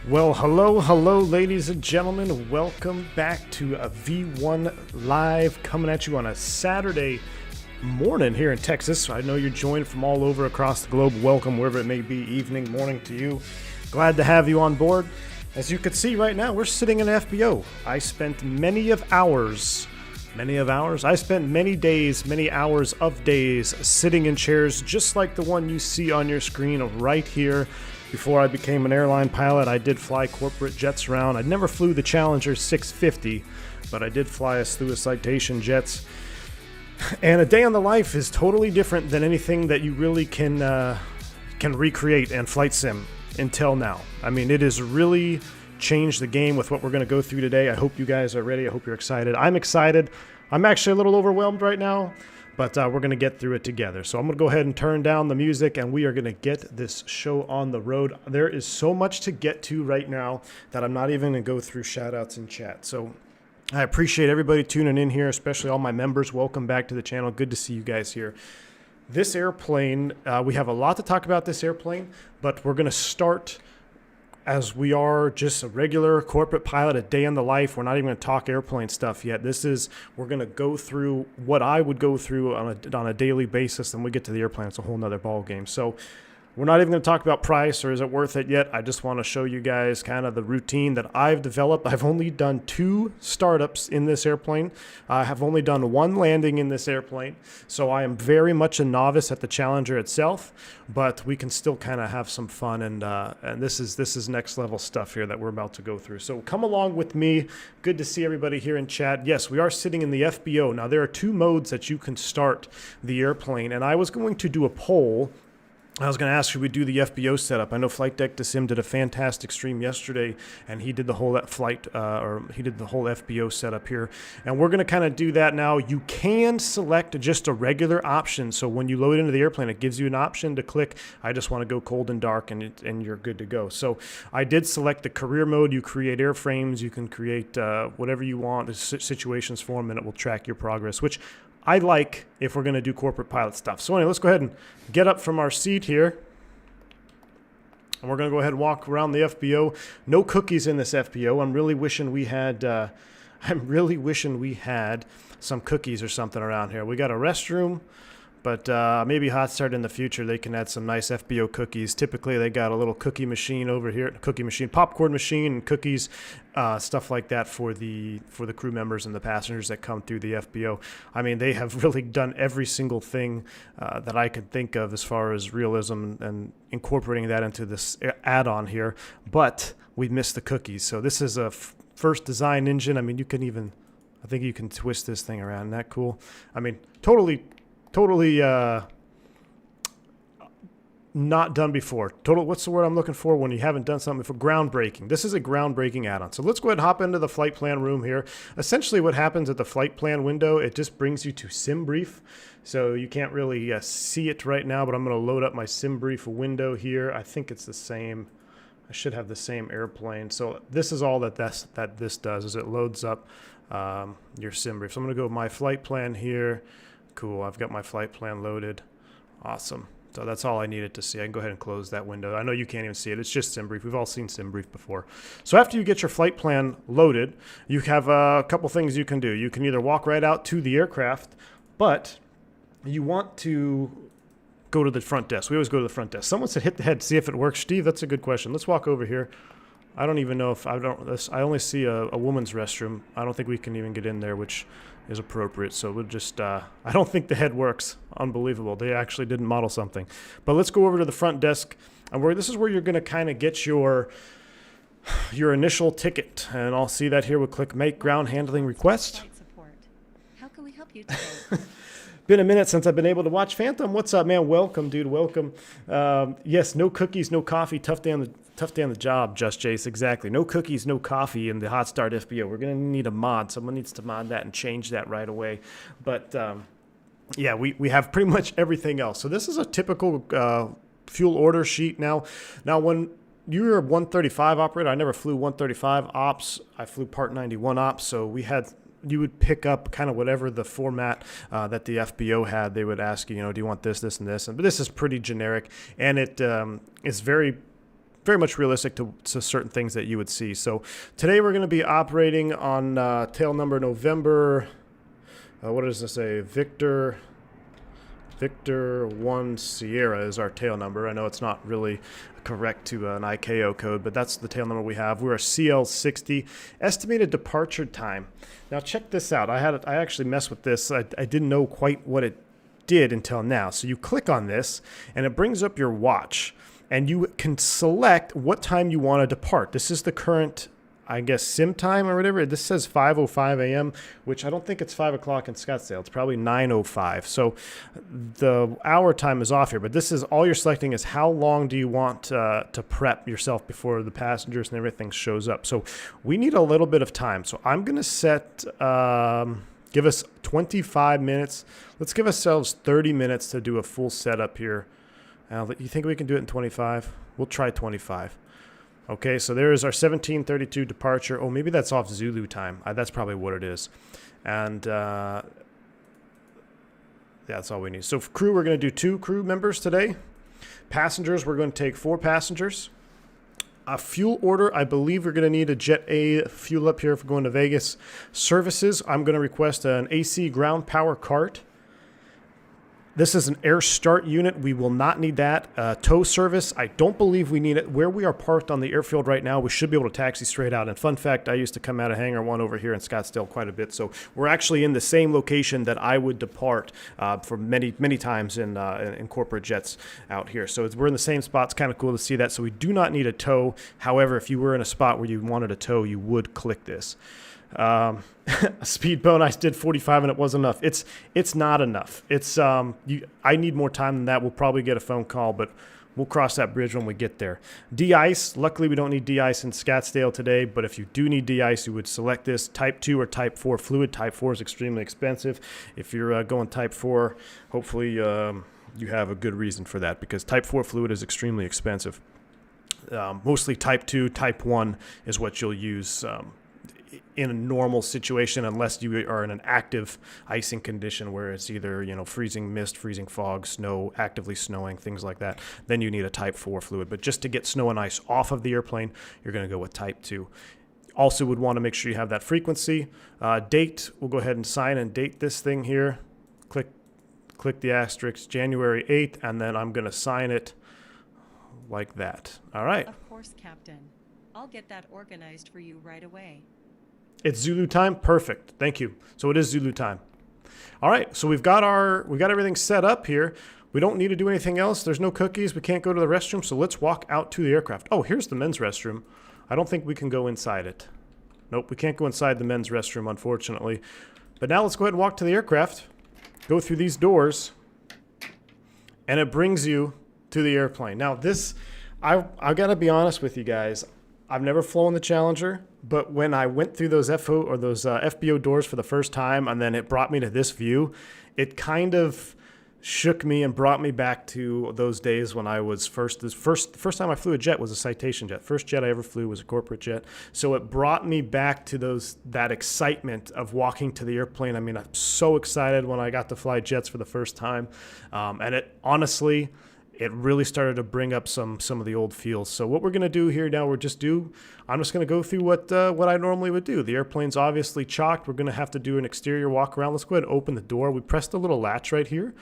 Well, hello, ladies and gentlemen. Welcome back to a V1 Live, coming at you on a Saturday morning here in Texas. I know you're joined from all over across the globe. Welcome, wherever it may be, evening, morning to you. Glad to have you on board. As you can see right now, we're sitting in FBO. I spent many hours. I spent many days, many hours of days sitting in chairs just like the one you see on your screen right here. Before I became an airline pilot, I did fly corporate jets around. I never flew the Challenger 650, but I did fly us through a citation jets. And a day on the life is totally different than anything that you really can recreate in flight sim until now. I mean, it has really changed the game with what we're going to go through today. I hope you guys are ready. I hope you're excited. I'm excited. I'm actually a little overwhelmed right now, but we're going to get through it together. So I'm going to go ahead and turn down the music, and we are going to get this show on the road. There is so much to get to right now that I'm not even going to go through shout-outs in chat. So I appreciate everybody tuning in here, especially all my members. Welcome back to the channel. Good to see you guys here. This airplane, we have a lot to talk about this airplane, but we're going to start as we are just a regular corporate pilot, a day in the life. We're not even going to talk airplane stuff yet. We're going to go through what I would go through on a daily basis, and we get to the airplane. It's a whole nother ball game. So we're not even going to talk about price or is it worth it yet. I just want to show you guys kind of the routine that I've developed. I've only done 2 startups in this airplane. I have only done 1 landing in this airplane. So I am very much a novice at the Challenger itself, but we can still kind of have some fun. And this is next level stuff here that we're about to go through. So come along with me. Good to see everybody here in chat. Yes, we are sitting in the FBO. Now there are 2 modes that you can start the airplane. And I was going to do a poll. I was going to ask, should we do the FBO setup? I know Flight Deck to Sim did a fantastic stream yesterday, and he did the whole FBO setup here. And we're going to kind of do that now. You can select just a regular option. So when you load into the airplane, it gives you an option to click, I just want to go cold and dark, and you're good to go. So I did select the career mode. You create airframes. You can create whatever you want, the situations for them, and it will track your progress, which I like if we're going to do corporate pilot stuff. So anyway, let's go ahead and get up from our seat here. And we're going to go ahead and walk around the FBO. No cookies in this FBO. I'm really wishing we had some cookies or something around here. We got a restroom, but maybe HotStart in the future, they can add some nice FBO cookies. Typically, they got a little cookie machine over here, popcorn machine, and cookies, stuff like that for the crew members and the passengers that come through the FBO. I mean, they have really done every single thing that I could think of as far as realism and incorporating that into this add-on here. But we missed the cookies. So this is a first design engine. I mean, I think you can twist this thing around. Isn't that cool? I mean, totally not done before. What's the word I'm looking for when you haven't done something before? Groundbreaking. This is a groundbreaking add-on. So let's go ahead and hop into the flight plan room here. Essentially what happens at the flight plan window, it just brings you to sim brief. So you can't really see it right now, but I'm going to load up my sim brief window here. I think it's the same. I should have the same airplane. So this is all that this does, is it loads up your sim brief. So I'm going to go my flight plan here. Cool, I've got my flight plan loaded. Awesome. So that's all I needed to see. I can go ahead and close that window. I know you can't even see it. It's just SimBrief. We've all seen SimBrief before. So after you get your flight plan loaded, you have a couple things you can do. You can either walk right out to the aircraft, but you want to go to the front desk. We always go to the front desk. Someone said hit the head, see if it works. Steve, that's a good question. Let's walk over here. I don't even know if I only see a woman's restroom. I don't think we can even get in there, which is appropriate. So we'll just, I don't think the head works. Unbelievable. They actually didn't model something. But let's go over to the front desk. And this is where you're going to kind of get your initial ticket. And I'll see that here. We'll click Make Ground Handling Request. How can we help you today? Been a minute since I've been able to watch Phantom. What's up, man? Welcome, dude. Welcome. Yes, no cookies, no coffee. Tough day on the job, Just Jace. Exactly. No cookies, no coffee in the HotStart FBO. We're going to need a mod. Someone needs to mod that and change that right away. But, yeah, we have pretty much everything else. So this is a typical fuel order sheet now. Now, when you're a 135 operator, I never flew 135 ops. I flew Part 91 ops, so you would pick up kind of whatever the format that the FBO had. They would ask you, do you want this, this, and this? But this is pretty generic, and it is very very much realistic to certain things that you would see. So today we're going to be operating on tail number November. What does this say? Victor 1 Sierra is our tail number. I know it's not really correct to an ICAO code, but that's the tail number we have. We're a CL60. Estimated departure time. Now check this out. I actually messed with this. I didn't know quite what it did until now. So you click on this and it brings up your watch and you can select what time you want to depart. This is the current, I guess, sim time or whatever. This says 5:05 a.m., which I don't think it's 5 o'clock in Scottsdale. It's probably 9:05. So the hour time is off here, but this is all you're selecting is how long do you want to prep yourself before the passengers and everything shows up. So we need a little bit of time. So I'm going to set, give us 25 minutes. Let's give ourselves 30 minutes to do a full setup here. You think we can do it in 25? We'll try 25. Okay, so there is our 17:32 departure. Oh, maybe that's off Zulu time. That's probably what it is. And yeah, that's all we need. So for crew, we're going to do 2 crew members today. Passengers, we're going to take 4 passengers. A fuel order, I believe we're going to need a Jet A fuel up here if we're going to Vegas. Services, I'm going to request an AC ground power cart. This is an air start unit. We will not need that. Tow service, I don't believe we need it. Where we are parked on the airfield right now, we should be able to taxi straight out. And fun fact, I used to come out of Hangar 1 over here in Scottsdale quite a bit. So we're actually in the same location that I would depart for many, many times in corporate jets out here. So we're in the same spot. It's kind of cool to see that. So we do not need a tow. However, if you were in a spot where you wanted a tow, you would click this. Speed bonus, I did 45 and it wasn't enough. It's not enough. I need more time than that. We'll probably get a phone call, but we'll cross that bridge when we get there. De-ice, luckily we don't need de-ice in Scottsdale today, but if you do need de-ice, you would select this type 2 or type 4 fluid. Type 4 is extremely expensive. If you're going type 4, hopefully you have a good reason for that, because type 4 fluid is extremely expensive. Mostly type 2, type 1 is what you'll use in a normal situation, unless you are in an active icing condition where it's either, freezing mist, freezing fog, snow, actively snowing, things like that. Then you need a type 4 fluid. But just to get snow and ice off of the airplane, you're going to go with type 2. Also would want to make sure you have that frequency. Date, we'll go ahead and sign and date this thing here. Click the asterisk, January 8th, and then I'm going to sign it like that. All right. Of course, Captain. I'll get that organized for you right away. It's Zulu time? Perfect. Thank you. So it is Zulu time. All right, so we've got everything set up here. We don't need to do anything else. There's no cookies. We can't go to the restroom, so let's walk out to the aircraft. Oh, here's the men's restroom. I don't think we can go inside it. Nope, we can't go inside the men's restroom, unfortunately. But now let's go ahead and walk to the aircraft, go through these doors, and it brings you to the airplane. Now this, I've got to be honest with you guys. I've never flown the Challenger, but when I went through those FBO doors for the first time, and then it brought me to this view, it kind of shook me and brought me back to those days when I was the first time I flew a jet was a Citation jet. First jet I ever flew was a corporate jet. So it brought me back to that excitement of walking to the airplane. I mean, I'm so excited when I got to fly jets for the first time. And it honestly, it really started to bring up some of the old feels. So what we're going to do here now, I'm just going to go through what I normally would do. The airplane's obviously chocked. We're going to have to do an exterior walk around. Let's go ahead and open the door. We pressed the little latch right here,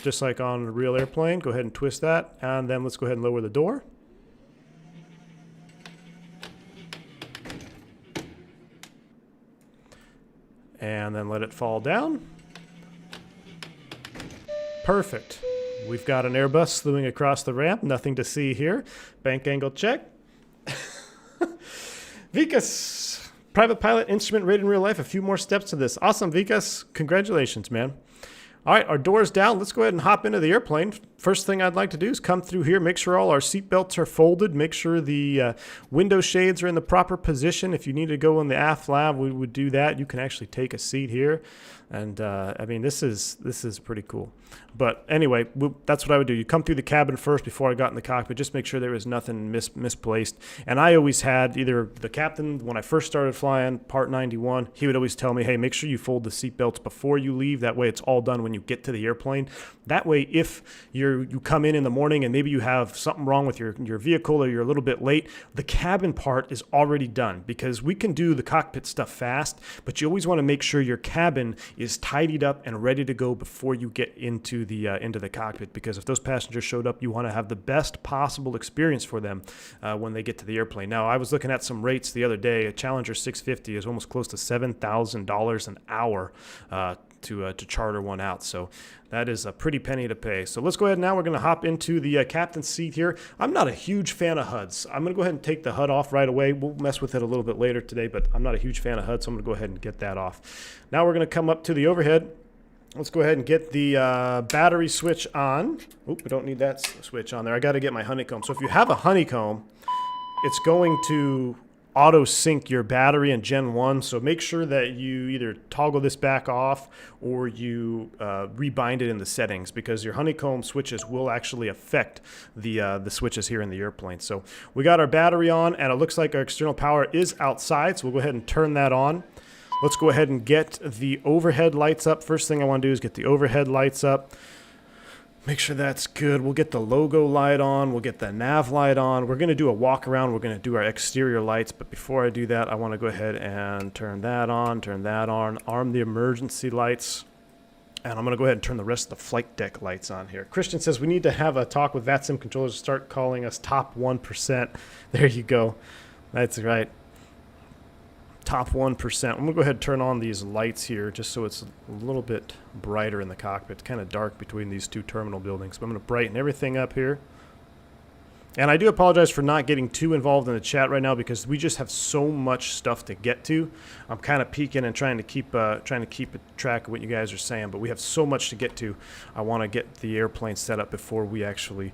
just like on a real airplane. Go ahead and twist that, and then let's go ahead and lower the door. And then let it fall down. Perfect. We've got an Airbus slewing across the ramp. Nothing to see here. Bank angle check. Vikas, private pilot instrument rated in real life. A few more steps to this. Awesome, Vikas. Congratulations, man. All right, our door's down. Let's go ahead and hop into the airplane. First thing I'd like to do is come through here, make sure all our seat belts are folded, make sure the window shades are in the proper position. If you need to go in the aft lab, we would do that. You can actually take a seat here. And I mean, this is pretty cool. But anyway, that's what I would do. You come through the cabin first before I got in the cockpit. Just make sure there was nothing misplaced. And I always had either the captain, when I first started flying, Part 91, he would always tell me, hey, make sure you fold the seat belts before you leave. That way it's all done when you get to the airplane. That way, if you're you come in the morning and maybe you have something wrong with your vehicle or you're a little bit late, the cabin part is already done, because we can do the cockpit stuff fast, but you always want to make sure your cabin is tidied up and ready to go before you get into the cockpit, because if those passengers showed up, you want to have the best possible experience for them when they get to the airplane. Now, I was looking at some rates the other day. A Challenger 650 is almost close to $7,000 an hour to charter one out. So that is a pretty penny to pay. So let's go ahead now. We're going to hop into the captain's seat here. I'm not a huge fan of HUDs. I'm going to go ahead and take the HUD off right away. We'll mess with it a little bit later today, but I'm not a huge fan of HUD, so I'm going to go ahead and get that off. Now we're going to come up to the overhead. Let's go ahead and get the battery switch on. Oop, we don't need that switch on there. I got to get my honeycomb. So if you have a honeycomb, it's going to auto sync your battery in Gen 1, so make sure that you either toggle this back off or you rebind it in the settings, because your honeycomb switches will actually affect the switches here in the airplane. So we got our battery on, and it looks like our external power is outside, so we'll go ahead and turn that on. Let's go ahead and get the overhead lights up. First thing I want to do is get the overhead lights up. Make sure that's good. We'll get the logo light on. We'll get the nav light on. We're going to do a walk around. We're going to do our exterior lights. But before I do that, I want to go ahead and turn that on, arm the emergency lights. And I'm going to go ahead and turn the rest of the flight deck lights on here. Christian says we need to have a talk with VATSIM controllers to start calling us top 1%. There you go. That's right. Top 1%. I'm going to go ahead and turn on these lights here just so it's a little bit brighter in the cockpit. It's kind of dark between these two terminal buildings. But I'm going to brighten everything up here. And I do apologize for not getting too involved in the chat right now, because we just have so much stuff to get to. I'm kind of peeking and trying to keep track of what you guys are saying, but we have so much to get to. I want to get the airplane set up before we actually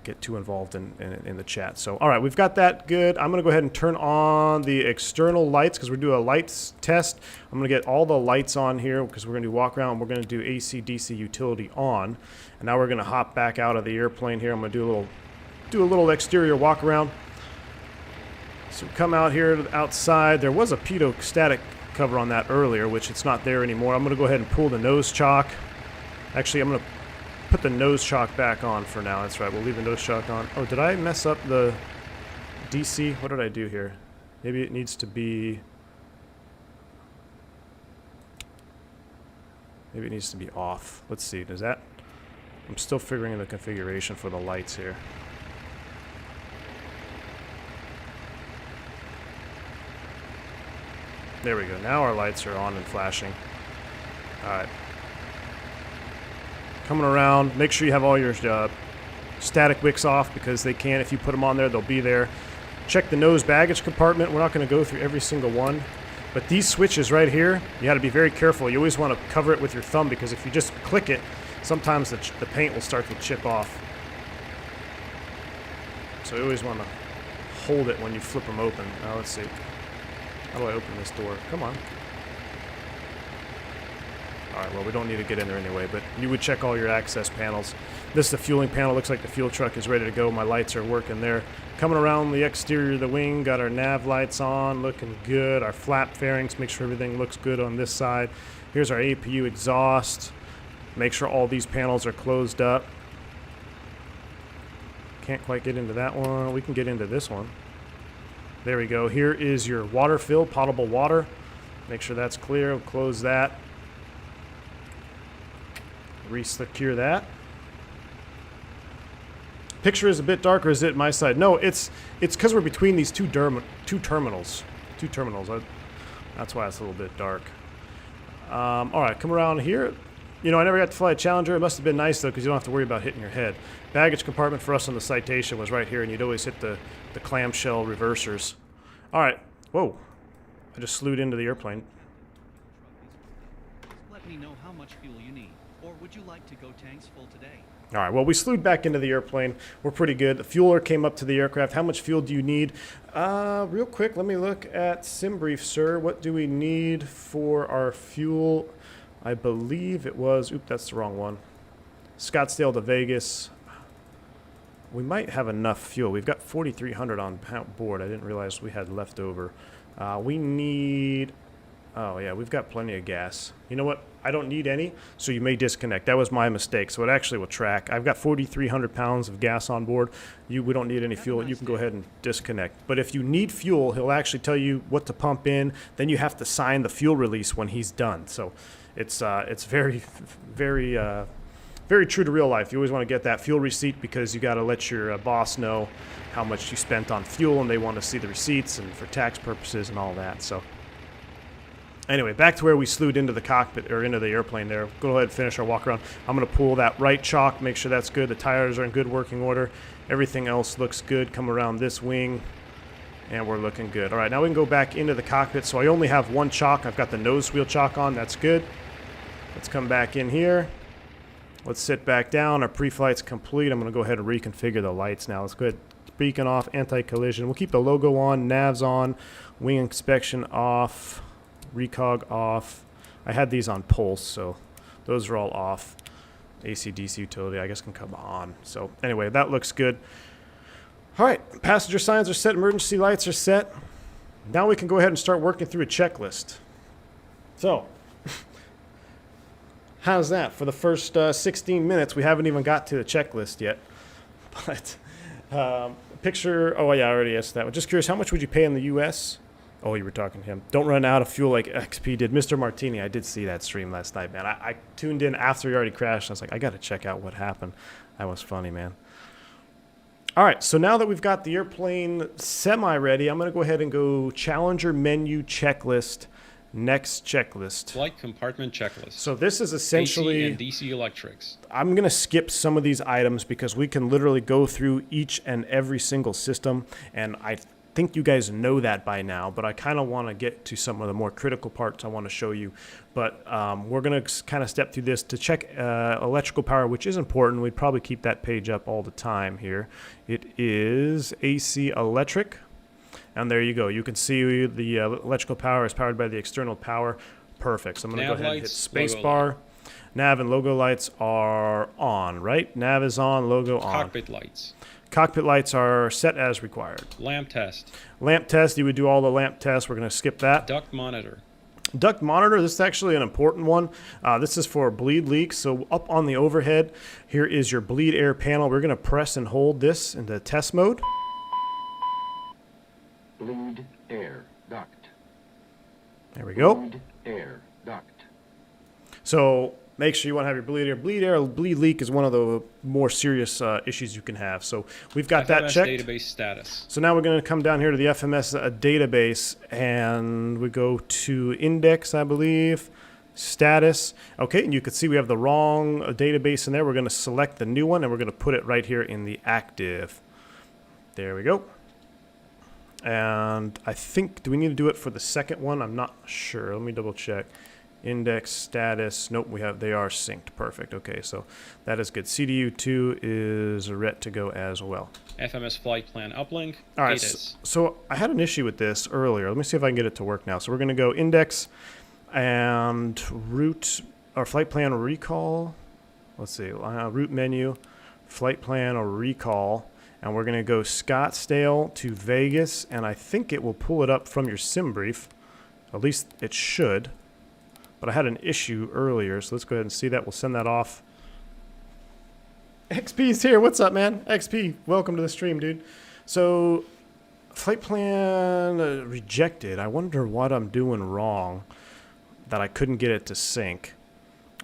get too involved in the chat. So, all right, we've got that good. I'm going to go ahead and turn on the external lights because we're doing a lights test. I'm going to get all the lights on here because we're going to do walk around. We're going to do AC DC utility on, and now we're going to hop back out of the airplane here. I'm going to do a little exterior walk around. So come out here outside. There was a pitot static cover on that earlier, which it's not there anymore. I'm going to go ahead and pull the nose chock. Actually, I'm going to put the nose chock back on for now. That's right. We'll leave the nose chock on. Oh, did I mess up the DC? What did I do here? Maybe it needs to be... Maybe it needs to be off. Let's see. Does that... I'm still figuring the configuration for the lights here. There we go. Now our lights are on and flashing. Alright. Coming around. Make sure you have all your static wicks off, because they can. If you put them on there, they'll be there. Check the nose baggage compartment. We're not going to go through every single one. But these switches right here, you got to be very careful. You always want to cover it with your thumb, because if you just click it, sometimes the paint will start to chip off. So you always want to hold it when you flip them open. Now let's see. How do I open this door? Come on. Alright, well, we don't need to get in there anyway, but you would check all your access panels. This is the fueling panel. Looks like the fuel truck is ready to go. My lights are working there. Coming around the exterior of the wing, got our nav lights on, looking good. Our flap fairings, make sure everything looks good on this side. Here's our APU exhaust. Make sure all these panels are closed up. Can't quite get into that one. We can get into this one. There we go. Here is your water fill, potable water. Make sure that's clear. We'll close that. Re-secure that. Picture is a bit darker. Is it my side? No, it's because we're between these two terminals. That's why it's a little bit dark. All right, come around here. You know, I never got to fly a Challenger. It must have been nice, though, because you don't have to worry about hitting your head. Baggage compartment for us on the Citation was right here, and you'd always hit the clamshell reversers. All right. Whoa. I just slewed into the airplane. Let me know how much fuel you need, or would you like to go tanks full today? All right, well, we slewed back into the airplane. We're pretty good. The fueler came up to the aircraft. How much fuel do you need? Real quick, let me look at SimBrief, sir. What do we need for our fuel? I believe it was... Oop, that's the wrong one. Scottsdale to Vegas. We might have enough fuel. We've got 4,300 on board. I didn't realize we had leftover. We need Oh, yeah, we've got plenty of gas. You know what? I don't need any, so you may disconnect. That was my mistake, so it actually will track. I've got 4,300 pounds of gas on board. We don't need any fuel. You can go ahead and disconnect. But if you need fuel, he'll actually tell you what to pump in. Then you have to sign the fuel release when he's done. So it's very, very, very true to real life. You always want to get that fuel receipt because you got to let your boss know how much you spent on fuel, and they want to see the receipts and for tax purposes and all that. So anyway, back to where we slewed into the cockpit, or into the airplane there. Go ahead and finish our walk around. I'm going to pull that right chock, make sure that's good. The tires are in good working order. Everything else looks good. Come around this wing, and we're looking good. All right, now we can go back into the cockpit. So I only have one chock. I've got the nose wheel chock on. That's good. Let's come back in here. Let's sit back down. Our pre-flight's complete. I'm going to go ahead and reconfigure the lights now. Let's go ahead. Beacon off, anti-collision. We'll keep the logo on, navs on, wing inspection off, recog off. I had these on pulse, so those are all off. AC, DC utility, I guess, can come on. So anyway, that looks good. All right, passenger signs are set, emergency lights are set. Now we can go ahead and start working through a checklist. So, how's that? For the first 16 minutes, we haven't even got to the checklist yet. But picture, oh yeah, I already asked that one. Just curious, how much would you pay in the U.S.? Oh, you were talking to him. Don't run out of fuel like XP did. Mr. Martini, I did see that stream last night, man. I tuned in after he already crashed. I was like, I got to check out what happened. That was funny, man. All right, so now that we've got the airplane semi-ready, I'm going to go ahead and go Challenger menu checklist, next checklist. Flight compartment checklist. So this is essentially AC and DC electrics. I'm going to skip some of these items because we can literally go through each and every single system, and I think you guys know that by now, but I kind of want to get to some of the more critical parts I want to show you. But we're going to kind of step through this to check electrical power, which is important. We'd probably keep that page up all the time here. It is AC electric. And there you go. You can see the electrical power is powered by the external power. Perfect. So I'm going to go ahead and hit spacebar. Nav and logo lights are on, right? Nav is on, logo on. Cockpit lights. Cockpit lights are set as required. Lamp test. Lamp test, you would do all the lamp tests. We're going to skip that. Duct monitor. Duct monitor, this is actually an important one. This is for bleed leaks. So up on the overhead, here is your bleed air panel. We're going to press and hold this into test mode. Bleed air duct. There we go. Bleed air duct. So make sure you want to have your bleed air. Bleed leak is one of the more serious issues you can have. So we've got that checked. FMS database status. So now we're going to come down here to the FMS database, and we go to index, I believe, status. Okay, and you can see we have the wrong database in there. We're going to select the new one, and we're going to put it right here in the active. There we go. And I think, do we need to do it for the second one? I'm not sure. Let me double check. Index status. Nope, they are synced. Perfect. Okay, so that is good. CDU2 is ret to go as well. FMS flight plan uplink. All right, so I had an issue with this earlier. Let me see if I can get it to work now. So we're going to go index and route, or flight plan recall. Let's see, route menu, flight plan or recall. And we're going to go Scottsdale to Vegas, and I think it will pull it up from your sim brief. At least it should. But I had an issue earlier, so let's go ahead and see that. We'll send that off. XP's here. What's up, man? XP, welcome to the stream, dude. So, flight plan rejected. I wonder what I'm doing wrong that I couldn't get it to sync.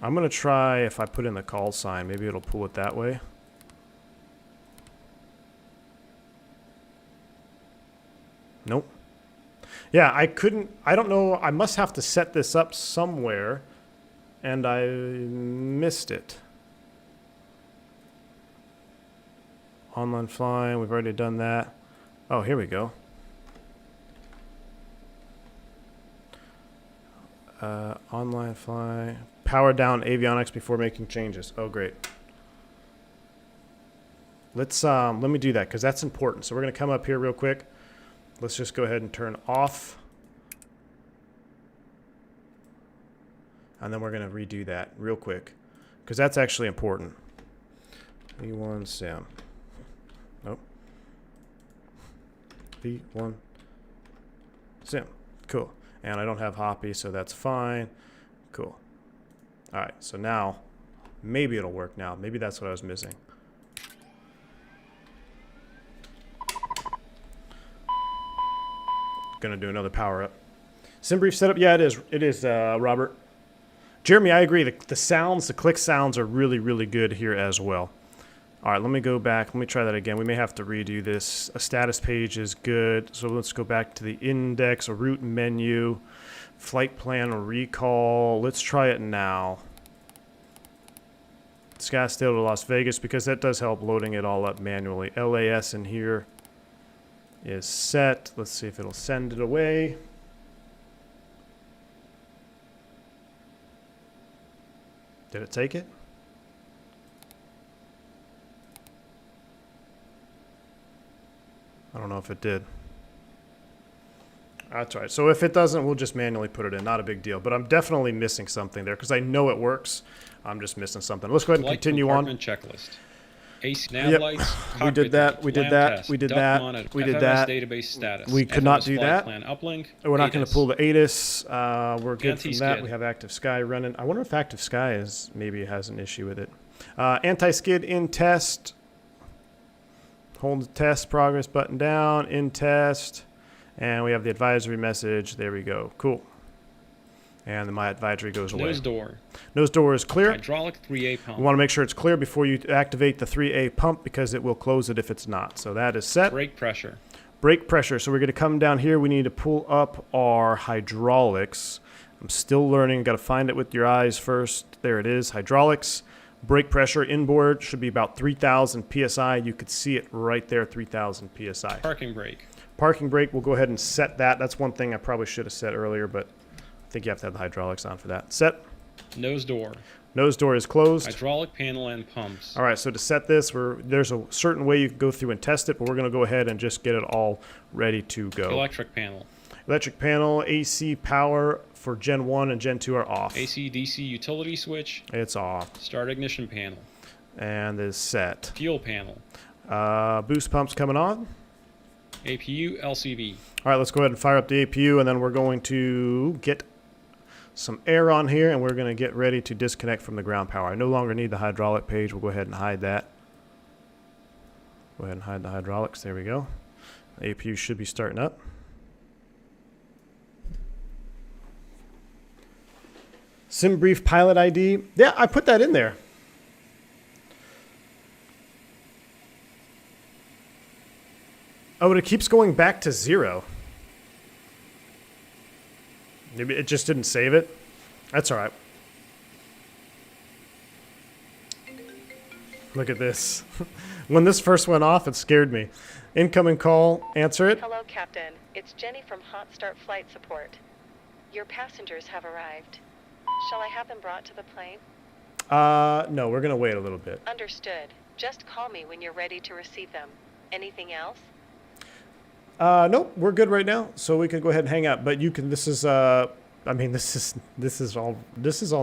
I'm going to try if I put in the call sign. Maybe it'll pull it that way. Nope. Yeah, I don't know, I must have to set this up somewhere, and I missed it. Online flying, we've already done that. Oh, here we go. Online fly, power down avionics before making changes. Oh, great. Let me do that, because that's important. So we're going to come up here real quick. Let's just go ahead and turn off. And then we're going to redo that real quick, because that's actually important. V1 sim. Nope. V1 sim. Cool. And I don't have Hoppy, so that's fine. Cool. All right, so now maybe it'll work now. Maybe that's what I was missing. Gonna do another power up. SimBrief setup, yeah, it is. It is, Robert. Jeremy, I agree. The sounds, the click sounds are really, really good here as well. All right, let me go back. Let me try that again. We may have to redo this. A status page is good. So let's go back to the index, a route menu, flight plan, recall. Let's try it now. Scottsdale to Las Vegas, because that does help loading it all up manually. LAS in here is set. Let's see if it'll send it away. Did it take it? I don't know if it did. That's all right. So if it doesn't, we'll just manually put it in. Not a big deal. But I'm definitely missing something there because I know it works. I'm just missing something. Let's go ahead and continue on. Compartment checklist. AC nav lights. We did that. We did that. Test, We did Duct that. Monitor, We did FMS that. Database status. We could not do flight that. Plan, Uplink. We're not going to ATIS. pull the ATIS. We're good from that. Anti-skid. We have Active Sky running. I wonder if Active Sky is maybe has an issue with it. Anti-skid in test. Hold the test progress button down. In test. And we have the advisory message. There we go. Cool. And then my advisory goes away. Nose door. Nose door is clear. Hydraulic 3A pump. We want to make sure it's clear before you activate the 3A pump because it will close it if it's not. So that is set. Brake pressure. Brake pressure. So we're going to come down here. We need to pull up our hydraulics. I'm still learning. Got to find it with your eyes first. There it is. Hydraulics. Brake pressure inboard should be about 3,000 PSI. You could see it right there, 3,000 PSI. Parking brake. Parking brake, we'll go ahead and set that. That's one thing I probably should have set earlier, but I think you have to have the hydraulics on for that. Set. Nose door. Nose door is closed. Hydraulic panel and pumps. All right, so to set this, there's a certain way you can go through and test it, but we're going to go ahead and just get it all ready to go. Electric panel. Electric panel, AC power for Gen 1 and Gen 2 are off. AC DC utility switch. It's off. Start ignition panel. And is set. Fuel panel. Boost pumps coming on. APU LCV. All right, let's go ahead and fire up the APU, and then we're going to get some air on here, and we're going to get ready to disconnect from the ground power. I no longer need the hydraulic page. We'll go ahead and hide that. Go ahead and hide the hydraulics. There we go. The APU should be starting up. SimBrief pilot ID. Yeah, I put that in there. Oh, but it keeps going back to 0. Maybe it just didn't save it. That's all right. Look at this. When this first went off, it scared me. Incoming call. Answer it. Hello, Captain. It's Jenny from HotStart Flight Support. Your passengers have arrived. Shall I have them brought to the plane? No, we're going to wait a little bit. Understood. Just call me when you're ready to receive them. Anything else? Nope, we're good right now, so we can go ahead and hang out. But you can. This is. I mean, this is all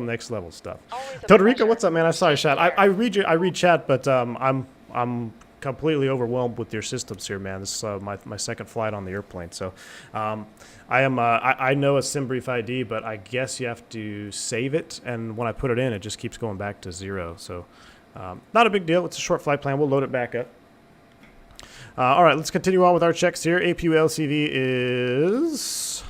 next level stuff. Always a Todorico, pleasure. what's up, man? I'm sorry, chat. Take I read chat, but I'm completely overwhelmed with your systems here, man. This is my second flight on the airplane, so I know a SimBrief ID, but I guess you have to save it, and when I put it in, it just keeps going back to 0. So not a big deal. It's a short flight plan. We'll load it back up. All right, let's continue on with our checks here. APU LCV is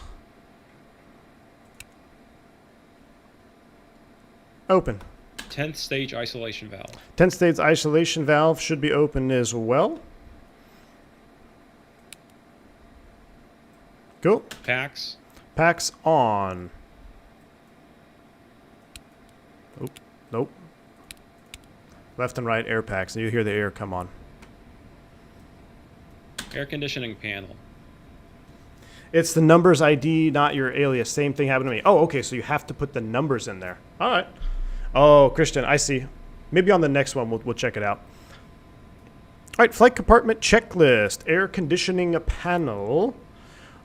open. 10th stage isolation valve. 10th stage isolation valve should be open as well. Cool. Packs. Packs on. Oh, nope. Left and right air packs. And you hear the air come on. Air conditioning panel. It's the numbers ID, not your alias. Same thing happened to me. Oh, okay, so you have to put the numbers in there. All right. Oh, Christian, I see. Maybe on the next one we'll check it out. All right, flight compartment checklist. Air conditioning panel.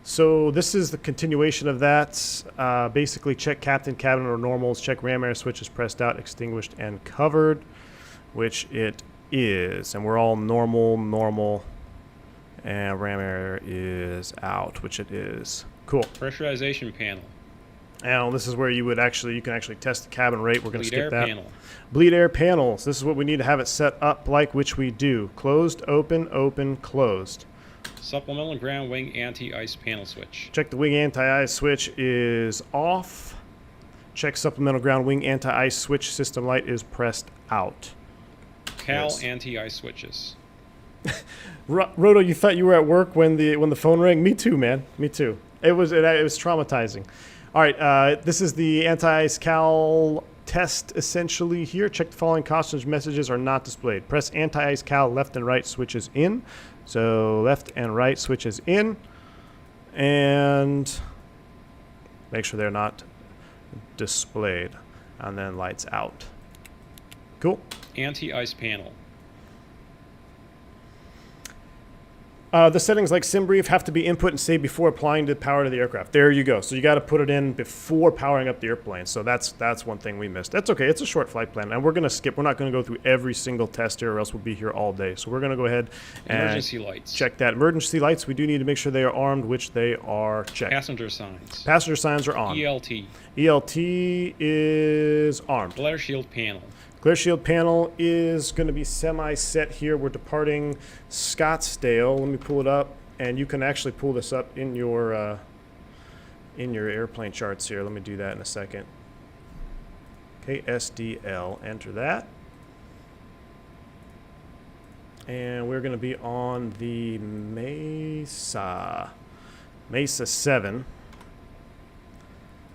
So this is the continuation of that. Basically, check captain, cabin, or normals. Check ram air switches pressed out, extinguished, and covered, which it is. And we're all normal, And ram air is out, which it is. Cool. Pressurization panel. Now this is where you can actually test the cabin rate. We're going to Bleed air skip that. panel. Bleed air panels. This is what we need to have it set up like, which we do. Closed, open, open, closed. Supplemental ground wing anti-ice panel switch. Check the wing anti-ice switch is off. Check supplemental ground wing anti-ice switch system light is pressed out. Cowl Yes. anti-ice switches. Roto, you thought you were at work when the phone rang? Me too, man. Me too. It was traumatizing. All right, this is the Anti-Scalp Test essentially here. Check the following caution messages are not displayed. Press Anti-Ice Cal left and right switches in. So left and right switches in. And make sure they're not displayed. And then lights out. Cool. Anti-ice panel. The settings like SimBrief have to be input and saved before applying the power to the aircraft. There you go. So you got to put it in before powering up the airplane. So that's one thing we missed. That's okay. It's a short flight plan, and we're going to skip. We're not going to go through every single test here, or else we'll be here all day. So we're going to go ahead and Emergency lights. check that. Emergency lights. We do need to make sure they are armed, which they are checked. Passenger signs. Passenger signs are on. ELT. ELT is armed. Glare shield panel. Glare shield panel is going to be semi-set here. We're departing Scottsdale. Let me pull it up, and you can actually pull this up in your airplane charts here. Let me do that in a second. Okay, SDL. Enter that, and we're going to be on the Mesa 7.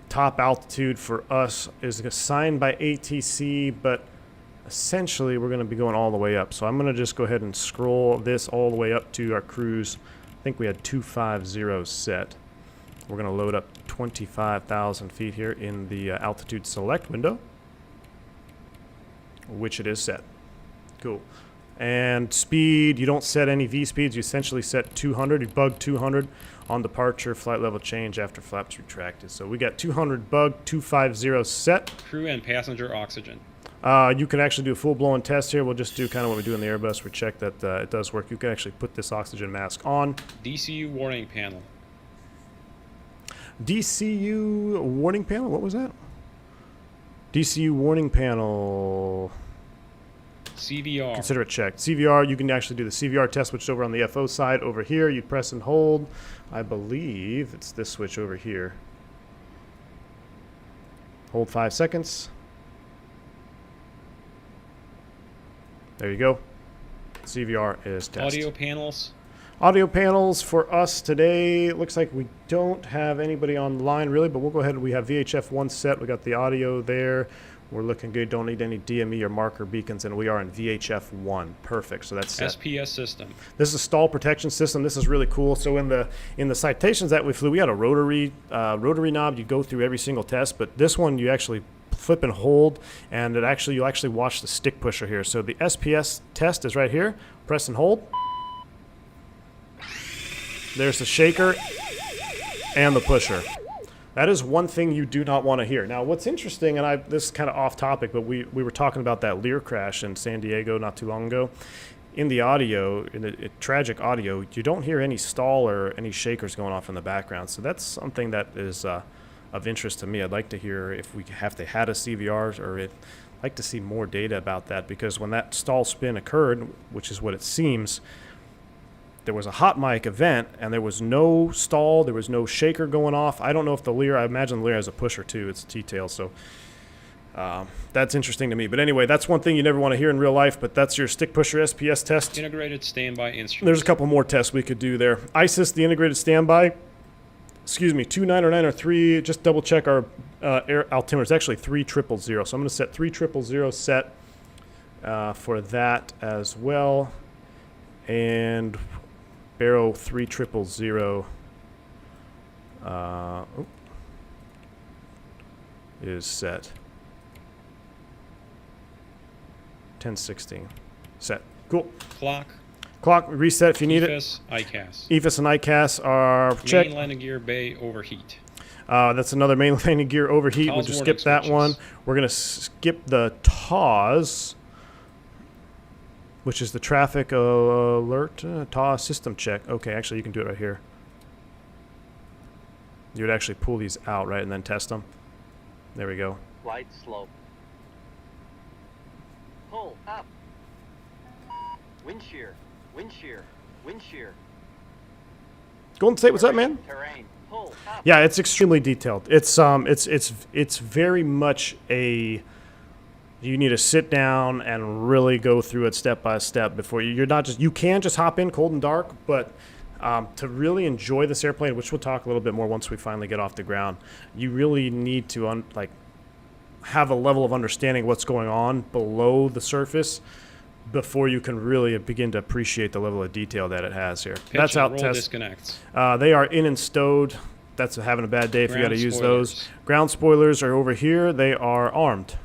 Top altitude for us is assigned by ATC, but essentially we're going to be going all the way up. So I'm going to just go ahead and scroll this all the way up to our cruise. I think we had 250 set. We're going to load up 25,000 feet here in the altitude select window, which it is set. Cool. And speed, you don't set any V speeds. You essentially set 200. You bug 200 on departure, flight level change after flaps retracted. So we got 200 bug, 250 set. Crew and passenger oxygen. You can actually do a full-blown test here. We'll just do kind of what we do in the Airbus. We check that it does work. You can actually put this oxygen mask on. DCU warning panel. DCU warning panel? What was that? DCU warning panel. CVR. Consider it checked. CVR, you can actually do the CVR test, which is over on the FO side over here. You press and hold. I believe it's this switch over here. Hold 5 seconds. There you go. CVR is test. Audio panels. Audio panels for us today. It looks like we don't have anybody on the line really, but we'll go ahead. We have VHF 1 set. We got the audio there. We're looking good. Don't need any DME or marker beacons, and we are in VHF 1. Perfect. So that's set. SPS system. This is a stall protection system. This is really cool. So in the citations that we flew, we had a rotary knob. You go through every single test, but this one you actually flip and hold, and you'll actually watch the stick pusher here. So the SPS test is right here. Press and hold. There's the shaker and the pusher. That is one thing you do not want to hear. Now, what's interesting, and this is kind of off topic, but we were talking about that Lear crash in San Diego not too long ago. In the audio, in the tragic audio, you don't hear any stall or any shakers going off in the background. So that's something that is of interest to me. I'd like to hear if we had a CVR, or I'd like to see more data about that, because when that stall spin occurred, which is what it seems, there was a hot mic event, and there was no stall, there was no shaker going off. I don't know if the Lear, I imagine the Lear has a pusher too, it's a T-tail, so that's interesting to me. But anyway, that's one thing you never want to hear in real life, but that's your stick pusher SPS test. Integrated standby instruments. There's a couple more tests we could do there. ISIS, the integrated standby, 29903, just double check our air altimeter. It's actually 3000, so I'm going to set 3000 set for that as well. And Barrow 3000 is set. 1016 set. Cool. Clock reset if you need EFIS, ICAS. it. EFIS and ICAS are checked. Main landing gear bay overheat. That's another main landing gear overheat. We'll TAWS just warning skip that switches. one. We're going to skip the TAWS. 1016 set. Cool. Clock reset if you need it. EFIS and ICAS are checked. That's another main landing gear overheat. We'll just skip that one. We're going to skip the TAWS. We're going to skip that one. We're going to skip the which is the traffic alert TAW system check. Okay, actually you can do it right here. You would actually pull these out, right, and then test them. There we go. Flight slope. Pull up. Wind shear. Wind shear. Wind shear. Golden State, what's up, man? Terrain. Pull up. Yeah, it's extremely detailed. It's very much a. You need to sit down and really go through it step by step before you're not just. You can just hop in cold and dark, but to really enjoy this airplane, which we'll talk a little bit more once we finally get off the ground, you really need to have a level of understanding what's going on below the surface before you can really begin to appreciate the level of detail that it has here. Pitch That's and out roll test. disconnects. They are in and stowed. That's having a bad day if you got to Ground use spoilers. those. Ground spoilers are over here. They are armed.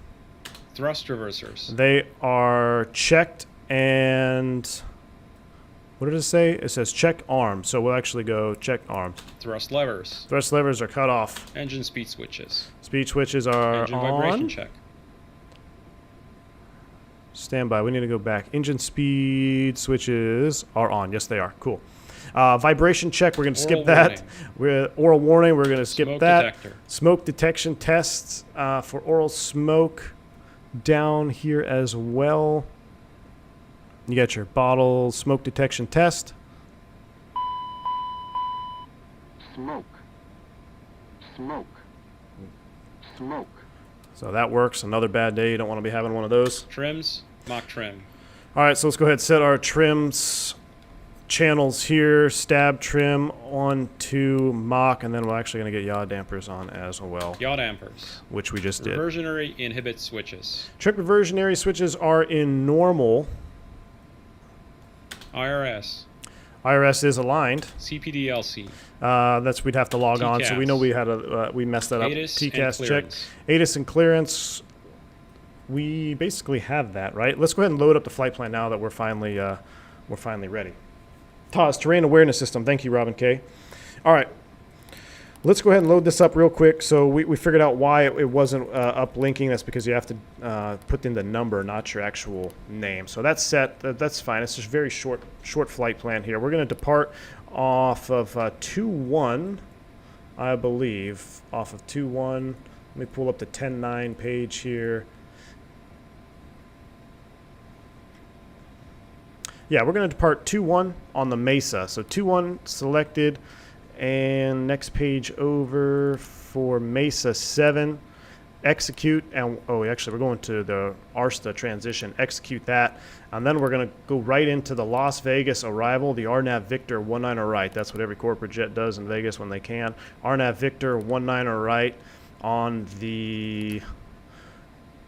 Thrust reversers. They are checked and what did it say? It says check armed. So we'll actually go check armed. Thrust levers. Thrust levers are cut off. Engine speed switches. Speed switches are Engine vibration on. check. Standby. We need to go back. Engine speed switches are on. Yes, they are. Cool. Vibration check. We're going to skip Oral that. warning. We're oral warning. We're going to skip Smoke that. detector. Smoke detection tests for oral smoke down here as well. You got your bottle smoke detection test. Smoke. Smoke. Smoke. So that works. Another bad day. You don't want to be having one of those. Trims. Mock trim. All right, so let's go ahead and set our trims channels here. Stab trim on to mock, and then we're actually going to get yaw dampers on as well, Yaw dampers. which we just did. Reversionary inhibit switches. Trick reversionary switches are in normal. IRS. IRS is aligned. CPDLC. We'd have to log on, so we TCAS. know we had we messed that up. ATIS and TCAS check. clearance. ATIS and clearance. We basically have that, right? Let's go ahead and load up the flight plan now that we're finally ready. TAWS terrain awareness system. Thank you, Robin K. All right. Let's go ahead and load this up real quick. So we figured out why it wasn't uplinking. That's because you have to put in the number, not your actual name. So that's set. That's fine. It's just very short flight plan here. We're going to depart off of 2-1, I believe. Off of 2-1. Let me pull up the 10.9 page here. Yeah, we're going to depart 2-1 on the Mesa. So 2-1 selected. And next page over for Mesa 7, execute, and actually we're going to the ARSTA transition, execute that, and then we're going to go right into the Las Vegas arrival, the RNAV Victor 19 right. That's what every corporate jet does in Vegas when they can. RNAV Victor 19 right on the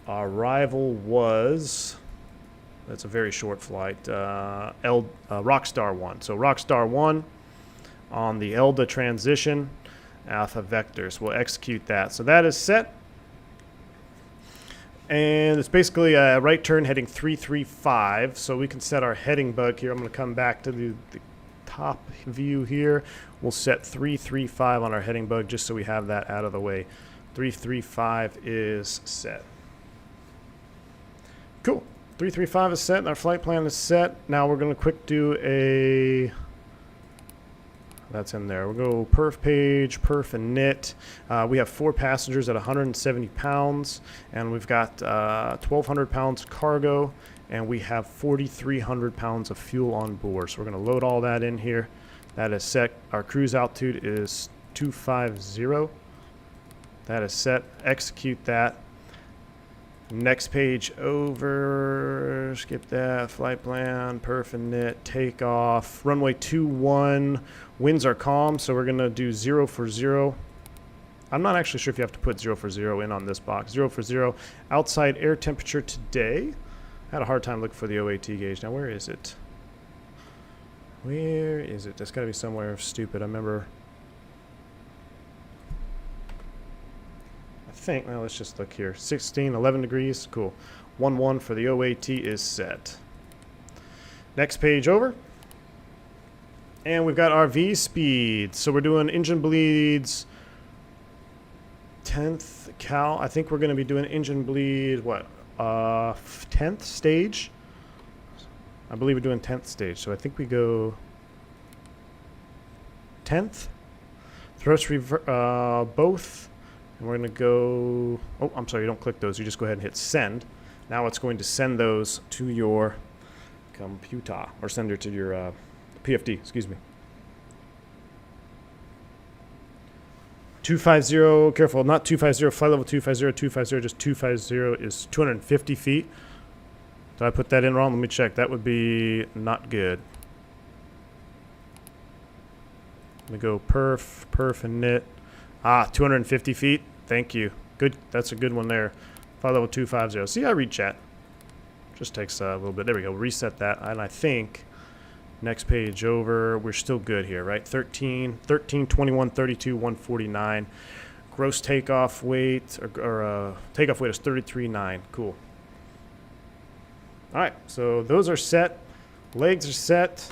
arrival was, that's a very short flight, Rockstar 1. So Rockstar 1. On the ELDA transition, alpha vectors. We'll execute that. So that is set. And it's basically a right turn heading 335. So we can set our heading bug here. I'm going to come back to the top view here. We'll set 335 on our heading bug just so we have that out of the way. 335 is set. Cool. 335 is set and our flight plan is set. Now we're going to quick do a... That's in there. We'll go perf page, perf and knit. We have 4 passengers at 170 pounds, and we've got 1,200 pounds cargo, and we have 4,300 pounds of fuel on board. So we're going to load all that in here. That is set. Our cruise altitude is 250. That is set. Execute that. Next page over, skip that, flight plan, perf and knit, takeoff, runway 21, winds are calm, so we're going to do 0 for 0. I'm not actually sure if you have to put 0 for 0 in on this box. 0 for 0, outside air temperature today. I had a hard time looking for the OAT gauge. Now, where is it? Where is it? That's got to be somewhere stupid. I remember... well, let's just look here. 16, 11 degrees. Cool. 1-1 for the OAT is set. Next page over. And we've got our V speed. So we're doing engine bleeds 10th cal. I think we're going to be doing engine bleed, what, 10th stage? I believe we're doing 10th stage, so I think we go 10th. Thrust both. And we're going to go... Oh, I'm sorry, you don't click those. You just go ahead and hit send. Now it's going to send those to your computer, or send it to your PFD, excuse me. 250, careful, not 250, flight level 250, 250, just 250 is 250 feet. Did I put that in wrong? Let me check. That would be not good. Let me go perf, and knit. 250 feet. Thank you. Good. That's a good one there. Flight level 250. See, I read chat. Just takes a little bit. There we go. Reset that. And I think next page over, we're still good here, right? 13, 21, 32, 149. Gross takeoff weight, or takeoff weight is 33.9. Cool. All right, so those are set. Legs are set.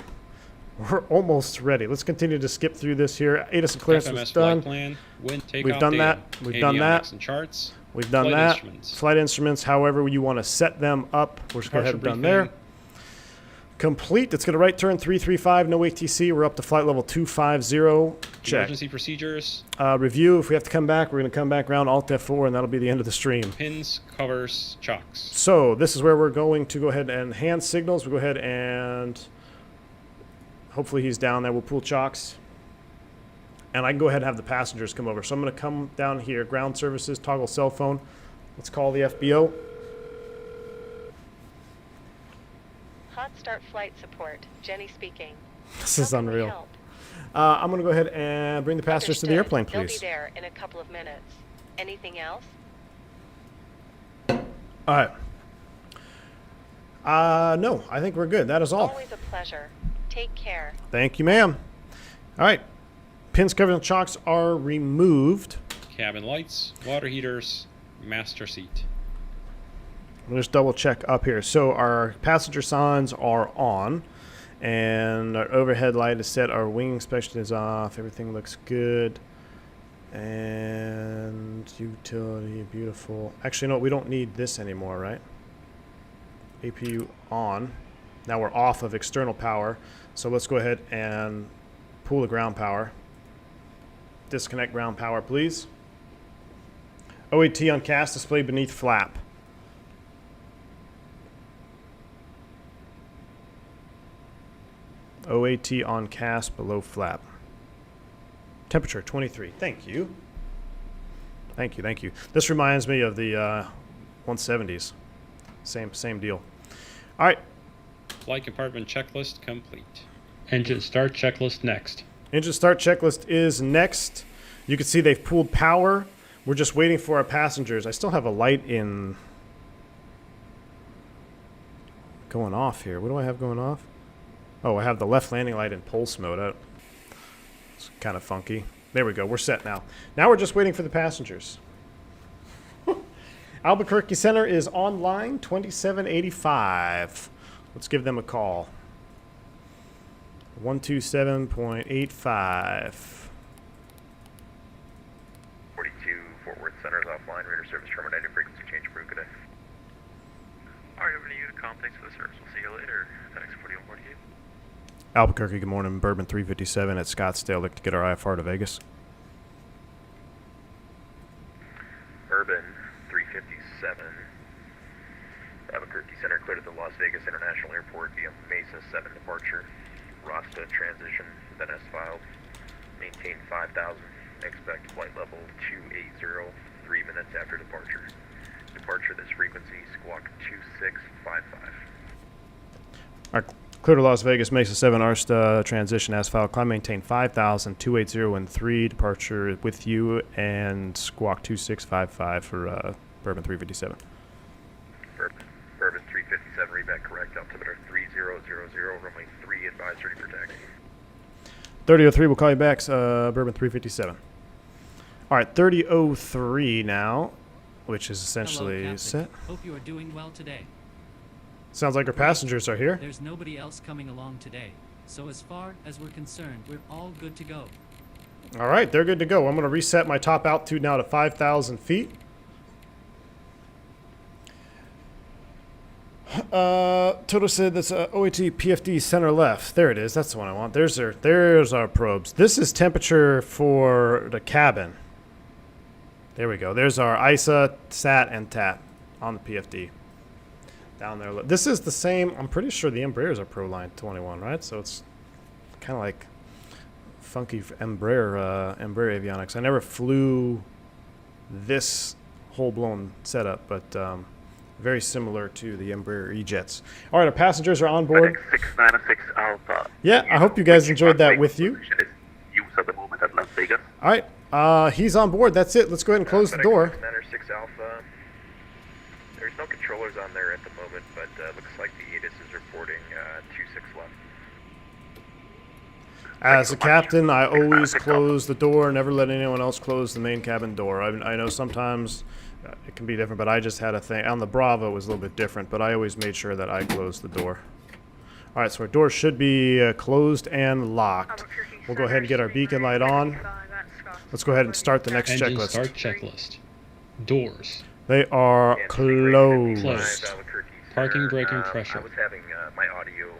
We're almost ready. Let's continue to skip through this here. ATIS and clearance was FMS done. flight plan, wind takeoff We've done data, that. We've done that. and charts, We've done flight that. instruments. Flight instruments, however you want to set them up. We're just go ahead and done there. Complete. It's going to right turn 335, no ATC. We're up to flight level 250. Check. Emergency procedures, Review. If we have to come back, we're going to come back around Alt F4, and that'll be the end of the stream. pins, covers, chocks. So this is where we're going to go ahead and hand signals. We'll go ahead and hopefully he's down there. We'll pull chocks. And I can go ahead and have the passengers come over. So I'm going to come down here, ground services, toggle cell phone. Let's call the FBO. HotStart Flight Support. Jenny speaking. This is How can we unreal. help? I'm going to go ahead and bring the passengers to the Understood. airplane, They'll please. be there in a couple of minutes. Anything else? All right. No, I think we're good. That is all. Always a pleasure. Take care. Thank you, ma'am. All right. Pins, covers, and chocks are removed. Cabin lights, water heaters, master seat. We'll just double check up here. So our passenger signs are on, and our overhead light is set. Our wing inspection is off. Everything looks good. And utility, beautiful. Actually, no, we don't need this anymore, right? APU on. Now we're off of external power. So let's go ahead and pull the ground power. Disconnect ground power, please. OAT on cast, display beneath flap. OAT on cast, below flap. Temperature 23. Thank you. Thank you, thank you. This reminds me of the 170s. Same deal. All right. Flight compartment checklist complete. Engine start checklist next. Engine start checklist is next. You can see they've pulled power. We're just waiting for our passengers. I still have a light in going off here. What do I have going off? Oh, I have the left landing light in pulse mode. It's kind of funky. There we go. We're set now. Now we're just waiting for the passengers. Albuquerque Center is online, 2785. Let's give them a call. 127.85. 42 Fort Worth Center is offline. Radar service terminated. Frequency change approved. Good day. Alright, over to you. Calm, thanks for the service. We'll see you later. Thanks, 4148. Albuquerque, good morning. Bourbon 357 at Scottsdale. Like to get our IFR to Vegas. Bourbon 357. Albuquerque Center cleared at the Las Vegas International Airport via Mesa 7 departure. Rasta transition, then S filed. Maintain 5,000. Expect flight level 280, 3 minutes after departure. Departure this frequency, squawk 2655. All right, clear to Las Vegas, Mesa 7, Arsta transition as filed. Climb maintain 5,000, 280 and 3. Departure with you and squawk 2655 for Bourbon 357. Bourbon 357, read back correct. Altimeter 3000, runway 3 advisory for taxi. 3003, we'll call you back, Bourbon 357. All right, 3003 now, which is essentially Hello, set. Hope you are doing well today. Sounds like our passengers are here. There's nobody else coming along today, so as far as we're concerned, we're all good to go. All right, they're good to go. I'm going to reset my top altitude now to 5,000 feet. Toto said that's OAT PFD center left. There it is. That's the one I want. There's our probes. This is temperature for the cabin. There we go. There's our ISA, SAT, and TAT on the PFD. Down there. This is the same. I'm pretty sure the Embraers are Proline 21, right? So it's kind of like funky Embraer avionics. I never flew this whole-blown setup, but very similar to the Embraer E-Jets. All right, our passengers are on board. 696 Alpha. Yeah, I hope you guys enjoyed that with you. Use at the moment at Las Vegas. All right, he's on board. That's it. Let's go ahead and close the door. 696 Alpha. There's no controllers on there at the moment, but looks like the ATIS is reporting 26 left. As a captain, I always close the door, never let anyone else close the main cabin door. I know sometimes it can be different, but I just had a thing. On the Bravo, it was a little bit different, but I always made sure that I closed the door. All right, so our door should be closed and locked. We'll go ahead and get our beacon light on. Let's go ahead and start the next Engine checklist. start checklist. Doors. They are closed. Closed. Parking brake and I pressure. was having my audio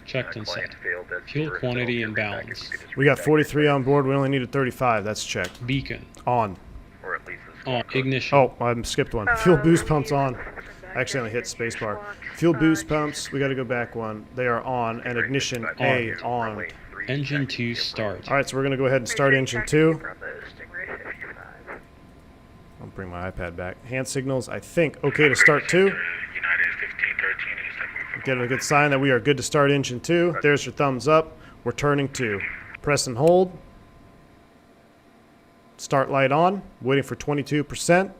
Checked and client set. failed as Fuel per, quantity so if and you're back, balance. if you could just We got read back 43 your on board. We only needed 35. That's checked. Beacon. On. or at least the On. score code. Ignition. Oh, I skipped one. Fuel boost pumps on. I actually only hit spacebar. Fuel boost pumps. We got to go back one. They are on. And ignition A on. Runway 3, Engine taxi 2 to start. All right, so we're going to go ahead and start engine 2. From the Stingray 55. I'll bring my iPad back. Hand signals, I think, okay to start 2. United 1513 is Get a good sign that we are good to start engine 2. There's your thumbs up. We're turning 2. Press and hold. Start light on. Waiting for 22%.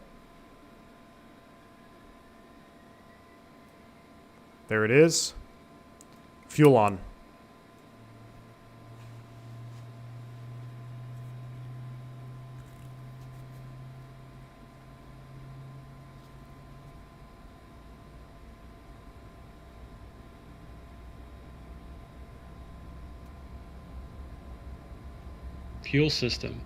There it is. Fuel on. Fuel system.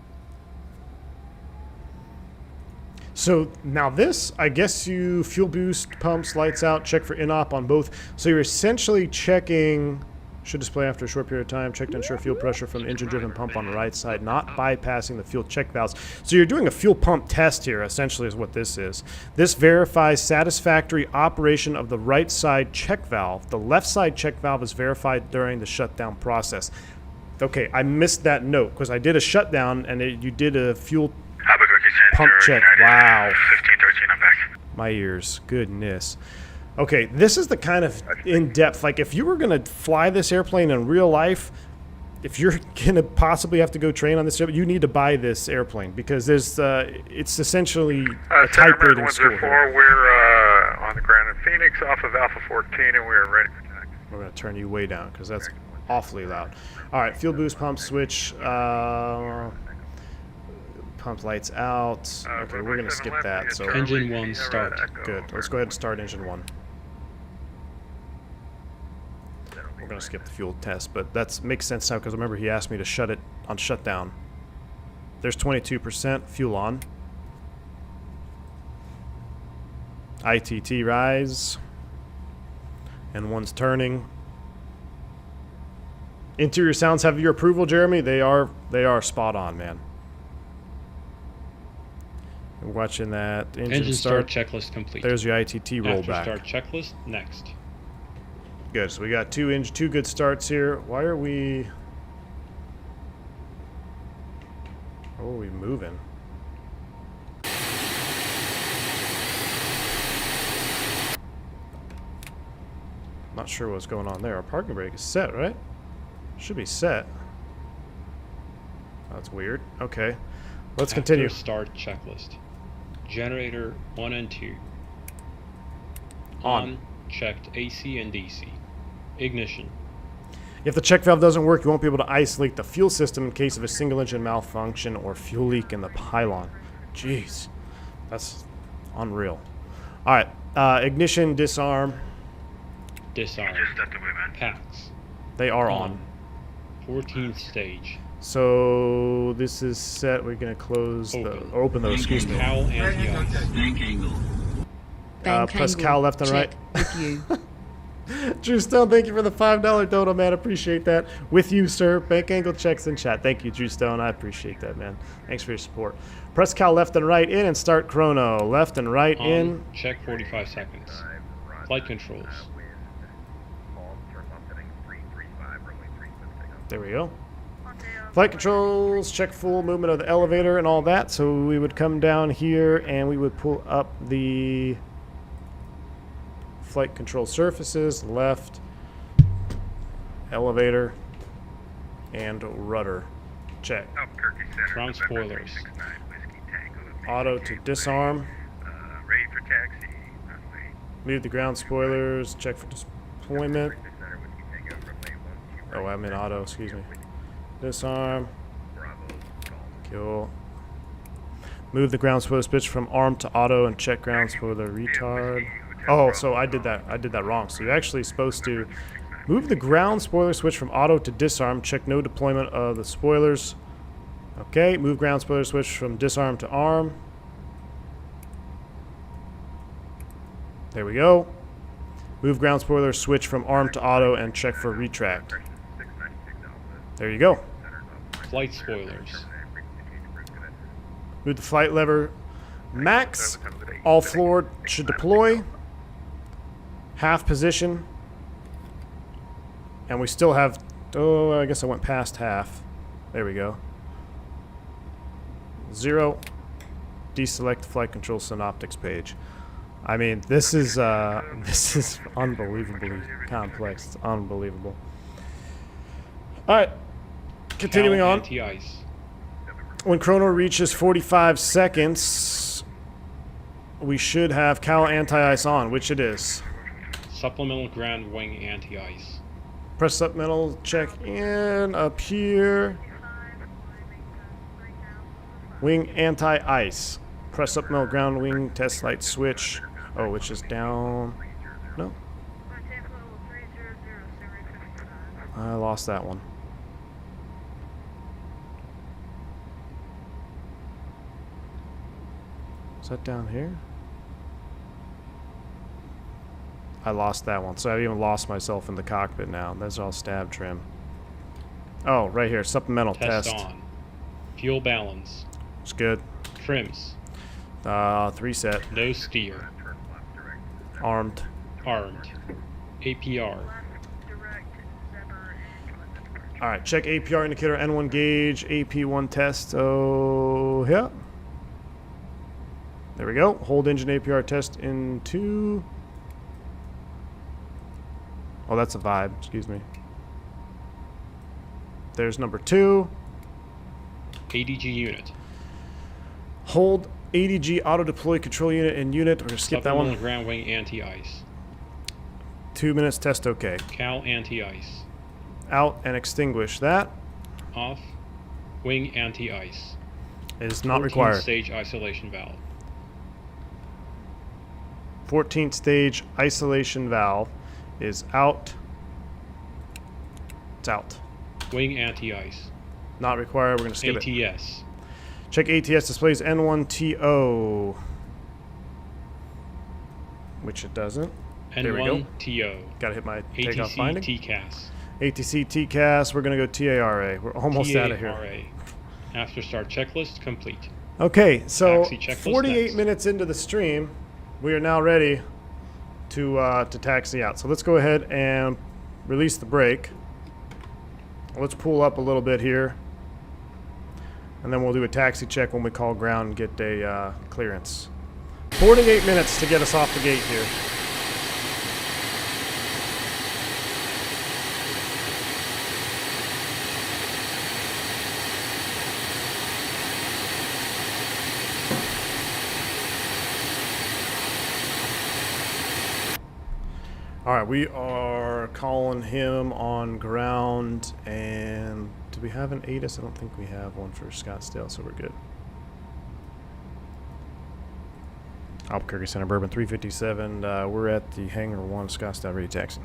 So now this, I guess you fuel boost, pumps, lights out, check for in-op on both. So you're essentially checking, should display after a short period of time, check to ensure fuel pressure from the engine-driven pump on the right side, not bypassing the fuel check valves. So you're doing a fuel pump test here, essentially is what this is. This verifies satisfactory operation of the right side check valve. The left side check valve is verified during the shutdown process. Okay, I missed that note because I did a shutdown and you did a fuel pump check. Wow. 1513, I'm back. My ears. Goodness. Okay, this is the kind of in-depth, like if you were going to fly this airplane in real life, if you're going to possibly have to go train on this airplane, you need to buy this airplane because there's, it's essentially a type rating score here. We're on the ground in Phoenix off of Alpha 14 and we are ready for taxi. We're going to turn you way down because that's awfully loud. All right, fuel boost pump switch. Pump lights out. Okay, we're going to skip that. So Engine 1 start. good. Let's go ahead and start engine 1. We're going to skip the fuel test, but that makes sense now because remember he asked me to shut it on shutdown. There's 22%. Fuel on. ITT rise. And one's turning. Interior sounds have your approval, Jeremy. They are spot on, man. We're watching that engine start checklist complete. There's your ITT rollback. After start checklist, next. Good. So we got two good starts here. Why are we moving? Not sure what's going on there. Our parking brake is set, right? Should be set. That's weird. Okay. Let's continue. After start checklist. Generator 1 and 2. On. Checked AC and DC. Ignition. If the check valve doesn't work, you won't be able to isolate the fuel system in case of a single engine malfunction or fuel leak in the pylon. Jeez. That's unreal. All right. Ignition, disarm. Disarm. Just stepped away, man. Packs. They are on. 14th stage. So this is set. We're going to close open those, excuse me. Cowl Anti-Ice. Press cowl left and right. With you. Drew Stone, thank you for the $5 dono, man. Appreciate that. With you, sir. Bank angle checks in chat. Thank you, Drew Stone. I appreciate that, man. Thanks for your support. Press Cal left and right in and start chrono. Left and right On, in. check 45 seconds. Flight controls. There we go. Flight controls, check full movement of the elevator and all that. So we would come down here and we would pull up the flight control surfaces, left, elevator, and rudder. Check. Ground spoilers. Auto to disarm. Ready for taxi. Leave the ground spoilers. Check for deployment. Oh, I'm in auto, excuse me. Disarm. Cool. Move the ground spoiler switch from arm to auto and check ground spoiler retard. Oh, so I did that wrong. So you're actually supposed to move the ground spoiler switch from auto to disarm. Check no deployment of the spoilers. Okay, move ground spoiler switch from disarm to arm. There we go. Move ground spoiler switch from arm to auto and check for retract. There you go. Flight spoilers. Move the flight lever max. All floor should deploy. Half position. And we still have, oh, I guess I went past half. There we go. 0. Deselect the flight control synoptics page. I mean, this is unbelievably complex. It's unbelievable. All right. Continuing Cowl on. Anti-Ice. When chrono reaches 45 seconds, we should have Cowl Anti-Ice on, which it is. Supplemental ground wing anti-ice. Press supplemental, check in, up here. Wing anti-ice. Press supplemental ground wing test light switch. Oh, which is down. No. I lost that one. Is that down here? I lost that one, so I even lost myself in the cockpit now. That's all stab trim. Oh, right here, supplemental test. On. Fuel balance. It's good. Trims. 3 set. No steer. Armed. Armed. APR. Alright, check APR indicator, N1 gauge, AP1 test. Oh, yeah. There we go. Hold engine APR test in 2. Oh, that's a vibe. Excuse me. There's number 2. ADG unit. Hold ADG auto deploy control unit and unit. We're going to skip that one. Ground wing anti-ice. 2 minutes test OK. Cowl Anti-Ice. Out and extinguish that. Off. Wing anti-ice. Is not required. 14 stage isolation valve. 14th stage isolation valve is out. It's out. Wing anti-ice. Not required. We're going to skip it. ATS. Check ATS displays N1TO. Which it doesn't. There we go. N1TO. Gotta hit my takeoff ATC finding. TCAS. ATC TCAS. We're gonna go TARA. We're almost out of here. TARA. After start checklist complete. Okay, so Taxi checklist 48 next. minutes into the stream, we are now ready to taxi out. So let's go ahead and release the brake. Let's pull up a little bit here. And then we'll do a taxi check when we call ground and get a clearance. 48 minutes to get us off the gate here. All right, we are calling him on ground, and do we have an ATIS? I don't think we have one for Scottsdale, so we're good. Albuquerque Center, Bourbon 357. We're at the Hangar 1, Scottsdale, ready taxi.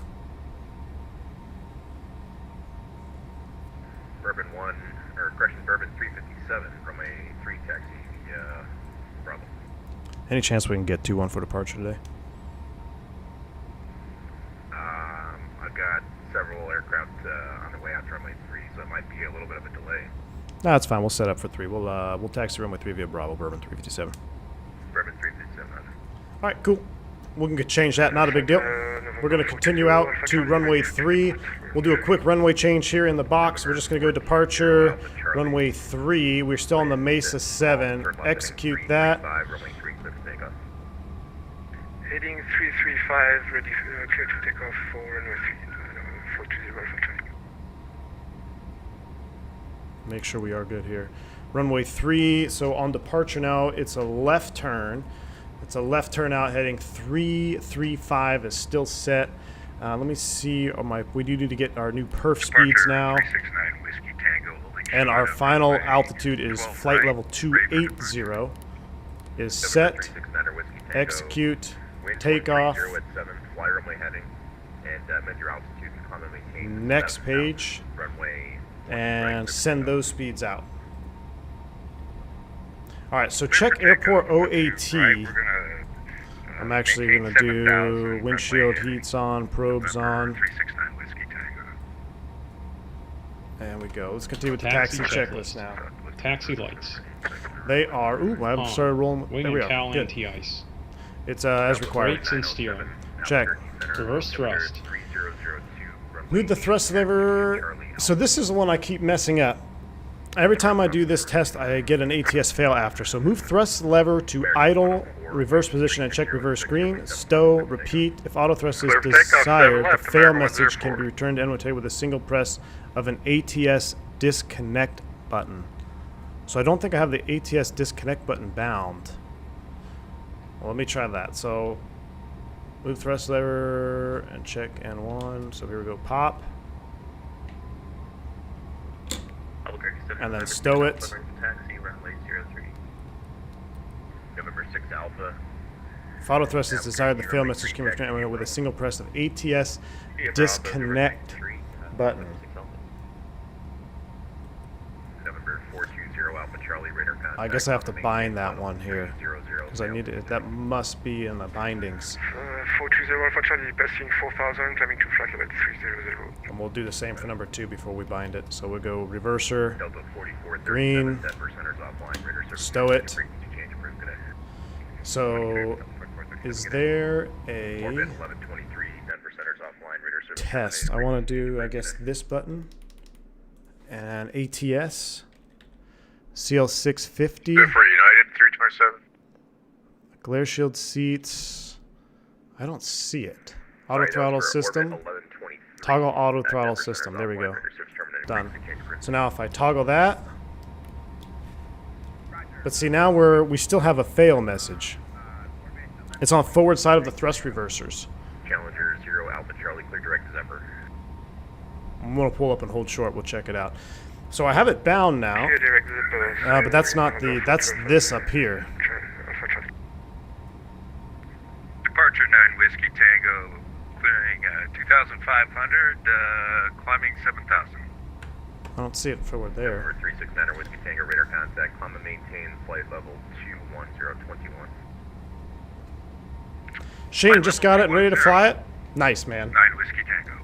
Bourbon 1, or correction, Bourbon 357 from a 3 taxi, Bravo. Any chance we can get 2-1 for departure today? No, that's fine. We'll set up for 3. We'll taxi runway 3 via Bravo, Bourbon 357. Bourbon 357. All right, cool. We can change that. Not a big deal. We're going to continue out to runway 3. We'll do a quick runway change here in the box. We're just going to go departure, runway 3. We're still on the Mesa 7. Execute that. Runway 3, clear for takeoff. Heading 335, ready clear to take off for runway 3. 420 Alpha Charlie. Make sure we are good here. Runway 3. So on departure now, it's a left turn. It's a left turn out heading 335 is still set. Let me see. We do need to get our new perf speeds now. 369 Whiskey Tango, holding And our short of final runway altitude is 12 flight right, level 280 is set. Execute. Takeoff. At 7, fly runway heading, and amend your altitude and climb and maintain. Next page. Runway. And send those speeds out. All right, so check airport OAT. I'm actually going to do windshield heats on, probes on. 369 Whiskey Tango. And we go. Let's continue with the taxi checklist now. Taxi lights. They are. Ooh, I started rolling. Wing There we and go. Cowl Good. Anti-Ice. It's as required. Brakes and steering. Check. Reverse thrust. Move the thrust lever. So this is the one I keep messing up. Every time I do this test, I get an ATS fail after. So move thrust lever to idle, reverse position, and check reverse screen. Stow, repeat. If auto thrust is desired, the fail message can be returned to NOTA with a single press of an ATS disconnect button. So I don't think I have the ATS disconnect button bound. Well, let me try that. So move thrust lever and check N1. So here we go. Pop. And then stow it. Taxi, runway 03. November 6 Alpha. If auto thrust is desired, the fail message can be returned with a single press of ATS disconnect button. November 420 Alpha Charlie, radar contact. I guess I have to bind that one here because I need it. That must be in the bindings. 420 Alpha Charlie, passing 4,000, climbing to flight level 300. And we'll do the same for number 2 before we bind it. So we'll go reverser, Delta 44, green, 10% offline, radar service stow it. frequency change approved today. So is there a Orbit 1123, 10% offline, radar service test? I want to do, I guess, this button and ATS CL650. For United 327. Glare shield seats. I don't see it. Auto throttle system. Toggle auto throttle system. There we go. Done. So now if I toggle that. But see, now we still have a fail message. It's on forward side of the thrust reversers. Challenger 0 Alpha Charlie, clear direct to Zephyr. I'm going to pull up and hold short. We'll check it out. So I have it bound now. Clear direct Zephyr. But that's not the, that's this up here. Alpha Charlie. Departure 9 Whiskey Tango, clearing 2,500, climbing 7,000. I don't see it forward there. Number 369 Whiskey Tango, radar contact, climb and maintain flight level 21021. Shane just got it and ready to fly it. Nice, man. 9 Whiskey Tango.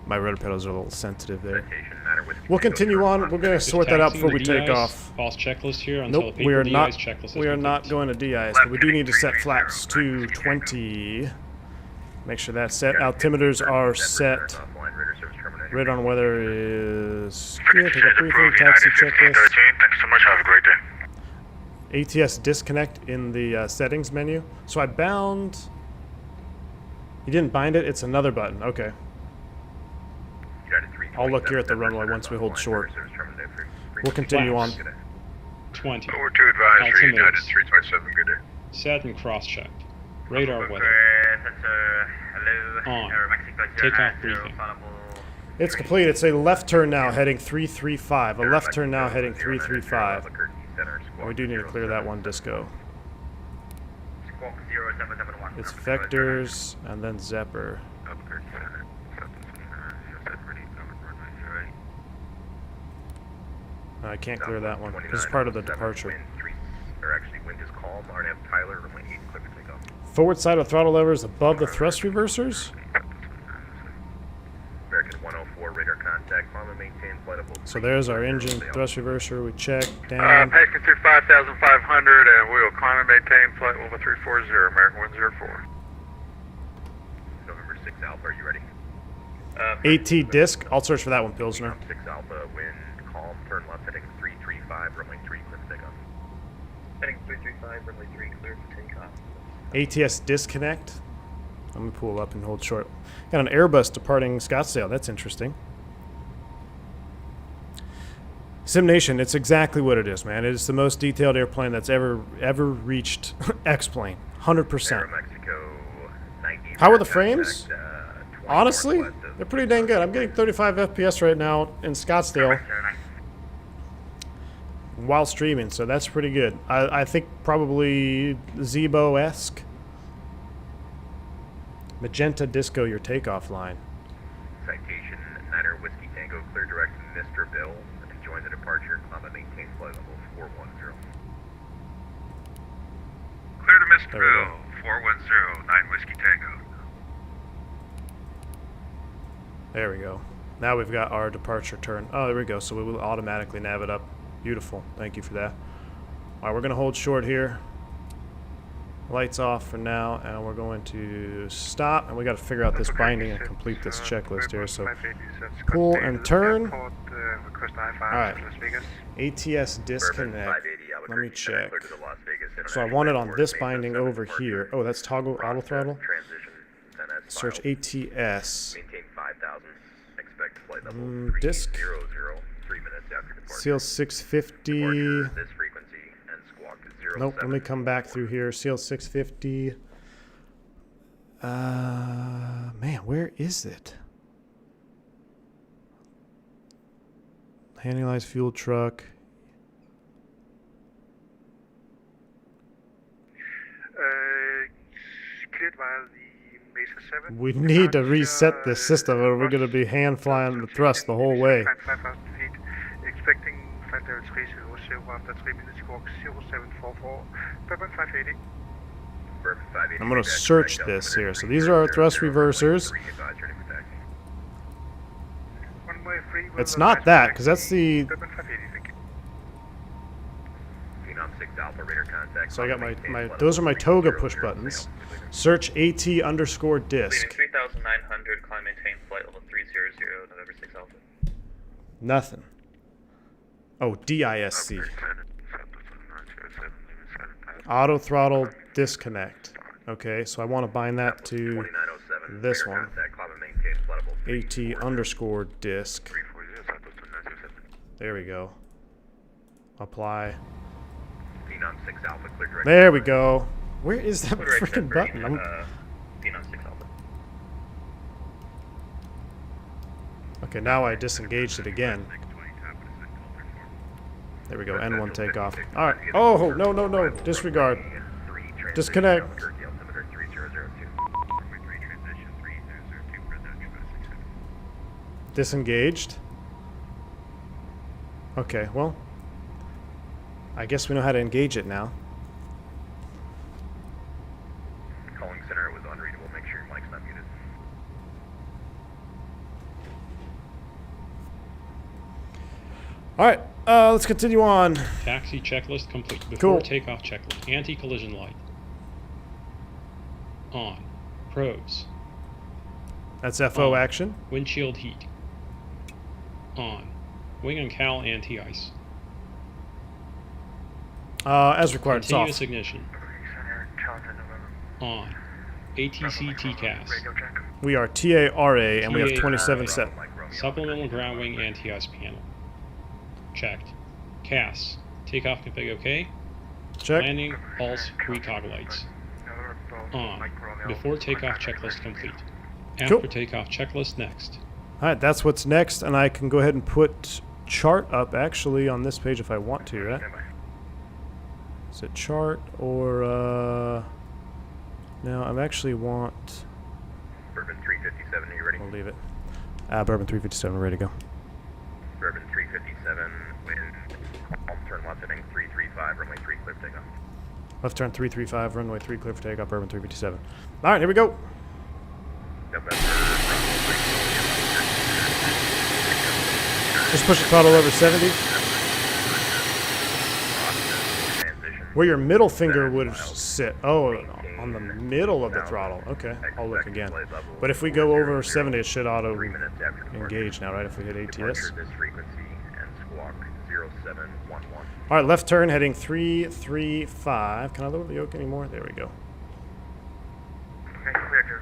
My rudder pedals are a little sensitive there. Citation, matter, Whiskey We'll Tango, continue on. We're going to Just sort that out taxiing before we the take de-ice off. False checklist here until Nope, the we are paper not. de-ice checklist is We are not complete. going to de-ice, but we do need to set flaps to 20. Make sure that's set. Altimeters are set. offline, radar service terminated. Radar weather is good. Take a briefing. Taxi checklist. Thanks so much. Have a great day. ATS disconnect in the settings menu. So I bound. You didn't bind it. It's another button. Okay. I'll look here at the runway once we hold short. We'll continue on. 20. Over to advisory, United Altimeters. 327. Good day. Set and cross-checked. Radar weather. On. Takeoff briefing. It's complete. It's a left turn now heading 335. A left turn now heading 335. We do need to clear that one disco. It's vectors and then Zephyr. I can't clear that one. This is part of the departure. Wind is calm. RNF Tyler, runway 8, clear for takeoff. Forward side of throttle lever is above the thrust reversers. American 104, radar contact, climb and maintain maintain flight level. So there's our engine thrust reverser. We check down. Passing through 5,500 and we will climb and maintain flight level 340, American 104. November 6 Alpha, are you ready? AT disc. I'll search for that one, Pilsner. 6 Alpha, wind, calm, turn left, heading 335, runway 3, clear for takeoff. Heading 335, runway 3, clear for takeoff. ATS disconnect. Let me pull up and hold short. Got an Airbus departing Scottsdale. That's interesting. SimNation, it's exactly what it is, man. It is the most detailed airplane that's ever reached X-plane. 100%. Mexico, 90. How are the frames? Honestly, they're pretty dang good. I'm getting 35 FPS right now in Scottsdale while streaming, so that's pretty good. I think probably Zebo-esque. Magenta Disco, your takeoff line. Citation, Niner Whiskey Tango, clear direct Mr. Bill, and join the departure, climb and maintain flight level 410. Clear to Mr. There we go. Bill, 410, 9 Whiskey Tango. There we go. Now we've got our departure turn. Oh, there we go. So we will automatically nav it up. Beautiful. Thank you for that. All right, we're going to hold short here. Lights off for now, and we're going to stop, and we got to figure out this binding and complete this checklist here. So pull and turn. All right. ATS disconnect. Let me check. So I want it on this binding over here. Oh, that's toggle auto throttle. Search ATS. Disc. CL650. Nope, let me come back through here. CL650. Man, where is it? Annualized fuel truck. Cleared via the Mesa 7. We need to reset this system or we're going to be hand flying the thrust the whole way. 5,000 feet. Expecting flight level 300 after 3 minutes, squawk 0744, 580. I'm going to search this here. So these are our thrust reversers. It's not that, because that's the... So I got my those are my Toga push buttons. Search AT underscore disc. 3,900, climb maintain flight level 300, November 6 Alpha. Nothing. Oh, DISC. Auto throttle disconnect. Okay, so I want to bind that to this one. AT underscore disc. There we go. Apply. There we go. Where is that freaking button? Okay, now I disengaged it again. There we go, N1 takeoff. Alright. Oh, no, no, no. Disregard. Disconnect. Disengaged. Okay, well, I guess we know how to engage it now. Calling center, it was unreadable. Make sure your mic's not muted. Alright, let's continue on. Taxi checklist complete. Before Cool. takeoff checklist. Anti-collision light. On. Probes. That's FO On. action. Windshield heat. On. Wing and cowl anti-ice. As required, it's off. Continuous ignition. On. ATC TCAS. We are TARA and we have 27 set. Supplemental ground wing anti-ice panel. Checked. CAS. Takeoff config OK. Check. Landing, pulse, recog lights. On. Before takeoff checklist complete. After Cool. takeoff checklist next. Alright, that's what's next, and I can go ahead and put chart up actually on this page if I want to, right? Is it chart or no, I actually want Bourbon 357, are you ready? I'll leave it. Bourbon 357 ready to go. Bourbon 357, wind, turn left heading 335, runway 3, clear for takeoff. Left turn 335, runway 3 clear for takeoff, Bourbon 357. Alright, here we go. November, Just push the throttle over 70. Transition. Where your middle finger would sit. Oh, on the middle of the throttle. Okay, I'll look again. But if we go over 70, it should auto 3 minutes after departure. engage now, right? If we hit ATS. Departure this frequency and squawk 0711. All right, left turn heading 335. Can I lower the yoke anymore? There we go. Okay, clear to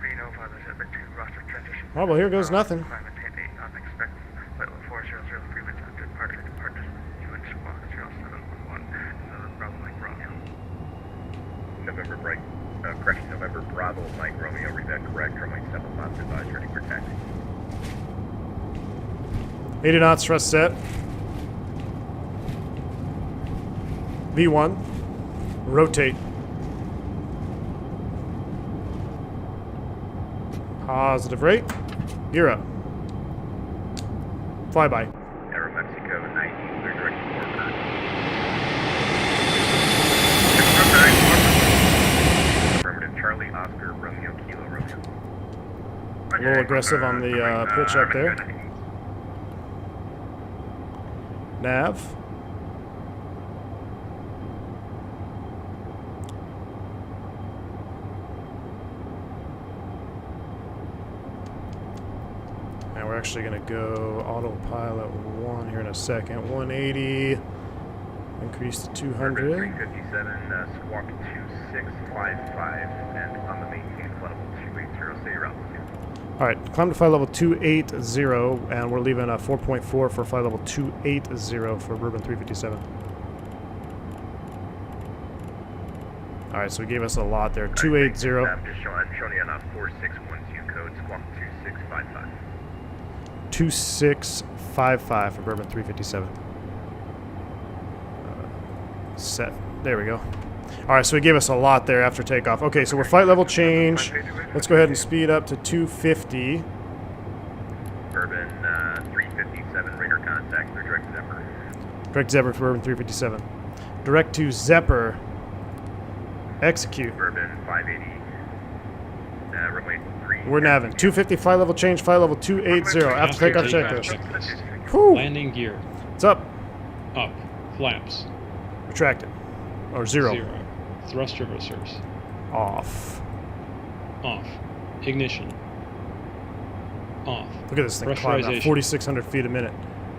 Reno, Father 72, roster transition. Oh, well, here goes nothing. Climb maintain 8 knots, expect flight level 4003 minutes after departure, departure, UN squawk 0711, Bravo Mike Romeo. November break. Correction, November Bravo Mike Romeo, read that correct. Runway 75 advised, ready for taxi. 80 knots, thrust set. V1. Rotate. Positive rate. Gear up. Flyby. Aeromexico 90, clear direction for Affirmative, Charlie, Oscar, Romeo, Kilo, Romeo. A little aggressive on the pitch up there. Nav. And we're actually going to go autopilot 1 here in a second. 180. Increase to 200. 357, squawk 2655, and on the maintain level 280, say your altitude. All right, climb to flight level 280, and we're leaving a 4.4 for flight level 280 for Bourbon 357. All right, so he gave us a lot there. 280. I'm just showing you on a 4612 code, squawk 2655. 2655 for Bourbon 357. Set. There we go. All right, so he gave us a lot there after takeoff. Okay, so we're flight level change. Let's go ahead and speed up to 250. Bourbon 357, radar contact, through direct Zephyr. Direct Zephyr for Bourbon 357. Direct to Zephyr. Execute. Bourbon 580. Runway 3. We're navin. 250 flight level change, flight level 280. After takeoff checklist. Whew. Landing gear. It's up. Up. Flaps. Retracted. Or zero. Thrust reversers. Off. Off. Ignition. Off. Look at this thing climbing up 4,600 feet a minute.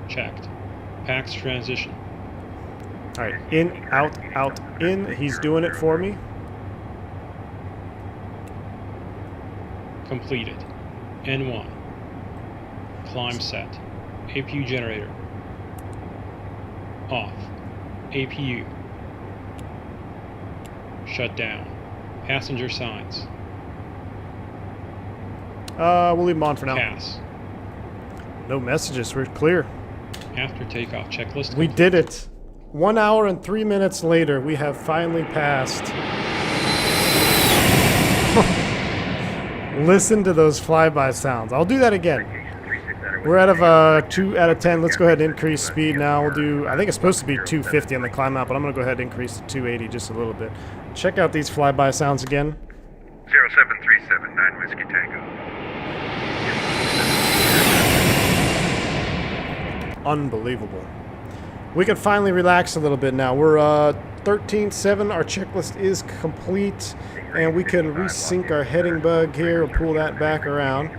Checked. PAX transition. All right, in, out, out, in. He's doing it for me. Completed. N1. Climb set. APU generator. Off. APU. Shut down. Passenger signs. We'll leave them on for now. CAS. No messages. We're clear. After takeoff checklist. We did it. 1 hour and 3 minutes later, we have finally passed. Listen to those flyby sounds. I'll do that again. We're out of 2 out of 10. Let's go ahead and increase speed now. We'll do, I think it's supposed to be 250 on the climb out, but I'm going to go ahead and increase to 280 just a little bit. Check out these flyby sounds again. 0737, 9 Whiskey Tango. Unbelievable. We can finally relax a little bit now. We're 13.7. Our checklist is complete, and we can resync our heading bug here. We'll pull that back around.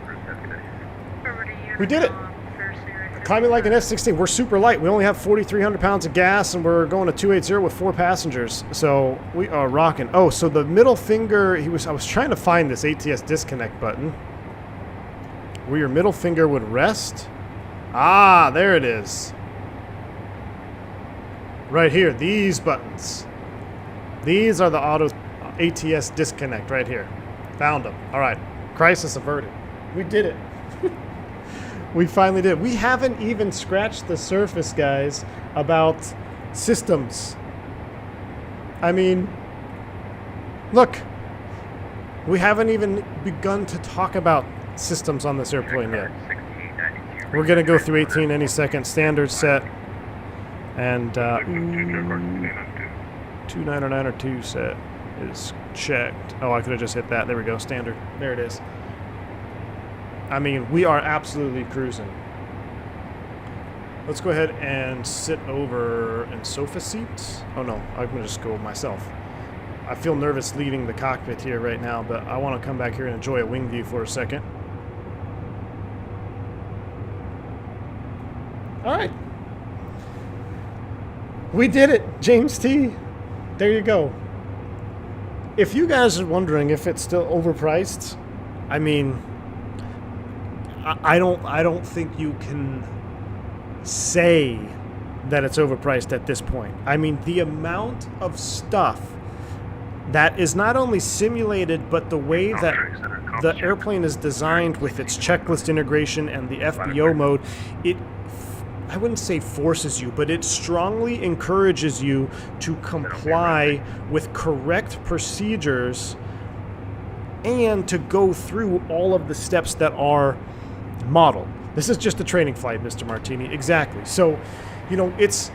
We did it. Climbing like an F-16. We're super light. We only have 4,300 pounds of gas, and we're going to 280 with 4 passengers. So we are rocking. Oh, so the middle finger. I was trying to find this Ats Disconnect button, where your middle finger would rest. Ah, there it is. Right here, these buttons. These are the auto Ats Disconnect right here. Found them. All right, crisis averted. We did it. We finally did. We haven't even scratched the surface, guys, about systems. I mean, look, we haven't even begun to talk about systems on this airplane yet. We're going to go through 18 any second, standard set, and 2902 set is checked. Oh, I could have just hit that. There we go, standard. There it is. I mean, we are absolutely cruising. Let's go ahead and sit over in sofa seat. Oh no, I'm gonna just go myself. I feel nervous leaving the cockpit here right now, but I want to come back here and enjoy a wing view for a second. All right. We did it, James T. There you go. If you guys are wondering if it's still overpriced, I mean, I don't think you can say that it's overpriced at this point. I mean, the amount of stuff that is not only simulated, but the way that the airplane is designed with its checklist integration and the FBO mode, I wouldn't say forces you, but it strongly encourages you to comply with correct procedures and to go through all of the steps that are modeled. This is just a training flight, Mr. Martini. Exactly. So, you know, it's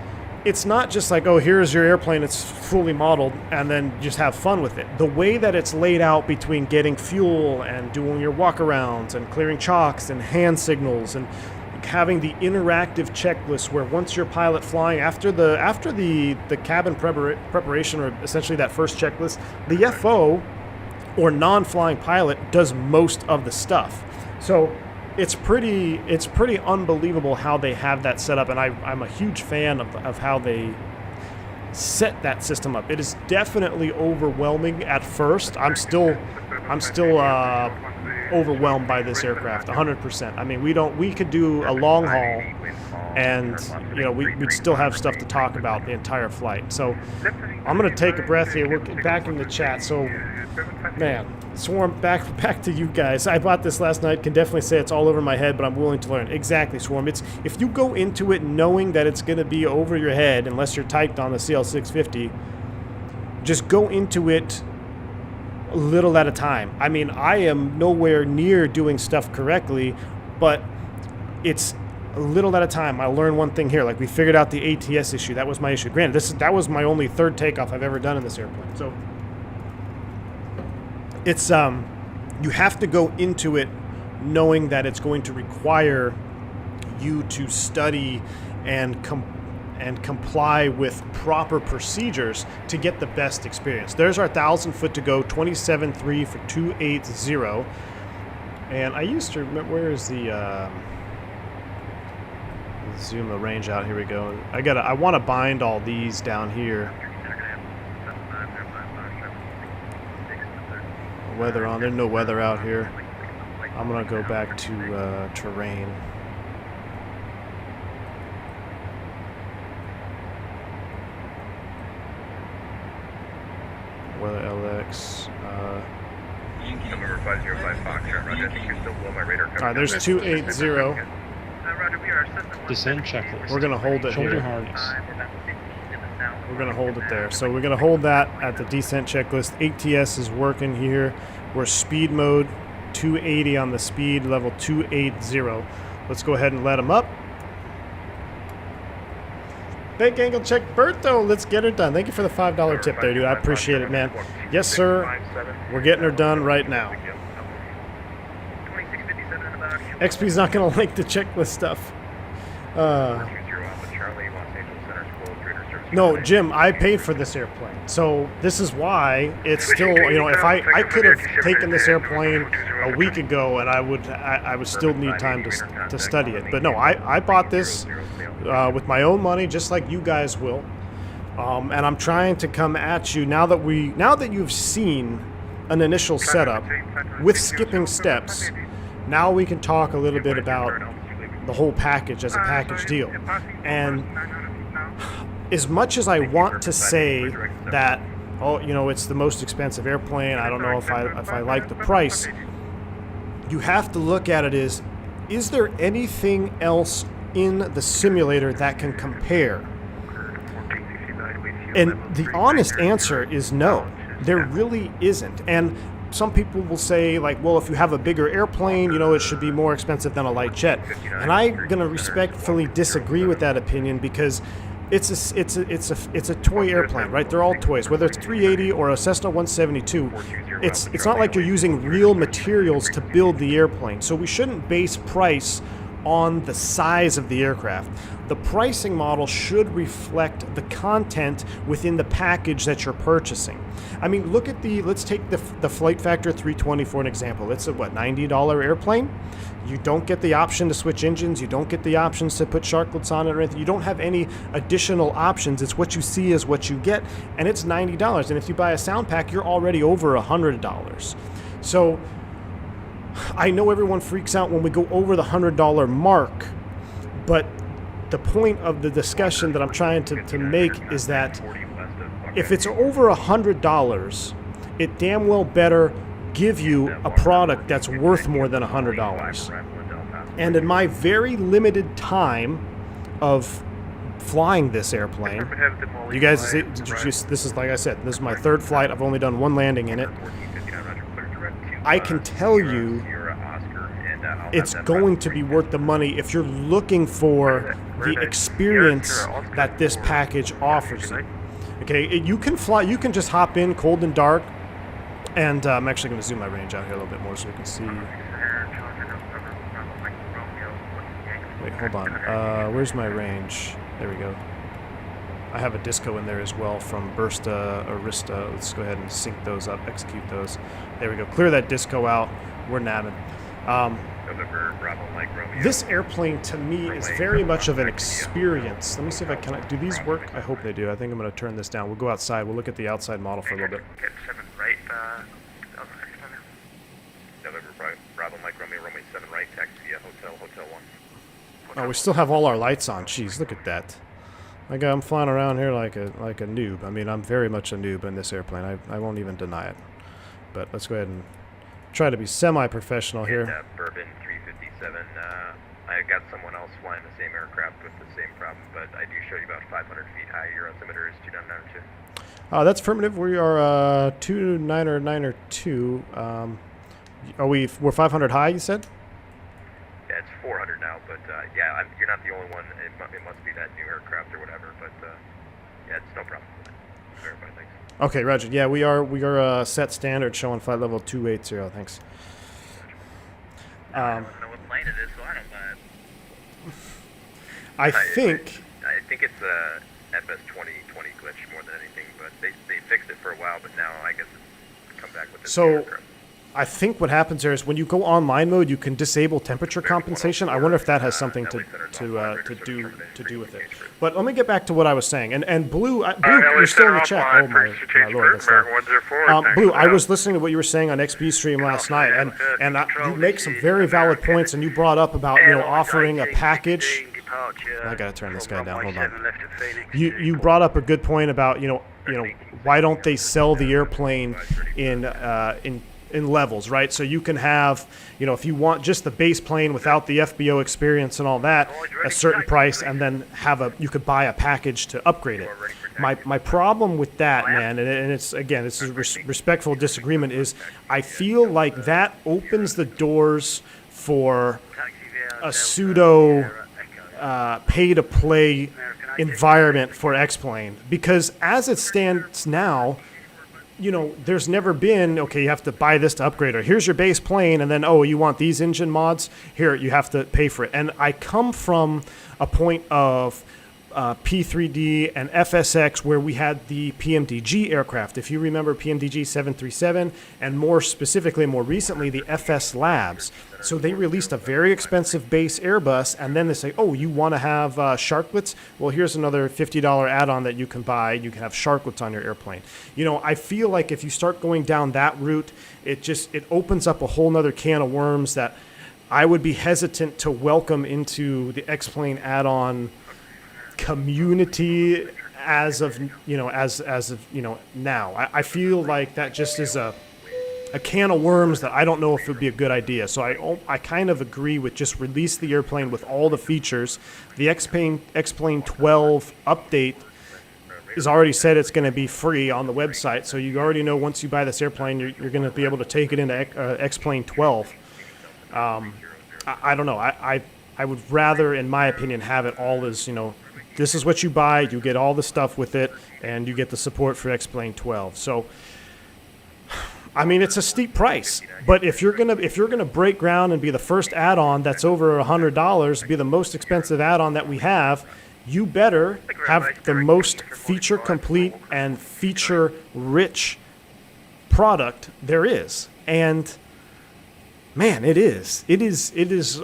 not just like, oh, here's your airplane, it's fully modeled, and then just have fun with it. The way that it's laid out between getting fuel and doing your walkarounds and clearing chocks and hand signals and having the interactive checklist where once your pilot flying, after the cabin preparation, or essentially that first checklist, the FO or non-flying pilot does most of the stuff. So it's pretty unbelievable how they have that set up, and I'm a huge fan of how they set that system up. It is definitely overwhelming at first. I'm still overwhelmed by this aircraft 100%. I mean, we could do a long haul and you know we'd still have stuff to talk about the entire flight. So I'm gonna take a breath here. We're back in the chat. So man, Swarm, back to you guys. I bought this last night, can definitely say it's all over my head, but I'm willing to learn. Exactly, Swarm. It's if you go into it knowing that it's gonna be over your head, unless you're typed on the CL650, just go into it a little at a time. I mean, I am nowhere near doing stuff correctly, but it's a little at a time. I learned one thing here. Like, we figured out the ATS issue. That was my issue. Granted, that was my only third takeoff I've ever done in this airplane. So it's you have to go into it knowing that it's going to require you to study and comply with proper procedures to get the best experience. There's our 1,000 foot to go, 27.3 for 280. And I used to remember, where is the zoom the range out? Here we go. I want to bind all these down here. Weather on. There's no weather out here. I'm gonna go back to terrain. Weather LX. November 505 Foxtrot, Roger. I think you're still below my radar coverage. Alright, there's 280. Roger, we are assistant Descent checklist. We're gonna hold it Shoulder here. harness. We're gonna hold it there. So we're gonna hold that at the descent checklist. ATS is working here. We're speed mode, 280 on the speed, level 280. Let's go ahead and let them up. Bank angle check, Berto. Let's get her done. Thank you for the $5 tip there, dude. I appreciate it, man. Yes, sir. We're getting her done right now. XP's not gonna like the checklist stuff. No, Jim, I paid for this airplane. So this is why it's still, you know, if I could have taken this airplane a week ago and I would still need time to study it. But no, I bought this with my own money, just like you guys will. And I'm trying to come at you now that you've seen an initial setup with skipping steps. Now we can talk a little bit about the whole package as a package deal. And as much as I want to say that, oh, you know, it's the most expensive airplane, I don't know if I like the price, you have to look at it as, is there anything else in the simulator that can compare? And the honest answer is no, there really isn't. And some people will say, like, well, if you have a bigger airplane, you know, it should be more expensive than a light jet. And I'm going to respectfully disagree with that opinion, because it's a toy airplane, right? They're all toys. Whether it's 380 or a Cessna 172, it's not like you're using real materials to build the airplane. So we shouldn't base price on the size of the aircraft. The pricing model should reflect the content within the package that you're purchasing. I mean, look at let's take the Flight Factor 320 for an example. It's a, what, $90 airplane? You don't get the option to switch engines. You don't get the options to put sharklets on it or anything. You don't have any additional options. It's what you see is what you get, and it's $90. And if you buy a sound pack, you're already over $100. So I know everyone freaks out when we go over the $100 mark, but the point of the discussion that I'm trying to make is that if it's over $100, it damn well better give you a product that's worth more than $100. And in my very limited time of flying this airplane, you guys see, this is, like I said, this is my third flight. I've only done one landing in it. I can tell you it's going to be worth the money if you're looking for the experience that this package offers you. Okay, you can fly, you can just hop in cold and dark, and I'm actually going to zoom my range out here a little bit more so we can see. Wait, hold on. Where's my range? There we go. I have a disco in there as well from Bursta, Arista. Let's go ahead and sync those up, execute those. There we go. Clear that disco out. We're nabbing. This airplane to me is very much of an experience. Let me see if I can. Do these work? I hope they do. I think I'm going to turn this down. We'll go outside. We'll look at the outside model for a little bit. Get 7 right, November Bravo Mike Romeo, Romeo 7 right, taxi via Hotel 1. Oh, we still have all our lights on. Jeez, look at that. Like I'm flying around here like a noob. I mean, I'm very much a noob in this airplane. I won't even deny it. But let's go ahead and try to be semi-professional here. Bourbon 357. I got someone else flying the same aircraft with the same problem, but I do show you about 500 feet high. Your altimeter is 2992. That's affirmative. We are 2992. We're 500 high, you said? Yeah, it's 400 now, but yeah, you're not the only one. It must be that new aircraft or whatever, but yeah, it's no problem. Verify, thanks. Okay, Roger. Yeah, we are set standard showing flight level 280. Thanks. I don't know what plane it is, so I don't buy it. I think it's a FS 2020 glitch more than anything, but they fixed it for a while, but now I guess it's come back with this new aircraft. I think what happens there is when you go online mode, you can disable temperature compensation. I wonder if that has something to do with it. But let me get back to what I was saying. And Blue, you're still in the chat. Oh my lord, that's not. Blue, I was listening to what you were saying on XP Stream last night, and you make some very valid points. And you brought up about offering a package. I gotta turn this guy down. Hold on. You brought up a good point about why don't they sell the airplane in levels, right? So you can have, if you want just the base plane without the FBO experience and all that, a certain price, and then you could buy a package to upgrade it. My problem with that, man, and it's, again, this is respectful disagreement, is I feel like that opens the doors for a pseudo pay-to-play environment for X-Plane, because as it stands now, there's never been, okay, you have to buy this to upgrade, or here's your base plane, and then, oh, you want these engine mods? Here, you have to pay for it. And I come from a point of P3D and FSX where we had the PMDG aircraft. If you remember PMDG 737, and more specifically, more recently, the FS Labs. So they released a very expensive base Airbus, and then they say, oh, you want to have sharklets? Well, here's another $50 add-on that you can buy. You can have sharklets on your airplane. I feel like if you start going down that route, it opens up a whole nother can of worms that I would be hesitant to welcome into the X-Plane add-on community as of now. I feel like that just is a can of worms that I don't know if it would be a good idea. So I kind of agree with just release the airplane with all the features. The X-Plane 12 update is already said it's going to be free on the website, so you already know once you buy this airplane you're going to be able to take it into X-Plane 12. I don't know. I would rather, in my opinion, have it all as, this is what you buy, you get all the stuff with it, and you get the support for X-Plane 12. So I mean, it's a steep price, but if you're gonna break ground and be the first add-on that's over $100, be the most expensive add-on that we have, you better have the most feature complete and feature rich product there is. And man, it is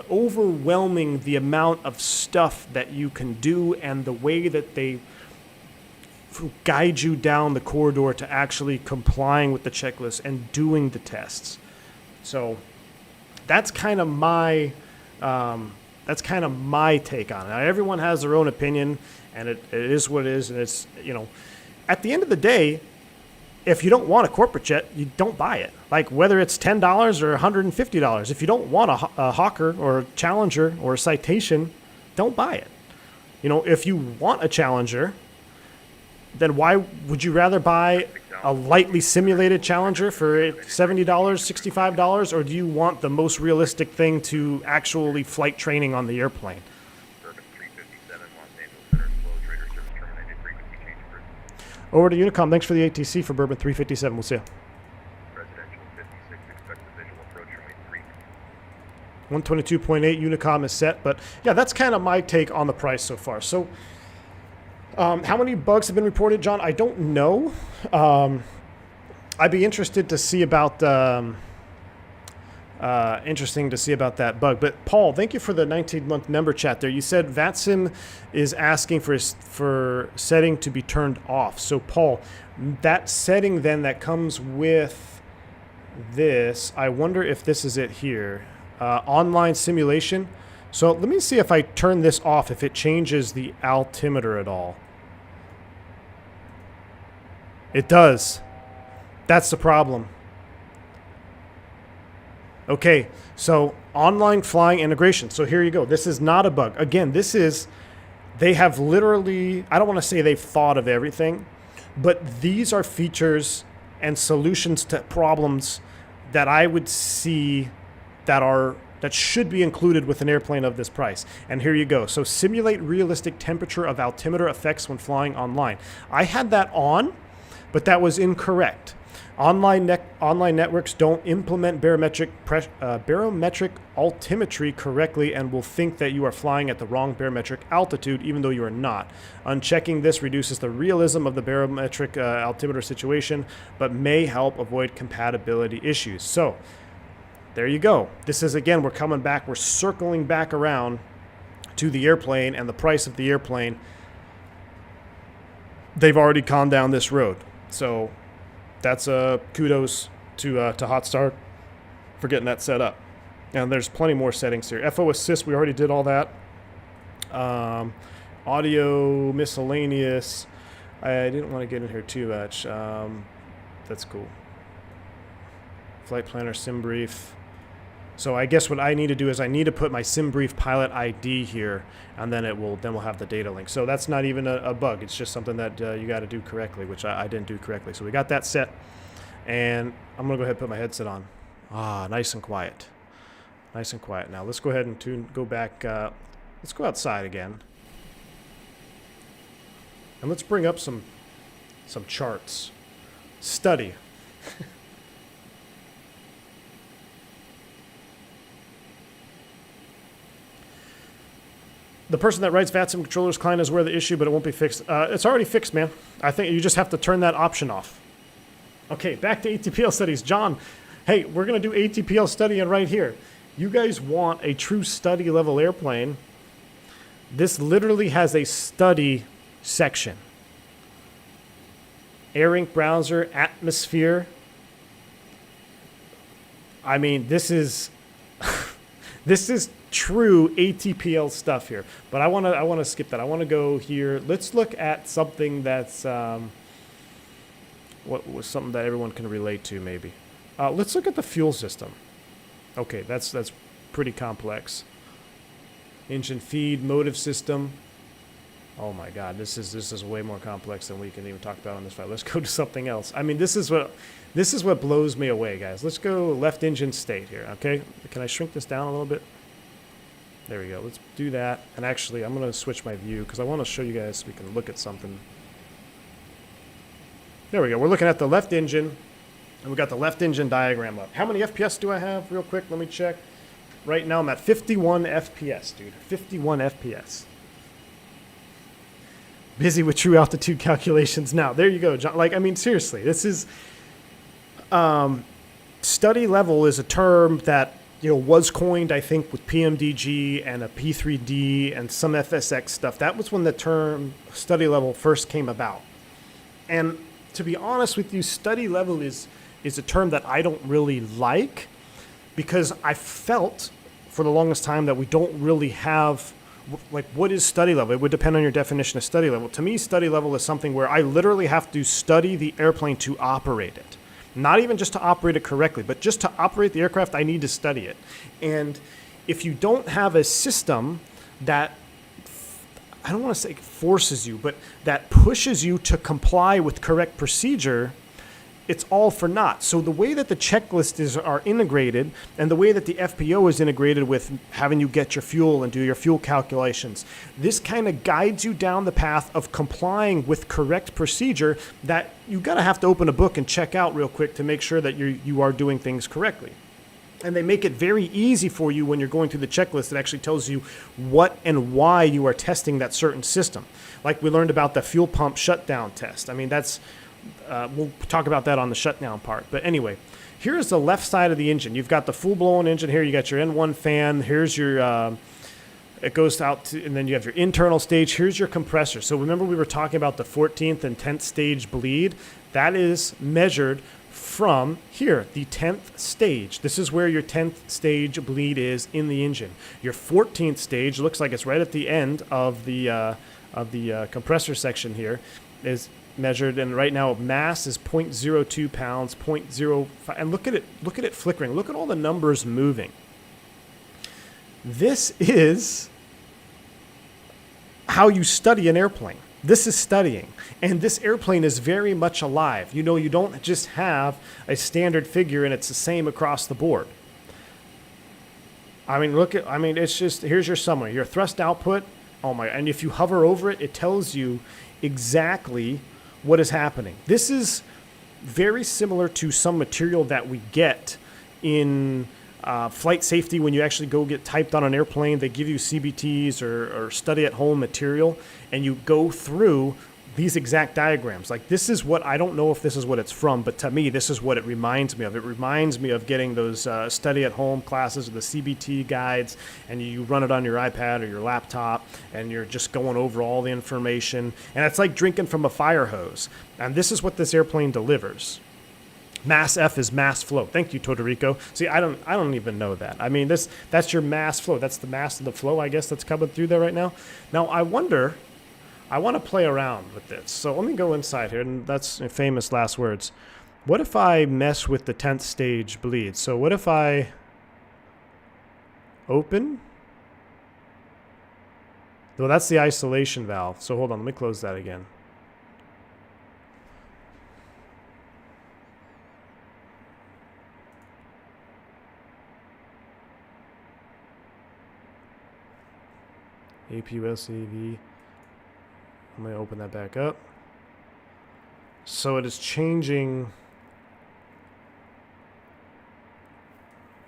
overwhelming, the amount of stuff that you can do and the way that they guide you down the corridor to actually complying with the checklist and doing the tests. So that's kind of my take on it. Now, everyone has their own opinion, and it is what it is. And it's, you know, at the end of the day, if you don't want a corporate jet, you don't buy it. Like whether it's $10 or $150, if you don't want a Hawker or a Challenger or a Citation, don't buy it. You know, if you want a Challenger, then why would you rather buy a lightly simulated Challenger for $70, $65, or do you want the most realistic thing to actually flight training on the airplane? Bourbon 357, Los Angeles Center, slow trader service terminated, frequency change approved. Over to Unicom. Thanks for the ATC for Bourbon 357. We'll see you. Residential 56, expect the visual approach remain 3. 122.8 Unicom is set, but yeah, that's kind of my take on the price so far. So how many bugs have been reported, John? I don't know. I'd be interested to see about that bug. But Paul, thank you for the 19-month member chat there. You said VATSIM is asking for setting to be turned off. So Paul, that setting then that comes with this, I wonder if this is it here. Online simulation. So let me see if I turn this off, if it changes the altimeter at all. It does. That's the problem. Okay, so online flying integration. So here you go. This is not a bug. Again, they have literally, I don't want to say they've thought of everything, but these are features and solutions to problems that I would see that should be included with an airplane of this price. And here you go. So simulate realistic temperature of altimeter effects when flying online. I had that on, but that was incorrect. Online networks don't implement barometric altimetry correctly and will think that you are flying at the wrong barometric altitude, even though you are not. Unchecking this reduces the realism of the barometric altimeter situation, but may help avoid compatibility issues. So there you go. This is, again, we're circling back around to the airplane and the price of the airplane. They've already gone down this road. So that's kudos to HotStart for getting that set up. And there's plenty more settings here. FO assist, we already did all that. Audio miscellaneous. I didn't want to get in here too much. That's cool. Flight planner, sim brief. So I guess what I need to do is I need to put my SimBrief pilot ID here, and then we'll have the data link. So that's not even a bug. It's just something that you got to do correctly, which I didn't do correctly. So we got that set, and I'm gonna go ahead and put my headset on. Nice and quiet. Nice and quiet. Now let's go ahead and go back. Let's go outside again, and let's bring up some charts. Study. The person that writes VATSIM controllers client is aware of the issue, but it won't be fixed. It's already fixed, man. I think you just have to turn that option off. Okay, back to ATPL studies. John, hey, we're going to do ATPL studying right here. You guys want a true study level airplane. This literally has a study section. AirInc browser, atmosphere. I mean, this is this is true ATPL stuff here. But I want to skip that. I want to go here. Let's look at something that's what was something that everyone can relate to maybe. Let's look at the fuel system. Okay, that's pretty complex. Engine feed, motive system. Oh my God, this is way more complex than we can even talk about on this file. Let's go to something else. I mean, this is what blows me away, guys. Let's go left engine state here. Okay, can I shrink this down a little bit? There we go. Let's do that. And actually, I'm going to switch my view because I want to show you guys so we can look at something. There we go. We're looking at the left engine. And we got the left engine diagram up. How many FPS do I have? Real quick, let me check. Right now I'm at 51 FPS, dude. 51 FPS. Busy with true altitude calculations now. There you go, John. Like, I mean, seriously, this is... study level is a term that, you know, was coined, I think, with PMDG and a P3D and some FSX stuff. That was when the term study level first came about. And to be honest with you, study level is a term that I don't really like, because I felt for the longest time that we don't really have, like, what is study level? It would depend on your definition of study level. To me, study level is something where I literally have to study the airplane to operate it. Not even just to operate it correctly, but just to operate the aircraft, I need to study it. And if you don't have a system that, I don't want to say forces you, but that pushes you to comply with correct procedure, it's all for naught. So the way that the checklists are integrated, and the way that the FPO is integrated with having you get your fuel and do your fuel calculations, this kind of guides you down the path of complying with correct procedure that you gotta have to open a book and check out real quick to make sure that you are doing things correctly. And they make it very easy for you when you're going through the checklist. It actually tells you what and why you are testing that certain system. Like we learned about the fuel pump shutdown test. I mean, that's... we'll talk about that on the shutdown part. But anyway, here's the left side of the engine. You've got the full-blown engine here. You got your N1 fan. Here's your, it goes out to, and then you have your internal stage. Here's your compressor. So remember we were talking about the 14th and 10th stage bleed? That is measured from here, the 10th stage. This is where your 10th stage bleed is in the engine. Your 14th stage looks like it's right at the end of the compressor section here, is measured, and right now mass is 0.02 pounds, 0.05, and look at it flickering. Look at all the numbers moving. This is how you study an airplane. This is studying, and this airplane is very much alive. You know, you don't just have a standard figure and it's the same across the board. I mean, it's just, here's your summary. Your thrust output, oh my, and if you hover over it, it tells you exactly what is happening. This is very similar to some material that we get in flight safety when you actually go get typed on an airplane. They give you CBTs or study at home material, and you go through these exact diagrams. Like, this is what, I don't know if this is what it's from, but to me, this is what it reminds me of. It reminds me of getting those study at home classes or the CBT guides, and you run it on your iPad or your laptop, and you're just going over all the information. And it's like drinking from a fire hose. And this is what this airplane delivers. Mass F is mass flow. Thank you, Todorico. See, I don't even know that. I mean, that's your mass flow. That's the mass of the flow, I guess, that's coming through there right now. Now, I want to play around with this. So let me go inside here, and that's famous last words. What if I mess with the 10th stage bleed? So what if I open? Well, that's the isolation valve. So hold on, let me close that again. APUSAV. I'm going to open that back up. So it is changing.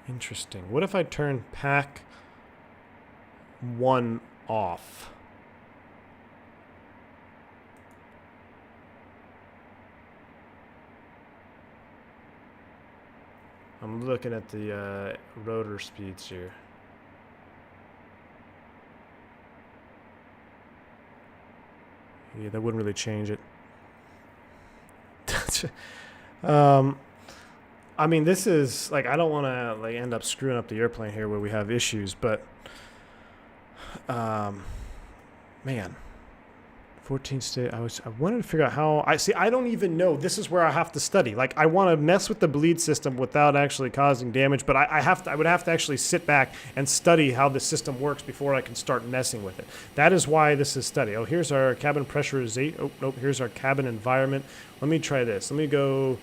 Interesting. What if I turn pack 1 off? I'm looking at the rotor speeds here. Yeah, that wouldn't really change it. I mean, this is like, I don't want to like end up screwing up the airplane here where we have issues, but man, 14 state. I wanted to figure out how. I don't even know. This is where I have to study. Like, I want to mess with the bleed system without actually causing damage, but I would have to actually sit back and study how the system works before I can start messing with it. That is why this is study. Oh, here's our cabin pressurization. Oh, nope. Here's our cabin environment. Let me try this. Let me go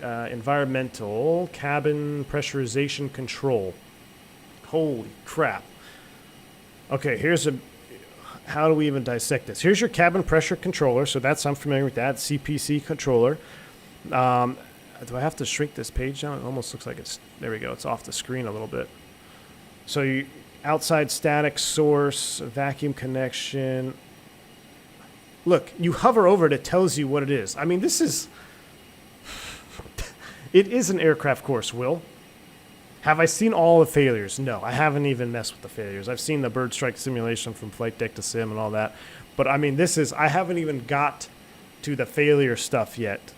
environmental cabin pressurization control. Holy crap. Okay, here's a. How do we even dissect this? Here's your cabin pressure controller. So I'm familiar with that. CPC controller. do I have to shrink this page down? It almost looks like it's, there we go, it's off the screen a little bit. So you, outside static source, vacuum connection. Look, you hover over it, it tells you what it is. I mean, this is, it is an aircraft course, Will. Have I seen all the failures? No, I haven't even messed with the failures. I've seen the bird strike simulation from flight deck to sim and all that. But I mean, this is, I haven't even got to the failure stuff yet.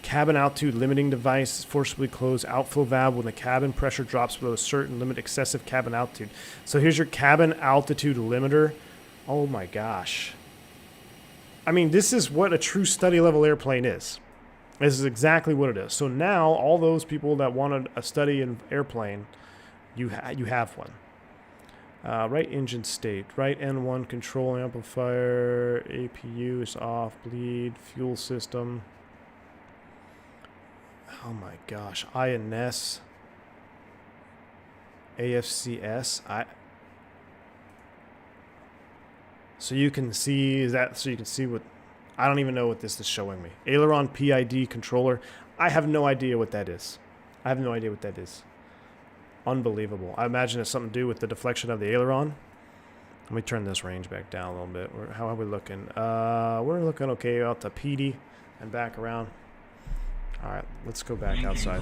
Cabin altitude limiting device forcibly close outflow valve when the cabin pressure drops below a certain limit, excessive cabin altitude. So here's your cabin altitude limiter. Oh my gosh. I mean, this is what a true study level airplane is. This is exactly what it is. So now all those people that wanted a study in airplane, you have one. Right engine state, right N1 control amplifier, APU is off, bleed, fuel system. Oh my gosh, INS, AFCS. So you can see that. So you can see what. I don't even know what this is showing me. Aileron PID controller. I have no idea what that is. I have no idea what that is. Unbelievable. I imagine it's something to do with the deflection of the aileron. Let me turn this range back down a little bit. How are we looking? We're looking okay out to PD and back around. All right, let's go back outside.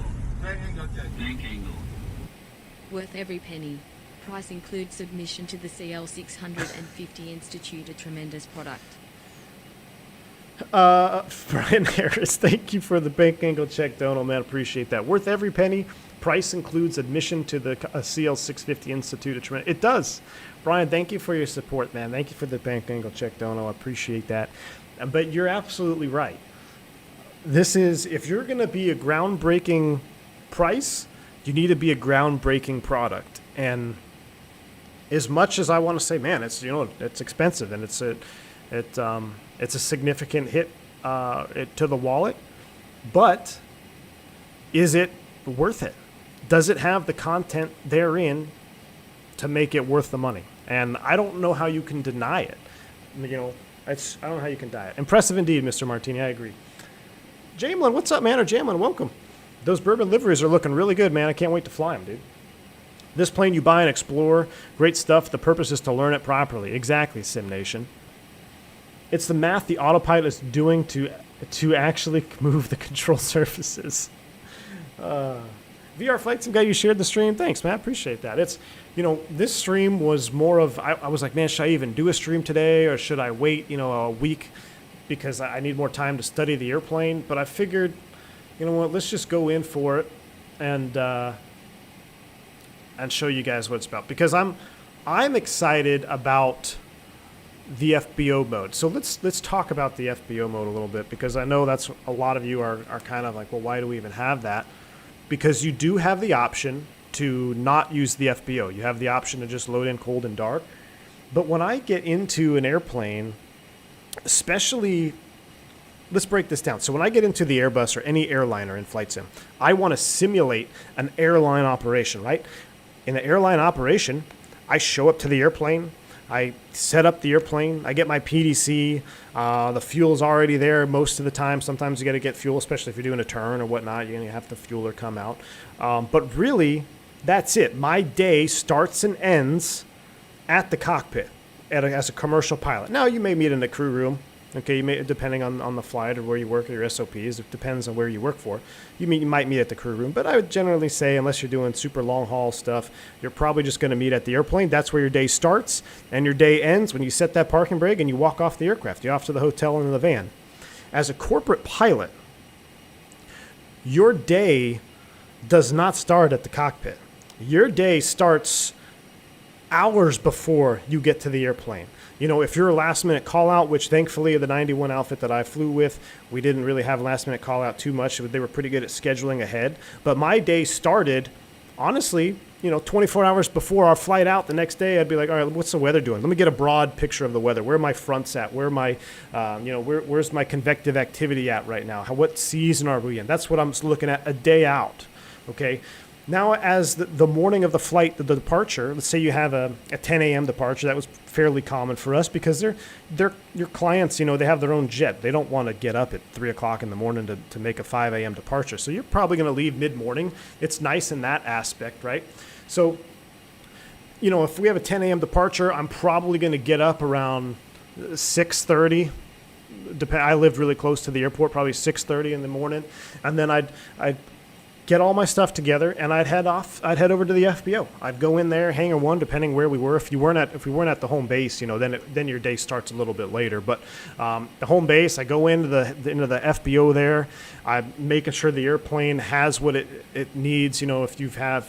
Worth every penny. Price includes submission to the CL650 Institute, a tremendous product. Brian Harris, thank you for the bank angle check, Donald, man, appreciate that. Worth every penny. Price includes admission to the CL650 Institute of Tremendous. It does. Brian, thank you for your support, man. Thank you for the bank angle check, Donald. I appreciate that. But you're absolutely right. This is, if you're going to be a groundbreaking price, you need to be a groundbreaking product. And as much as I want to say, man, it's, you know, it's expensive and it's a significant hit to the wallet, but is it worth it? Does it have the content therein to make it worth the money? And I don't know how you can deny it. You know, I don't know how you can deny it. Impressive indeed, Mr. Martini. I agree. Jamelin, what's up, man? Or Jamelin, welcome. Those bourbon liveries are looking really good, man. I can't wait to fly them, dude. This plane you buy and explore, great stuff. The purpose is to learn it properly. Exactly, Sim Nation. It's the math the autopilot is doing to actually move the control surfaces. VR Flight Sim guy, you shared the stream. Thanks, man. I appreciate that. It's, you know, this stream was more of, I was like, man, should I even do a stream today or should I wait, you know, a week because I need more time to study the airplane? But I figured, you know what, let's just go in for it and show you guys what it's about, because I'm excited about the FBO mode. So let's talk about the FBO mode a little bit, because I know that's a lot of you are kind of like, well, why do we even have that? Because you do have the option to not use the FBO. You have the option to just load in cold and dark. But when I get into an airplane, especially, let's break this down. So when I get into the Airbus or any airliner in Flight Sim, I want to simulate an airline operation, right? In an airline operation, I show up to the airplane, I set up the airplane, I get my PDC, the fuel's already there most of the time. Sometimes you got to get fuel, especially if you're doing a turn or whatnot. You're going to have the fueler come out. But really, that's it. My day starts and ends at the cockpit as a commercial pilot. Now, you may meet in the crew room. Okay, you may, depending on the flight or where you work or your SOPs, it depends on where you work for. You might meet at the crew room, but I would generally say, unless you're doing super long haul stuff, you're probably just going to meet at the airplane. That's where your day starts and your day ends when you set that parking brake and you walk off the aircraft. You're off to the hotel and in the van. As a corporate pilot, your day does not start at the cockpit. Your day starts hours before you get to the airplane. You know, if you're a last-minute call-out, which thankfully the 91 outfit that I flew with, we didn't really have last-minute call-out too much. They were pretty good at scheduling ahead. But my day started, honestly, you know, 24 hours before our flight out the next day. I'd be like, all right, what's the weather doing? Let me get a broad picture of the weather. Where are my fronts at? Where are my, where's my convective activity at right now? What season are we in? That's what I'm looking at a day out, okay? Now, as the morning of the flight, the departure, let's say you have a 10 a.m. departure. That was fairly common for us because they're your clients, they have their own jet. They don't want to get up at 3 o'clock in the morning to make a 5 a.m. departure. So you're probably going to leave mid-morning. It's nice in that aspect, right? So, if we have a 10 a.m. departure, I'm probably going to get up around 6:30. I lived really close to the airport, probably 6:30 in the morning. And then I'd get all my stuff together, and I'd head over to the FBO. I'd go in there, hangar 1, depending where we were. If we weren't at the home base, then your day starts a little bit later. But the home base, I go into the FBO there. I'm making sure the airplane has what it needs. If you have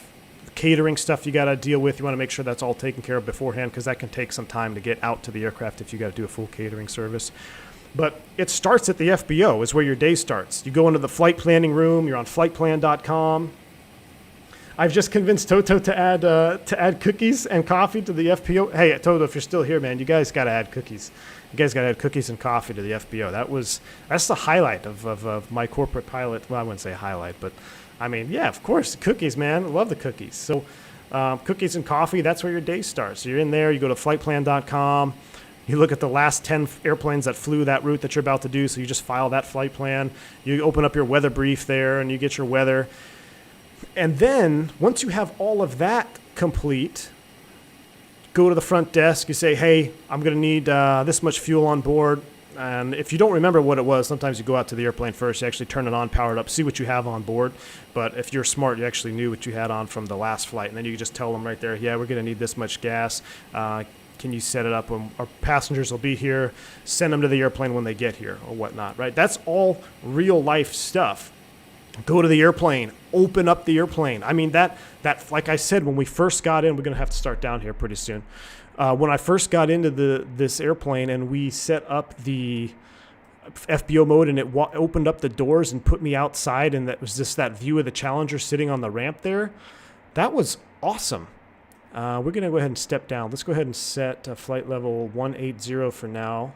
catering stuff you got to deal with, you want to make sure that's all taken care of beforehand, because that can take some time to get out to the aircraft if you got to do a full catering service. But it starts at the FBO is where your day starts. You go into the flight planning room. You're on flightplan.com. I've just convinced Toto to add cookies and coffee to the FBO. Hey, Toto, if you're still here, man, you guys got to add cookies. You guys got to add cookies and coffee to the FBO. That's the highlight of my corporate pilot. Well, I wouldn't say highlight, but I mean, yeah, of course, cookies, man. I love the cookies. So cookies and coffee, that's where your day starts. So you're in there. You go to flightplan.com. You look at the last 10 airplanes that flew that route that you're about to do, so you just file that flight plan. You open up your weather brief there, and you get your weather. And then, once you have all of that complete, go to the front desk. You say, hey, I'm going to need this much fuel on board. And if you don't remember what it was, sometimes you go out to the airplane first. You actually turn it on, power it up, see what you have on board. But if you're smart, you actually knew what you had on from the last flight. And then you just tell them right there, yeah, we're going to need this much gas. Can you set it up when our passengers will be here? Send them to the airplane when they get here or whatnot, right? That's all real life stuff. Go to the airplane, open up the airplane. I mean, that like I said, when we first got in, we're going to have to start down here pretty soon. When I first got into this airplane and we set up the FBO mode and it opened up the doors and put me outside, and that was just that view of the Challenger sitting on the ramp there, that was awesome. We're going to go ahead and step down. Let's go ahead and set flight level 180 for now.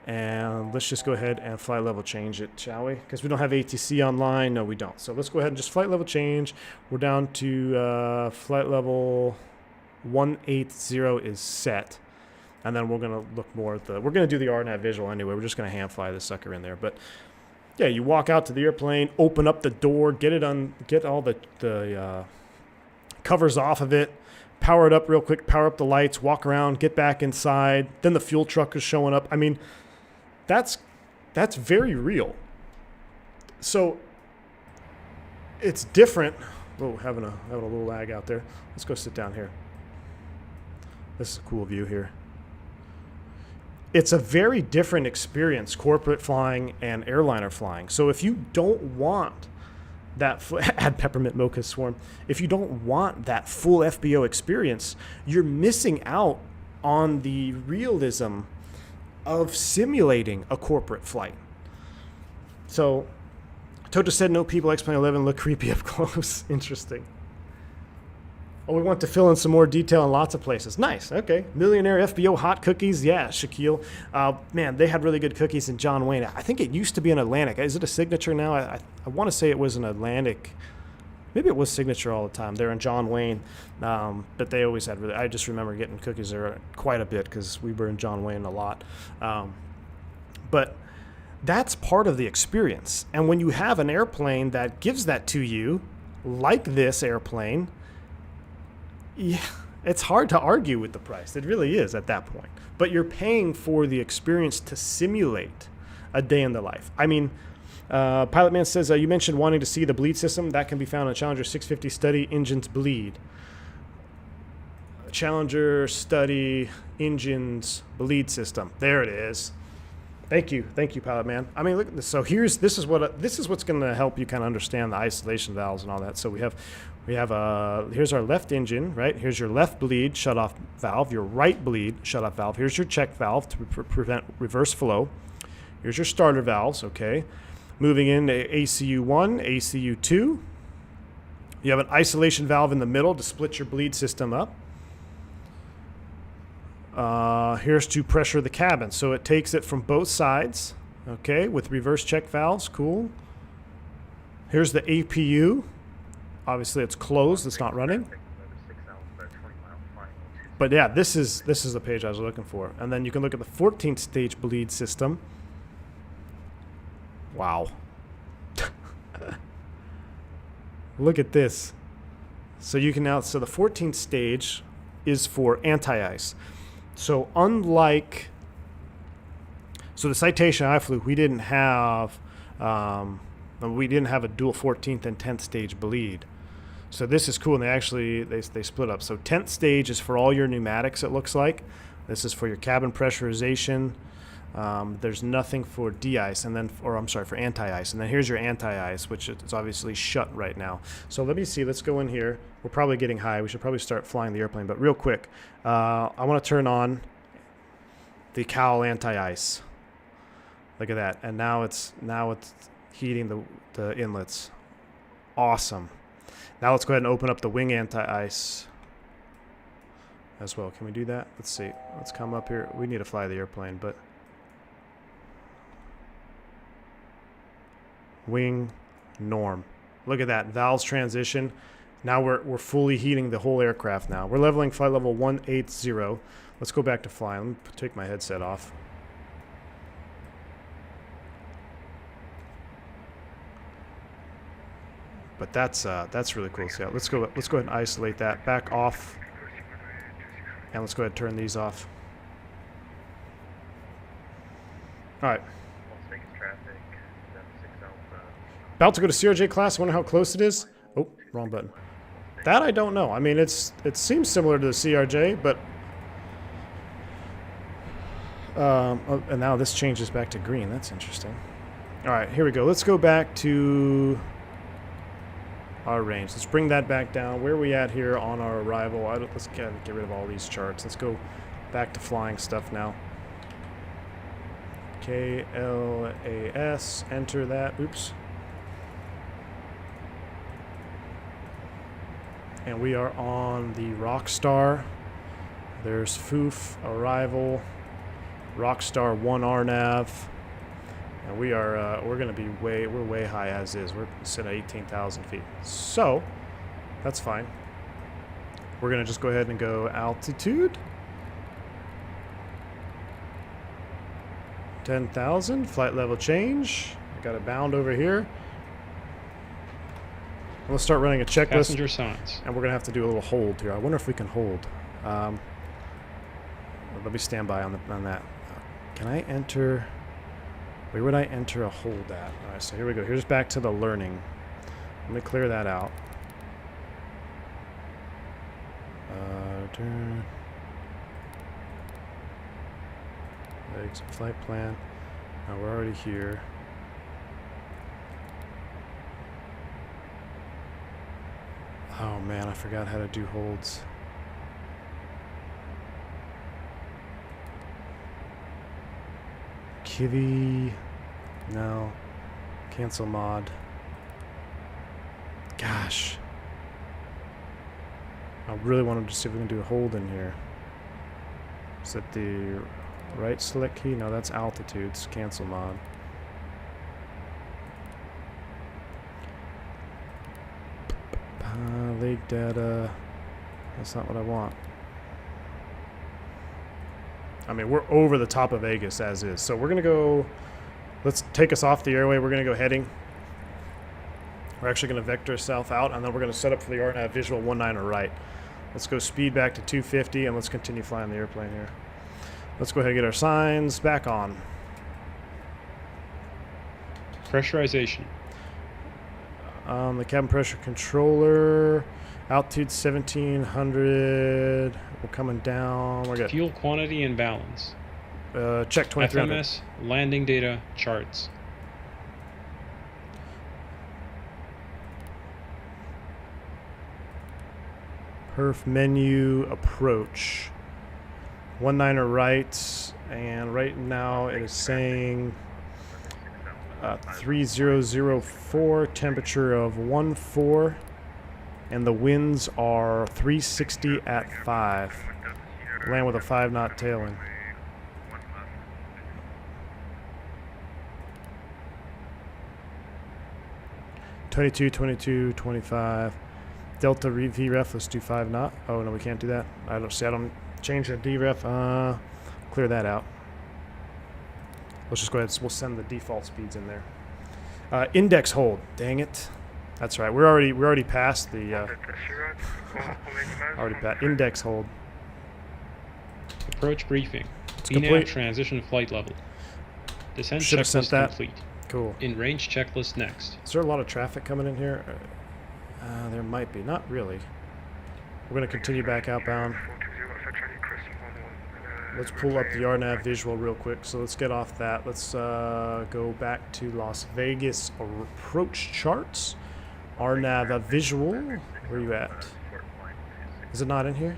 And let's just go ahead and flight level change it, shall we? Because we don't have ATC online. No, we don't. So let's go ahead and just flight level change. We're down to flight level 180 is set. And then we're going to look more at we're going to do the RNAV visual anyway. We're just going to hand fly this sucker in there. But yeah, you walk out to the airplane, open up the door, get all the covers off of it. Power it up real quick, power up the lights, walk around, get back inside. Then the fuel truck is showing up. I mean, that's very real. So it's different. Oh, having a little lag out there. Let's go sit down here. This is a cool view here. It's a very different experience, corporate flying and airliner flying. So if you don't want that add peppermint mocha swarm. If you don't want that full FBO experience, you're missing out on the realism of simulating a corporate flight. So, Toto said no people X-Plane 11 look creepy up close. Interesting. Oh, we want to fill in some more detail in lots of places. Nice. Okay. Millionaire FBO hot cookies. Yeah, Shaquille. Man, they had really good cookies in John Wayne. I think it used to be an Atlantic. Is it a Signature now? I want to say it was an Atlantic. Maybe it was Signature all the time. They're in John Wayne. But they always had I just remember getting cookies there quite a bit because we were in John Wayne a lot. But that's part of the experience. And when you have an airplane that gives that to you, like this airplane, yeah, it's hard to argue with the price. It really is at that point. But you're paying for the experience to simulate a day in the life. I mean, Pilot Man says, you mentioned wanting to see the bleed system. That can be found in Challenger 650 study engines bleed. Challenger study engines bleed system. There it is. Thank you, Pilot Man. I mean, look at this. So this is what's going to help you kind of understand the isolation valves and all that. So we have here's our left engine, right? Here's your left bleed shutoff valve, your right bleed shutoff valve. Here's your check valve to prevent reverse flow. Here's your starter valves, okay? Moving into ACU 1, ACU 2. You have an isolation valve in the middle to split your bleed system up. Here's to pressure the cabin. So it takes it from both sides, okay, with reverse check valves. Cool. Here's the APU. Obviously, it's closed. It's not running. But yeah, this is the page I was looking for. And then you can look at the 14th stage bleed system. Wow. Look at this. So you can now, so the 14th stage is for anti-ice. So unlike, so the citation I flew, we didn't have a dual 14th and 10th stage bleed. So this is cool, and they split up. So 10th stage is for all your pneumatics, it looks like. This is for your cabin pressurization. There's nothing for de-ice, and then, or I'm sorry, for anti-ice. And then here's your anti-ice, which is obviously shut right now. So let me see, let's go in here. We're probably getting high. We should probably start flying the airplane, but real quick, I want to turn on the Cowl Anti-Ice. Look at that. And now it's heating the inlets. Awesome. Now let's go ahead and open up the wing anti-ice as well. Can we do that? Let's see. Let's come up here. We need to fly the airplane, but wing norm. Look at that. Valves transition. Now we're fully heating the whole aircraft now. We're leveling flight level 180. Let's go back to flying. Let me take my headset off. But that's really cool. So yeah, let's go ahead and isolate that. Back off. And let's go ahead and turn these off. All right. About to go to CRJ class. I wonder how close it is. Oh, wrong button. That I don't know. I mean, it seems similar to the CRJ, but oh, and now this changes back to green. That's interesting. All right, here we go. Let's go back to our range. Let's bring that back down. Where are we at here on our arrival? Let's get rid of all these charts. Let's go back to flying stuff now. KLAS, enter that. Oops. And we are on the Rockstar. There's FOOF, arrival, Rockstar 1 RNAV. And we're gonna be we're way high as is. We're sitting at 18,000 feet. So that's fine. We're gonna just go ahead and go altitude. 10,000, flight level change. I got a bound over here. Let's start running a checklist. Passenger signs. And we're gonna have to do a little hold here. I wonder if we can hold. Let me stand by on that. Can I enter? Where would I enter a hold at? All right, so here we go. Here's back to the learning. Let me clear that out. Exit flight plan. Now we're already here. Oh man, I forgot how to do holds. Cvr, no. Cancel mod. Gosh. I really wanted to see if we can do a hold in here. Is that the right select key? No, that's altitudes. Cancel mod. Lake data. That's not what I want. I mean, we're over the top of Vegas as is. So we're going to go, let's take us off the airway. We're going to go heading. We're actually going to vector south out, and then we're going to set up for the RNAV visual 19 right. Let's go speed back to 250, and let's continue flying the airplane here. Let's go ahead and get our signs back on. Pressurization. The cabin pressure controller, altitude 1700. We're coming down. We're good. Fuel quantity and balance. Check 2300. FMS landing data charts. Perf menu approach. 19 right, and right now it is saying 3004, temperature of 14, and the winds are 360 at 5. Land with a 5-knot tailwind. (22, 22, 25). Delta VREF, let's do 5 knot. Oh, no, we can't do that. I don't change the DREF. Clear that out. Let's just go ahead. We'll send the default speeds in there. Index hold. Dang it. That's right. We're already past the. Already past index hold. Approach briefing. It's VNAV complete. transition flight level. Descent Should have sent checklist that. complete. Cool. In range checklist next. Is there a lot of traffic coming in here? There might be. Not really. We're going to continue back outbound. Let's pull up the RNAV visual real quick. So let's get off that. Let's go back to Las Vegas approach charts. RNAV visual. Where are you at? Is it not in here?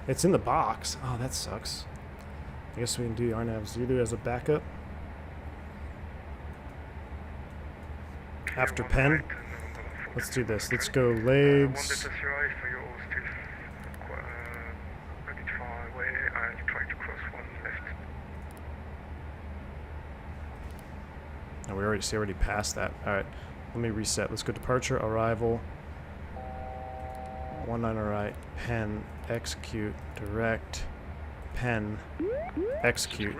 It's in the box. Oh, that sucks. I guess we can do RNAVs either as a backup. After pen. Let's do this. Let's go legs. Oh, we already passed that. All right, let me reset. Let's go departure, arrival, 19 right, pen, execute, direct, pen, execute,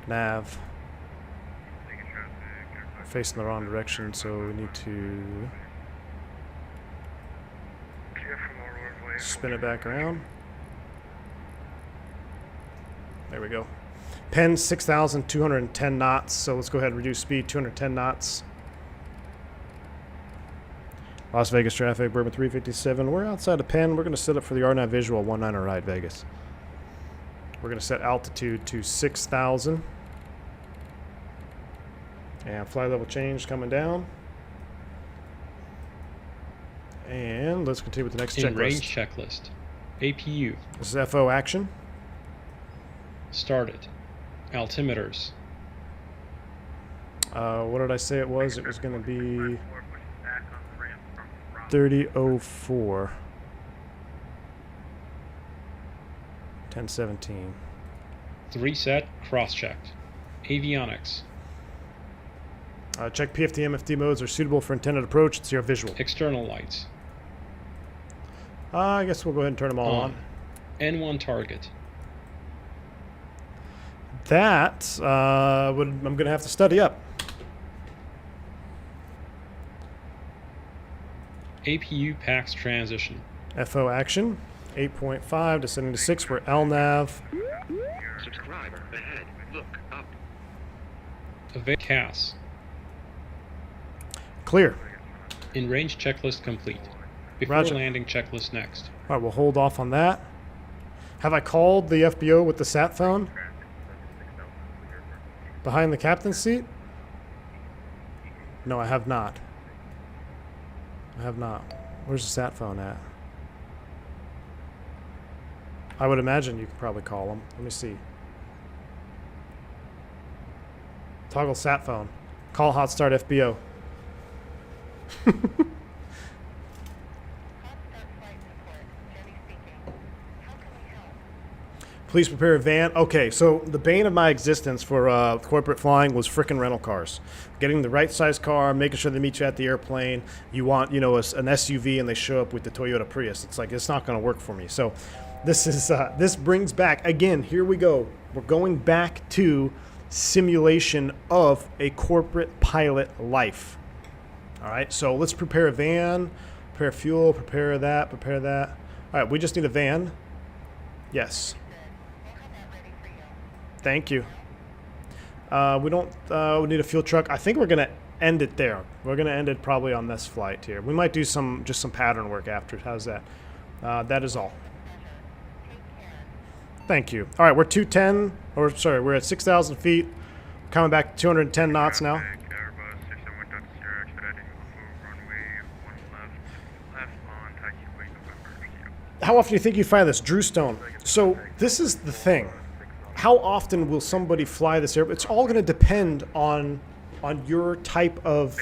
nav. Facing the wrong direction, so we need to spin it back around. There we go. Pen 6,210 knots, so let's go ahead and reduce speed 210 knots. Las Vegas traffic, Bourbon 357. We're outside of Penn. We're going to set up for the R9 visual 19 right Vegas. We're going to set altitude to 6,000. And flight level change coming down. And let's continue with the next checklist. In range checklist. APU. This is FO action. Started. Altimeters. What did I say it was? It was going to be 3004. 1017. Reset. Cross-checked. Avionics. Check PFD MFD modes are suitable for intended approach. It's your visual. External lights. I guess we'll go ahead and turn them all on. N1 target. That I'm going to have to study up. APU PAX transition. FO action. 8.5 descending to 6. We're LNAV. Subscriber ahead. Look up. CAS. Clear. In range checklist complete. Before Roger. landing checklist next. All right, we'll hold off on that. Have I called the FBO with the sat phone? Behind the captain's seat? No, I have not. I have not. Where's the sat phone at? I would imagine you could probably call them. Let me see. Toggle sat phone. Call HotStart FBO. Please prepare a van. Okay, so the bane of my existence for corporate flying was frickin' rental cars. Getting the right size car, making sure they meet you at the airplane. You want, an SUV and they show up with the Toyota Prius. It's like, it's not going to work for me. So this brings back, again, here we go. We're going back to simulation of a corporate pilot life. All right, so let's prepare a van, prepare fuel, prepare that. All right, we just need a van. Yes. Thank you. We need a fuel truck. I think we're going to end it there. We're going to end it probably on this flight here. We might do just some pattern work after. How's that? That is all. Thank you. All right, we're 210, we're at 6,000 feet. Coming back to 210 knots now. How often do you think you fly this? Drew Stone. So this is the thing. How often will somebody fly this airplane? It's all going to depend on your type of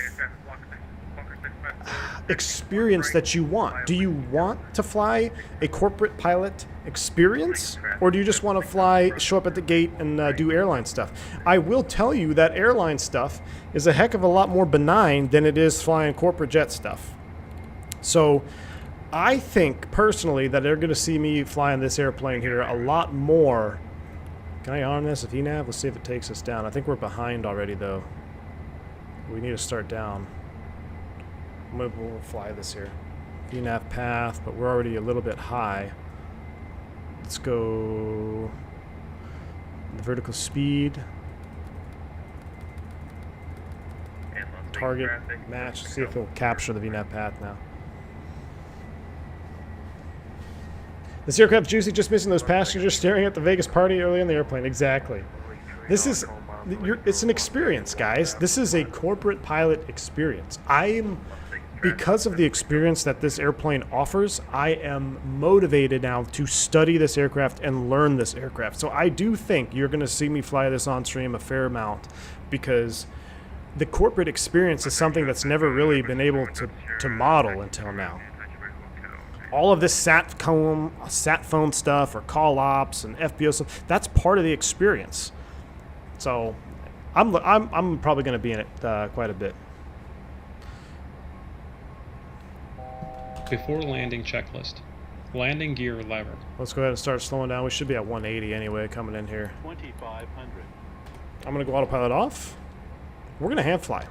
experience that you want. Do you want to fly a corporate pilot experience? Or do you just want to show up at the gate and do airline stuff? I will tell you that airline stuff is a heck of a lot more benign than it is flying corporate jet stuff. So I think personally that they're going to see me flying this airplane here a lot more. Can I arm this with ENAV? Let's see if it takes us down. I think we're behind already though. We need to start down. We'll fly this here. ENAV path, but we're already a little bit high. Let's go the vertical speed. Target match. See if it'll capture the VNAV path now. This aircraft juicy, just missing those passengers staring at the Vegas party early in the airplane. Exactly. This is, it's an experience, guys. This is a corporate pilot experience. Because of the experience that this airplane offers, I am motivated now to study this aircraft and learn this aircraft. So I do think you're going to see me fly this on stream a fair amount, because the corporate experience is something that's never really been able to model until now. All of this sat phone stuff or call ops and FBO stuff, that's part of the experience. So I'm probably going to be in it quite a bit. Before landing checklist. Landing gear lever. Let's go ahead and start slowing down. We should be at 180 anyway coming in here. 2500. I'm going to go autopilot off. We're going to hand fly.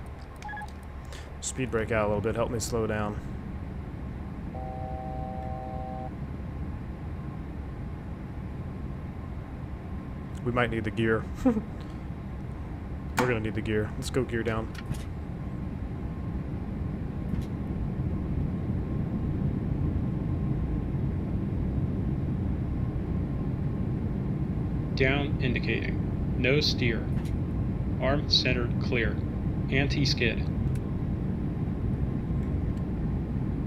Speed brake out a little bit. Help me slow down. We might need the gear. We're going to need the gear. Let's go gear down. Down indicating. No steer. Arm centered clear. Anti-skid.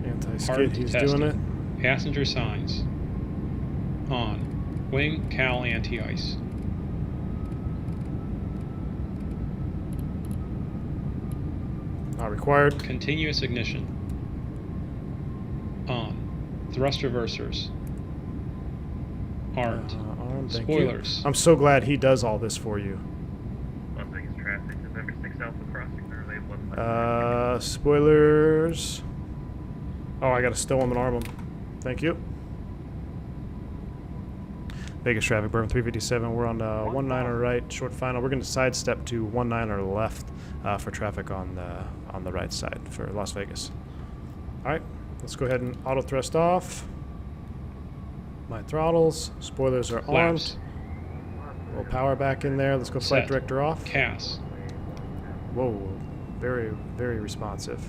Anti-skid, he's doing it. Passenger signs. On. Wing Cowl Anti-Ice. Not required. Continuous ignition. On. Thrust reversers. Armed. Spoilers. I'm so glad he does all this for you. Spoilers. Oh, I gotta stow him and arm him. Thank you. Vegas traffic, Burn 357. We're on 19er right, short final. We're gonna sidestep to 19er left for traffic on the right side for Las Vegas. All right, let's go ahead and auto thrust off. My throttles, spoilers are armed. We'll power back in there. Let's go flight director off. CAS. Whoa, very, very responsive.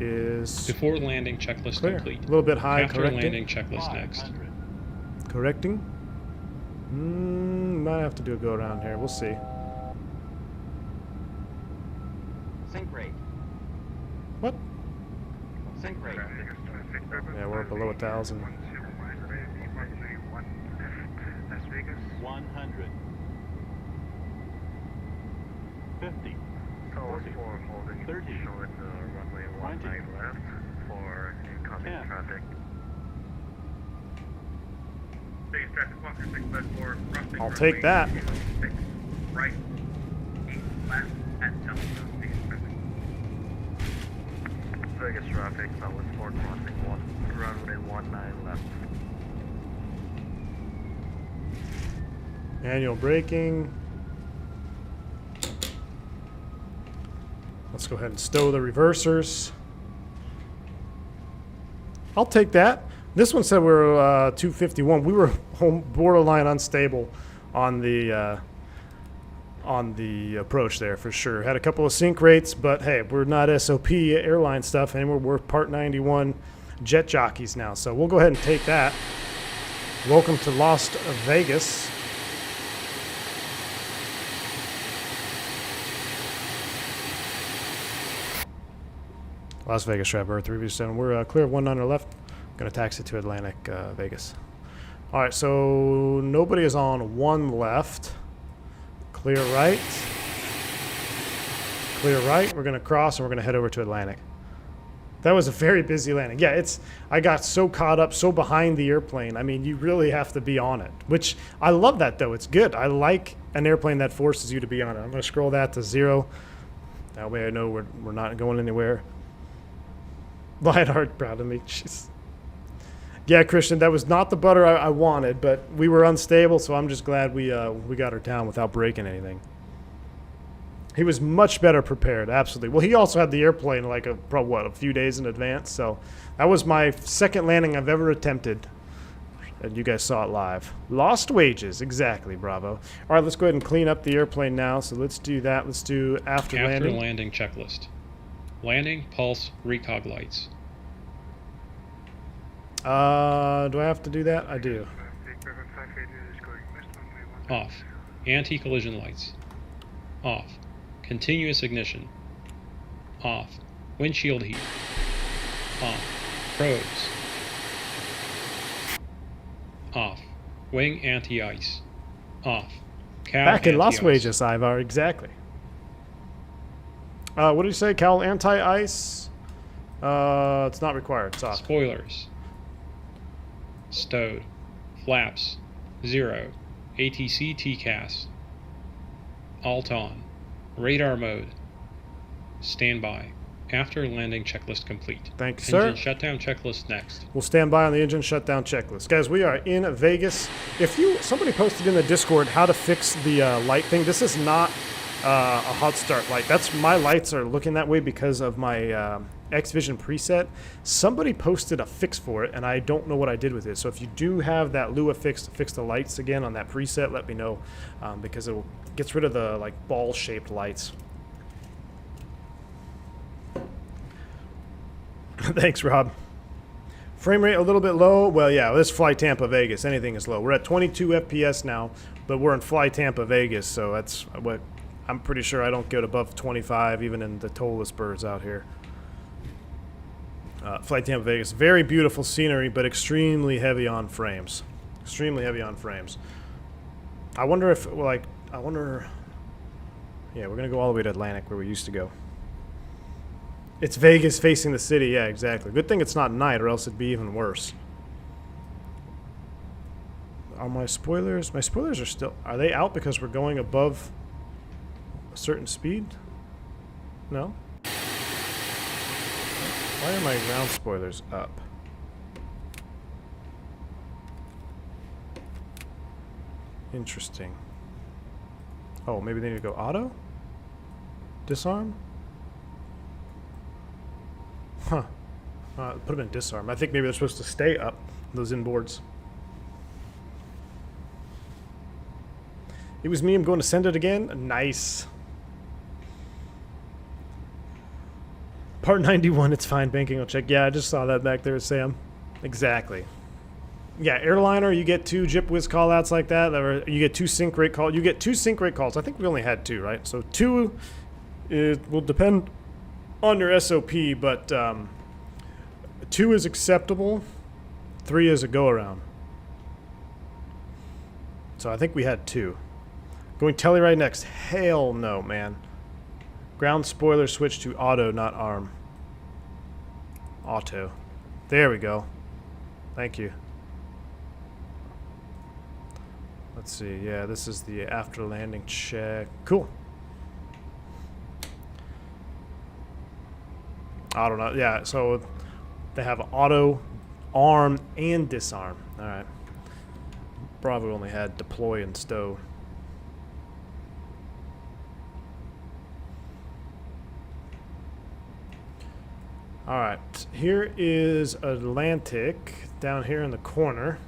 Is before landing checklist clear. Complete. A little bit high. After correcting. Landing checklist next. Correcting. Might have to do a go around here. We'll see. Sync rate. What? Sync rate. Yeah, we're below 1,000. 100. 50. 40. 30. Showing the runway 19 left for incoming 10. traffic. Vegas traffic 13654. I'll take that. Right. 8 left at Challenger. Vegas traffic, Southwest 4 crossing 1. Runway 19 left. Manual braking. Let's go ahead and stow the reversers. I'll take that. This one said we were 251. We were borderline unstable on the approach there for sure. Had a couple of sync rates, but hey, we're not SOP airline stuff anymore. We're Part 91 jet jockeys now. So we'll go ahead and take that. Welcome to Las Vegas. Las Vegas, Trevor, 357. We're clear of 19er left. Going to taxi to Atlantic, Vegas. All right, so nobody is on 1 left. Clear right. Clear right. We're going to cross and we're going to head over to Atlantic. That was a very busy landing. Yeah, I got so caught up, so behind the airplane. I mean, you really have to be on it, which I love that though. It's good. I like an airplane that forces you to be on it. I'm going to scroll that to 0. That way I know we're not going anywhere. Lionheart proud of me. Jeez. Yeah, Christian, that was not the butter I wanted, but we were unstable, so I'm just glad we got her down without breaking anything. He was much better prepared, absolutely. Well, he also had the airplane like a few days in advance, so that was my second landing I've ever attempted. And you guys saw it live. Lost wages, exactly, bravo. All right, let's go ahead and clean up the airplane now, so let's do that. Let's do after landing. After landing checklist. Landing, pulse, recog lights. Do I have to do that? I do. Off. Anti-collision lights. Off. Continuous ignition. Off. Windshield heat. Off. Probes. Off. Wing anti-ice. Off. Cowl Back in Las anti-ice. Vegas, Ivar, exactly. What did you say? Cowl Anti-Ice? It's not required. It's off. Spoilers. Stowed. Flaps. 0. ATC TCAS. Alt on. Radar mode. Standby. After landing checklist complete. Thank you, sir. Engine shutdown checklist next. We'll stand by on the engine shutdown checklist. Guys, we are in Vegas. Somebody posted in the Discord how to fix the light thing. This is not a HotStart light. My lights are looking that way because of my X-Vision preset. Somebody posted a fix for it, and I don't know what I did with it. So if you do have that Lua fix to fix the lights again on that preset, let me know, because it gets rid of the ball-shaped lights. Thanks, Rob. Frame rate a little bit low. Well, yeah, let's fly Tampa, Vegas. Anything is low. We're at 22 FPS now, but we're in fly Tampa, Vegas, so that's what I'm pretty sure I don't get above 25 even in the tolless birds out here. Flight Tampa, Vegas. Very beautiful scenery, but extremely heavy on frames. Extremely heavy on frames. I wonder if, yeah, we're going to go all the way to Atlantic where we used to go. It's Vegas facing the city. Yeah, exactly. Good thing it's not night, or else it'd be even worse. Are my spoilers? My spoilers are still... Are they out because we're going above a certain speed? No? Why are my ground spoilers up? Interesting. Oh, maybe they need to go auto? Disarm? Huh. Put them in disarm. I think maybe they're supposed to stay up, those inboards. It was me. I'm going to send it again. Nice. Part 91, it's fine. Banking will check. Yeah, I just saw that back there, Sam. Exactly. Yeah, airliner, you get 2 JIP-whiz callouts like that. Or you get 2 sync rate calls. You get 2 sync rate calls. I think we only had 2, right? So 2 will depend on your SOP, but 2 is acceptable. 3 is a go-around. So I think we had 2. Going Telluride next. Hell no, man. Ground spoiler switch to auto, not arm. Auto. There we go. Thank you. Let's see. Yeah, this is the after landing check. Cool. I don't know. Yeah, so they have auto, arm, and disarm. All right. Bravo only had deploy and stow. All right. Here is Atlantic down here in the corner.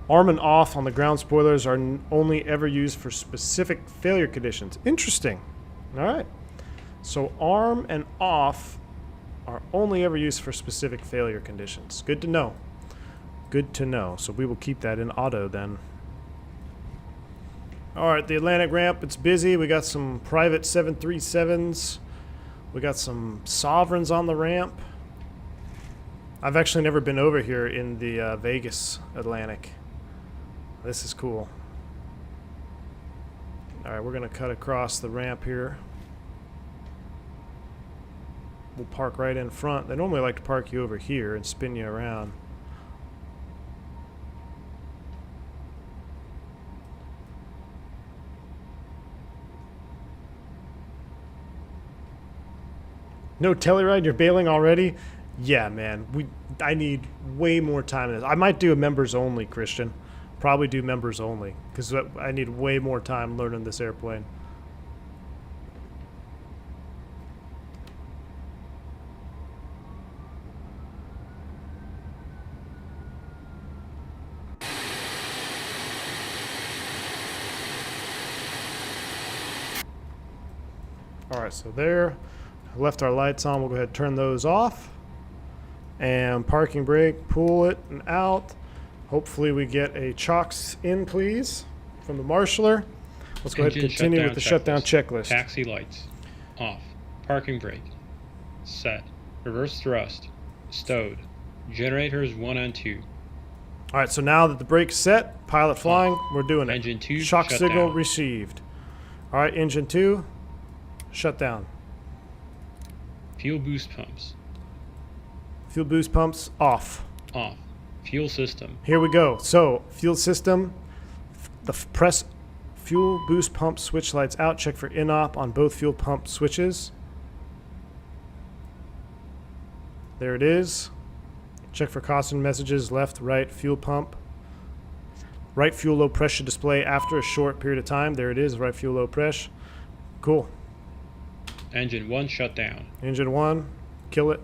Arm and off on the ground spoilers are only ever used for specific failure conditions. Interesting. All right. So arm and off are only ever used for specific failure conditions. Good to know. Good to know. So we will keep that in auto then. All right, the Atlantic ramp, it's busy. We got some private 737s. We got some Sovereigns on the ramp. I've actually never been over here in the Vegas Atlantic. This is cool. All right, we're going to cut across the ramp here. We'll park right in front. They normally like to park you over here and spin you around. No Telluride, you're bailing already? Yeah, man. I need way more time in this. I might do a members only, Christian. Probably do members only, because I need way more time learning this airplane. Alright, so there. Left our lights on. We'll go ahead and turn those off. And parking brake, pull it and out. Hopefully we get a chocks in, please, from the marshaller. Let's go ahead and continue with the shutdown checklist. Taxi lights. Off. Parking brake. Set. Reverse thrust. Stowed. Generators 1 and 2. Alright, so now that the brake's set, pilot flying, we're doing it. Engine 2 Shock shut signal down. received. Alright, engine 2, shut down. Fuel boost pumps. Fuel boost pumps off. Off. Fuel system. Here we go. So, fuel system, press fuel boost pump switch lights out. Check for in-op on both fuel pump switches. There it is. Check for caution messages, left, right, fuel pump. Right fuel low pressure display after a short period of time. There it is, right fuel low pressure. Cool. Engine 1 shut down. Engine 1, kill it.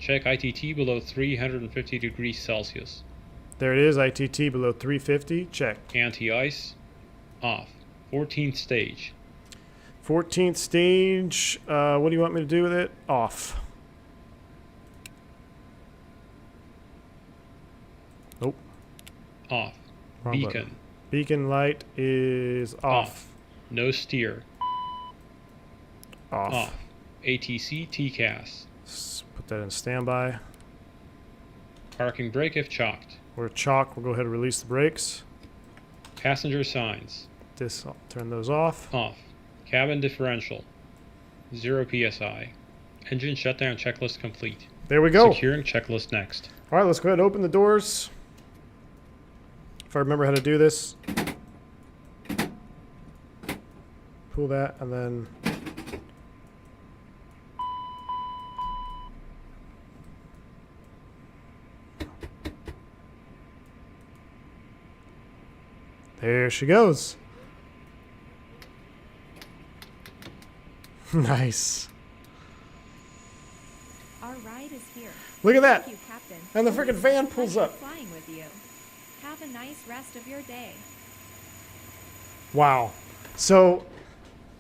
Check ITT below 350 degrees Celsius. There it is, ITT below 350, check. Anti-Ice, off. 14th stage. 14th stage, what do you want me to do with it? Off. Nope. Off. Wrong Beacon. button. Beacon light is off. No steer. Off. Off. ATC TCAS. Put that in standby. Parking brake if chalked. We're chalk. We'll go ahead and release the brakes. Passenger signs. I'll turn those off. Off. Cabin differential. 0 PSI. Engine shutdown checklist complete. There we go. Securing checklist next. All right, let's go ahead and open the doors. If I remember how to do this. Pull that and then... There she goes. Nice. Our ride is here. Look at that. Thank you, Captain. And the freaking van pulls up. Flying with you. Have a nice rest of your day. Wow. So,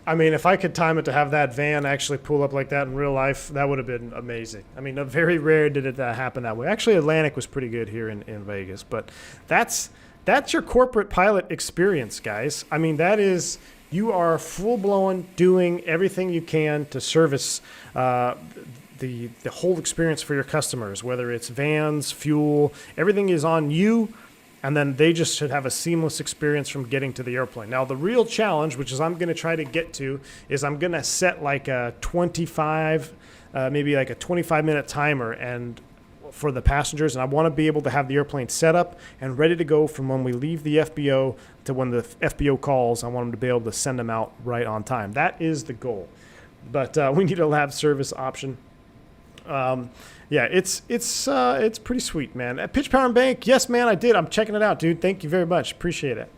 I mean, if I could time it to have that van actually pull up like that in real life, that would have been amazing. I mean, very rare did it happen that way. Actually, Atlantic was pretty good here in Vegas, but that's your corporate pilot experience, guys. I mean, that is, you are full-blown doing everything you can to service the whole experience for your customers, whether it's vans, fuel, everything is on you, and then they just should have a seamless experience from getting to the airplane. Now, the real challenge, which is I'm going to try to get to, is I'm going to set like a 25, maybe like a 25-minute timer and for the passengers, and I want to be able to have the airplane set up and ready to go from when we leave the FBO to when the FBO calls. I want them to be able to send them out right on time. That is the goal. But we need a lab service option. Yeah, it's pretty sweet, man. Pitch Power and Bank, yes, man, I did. I'm checking it out, dude. Thank you very much. Appreciate it.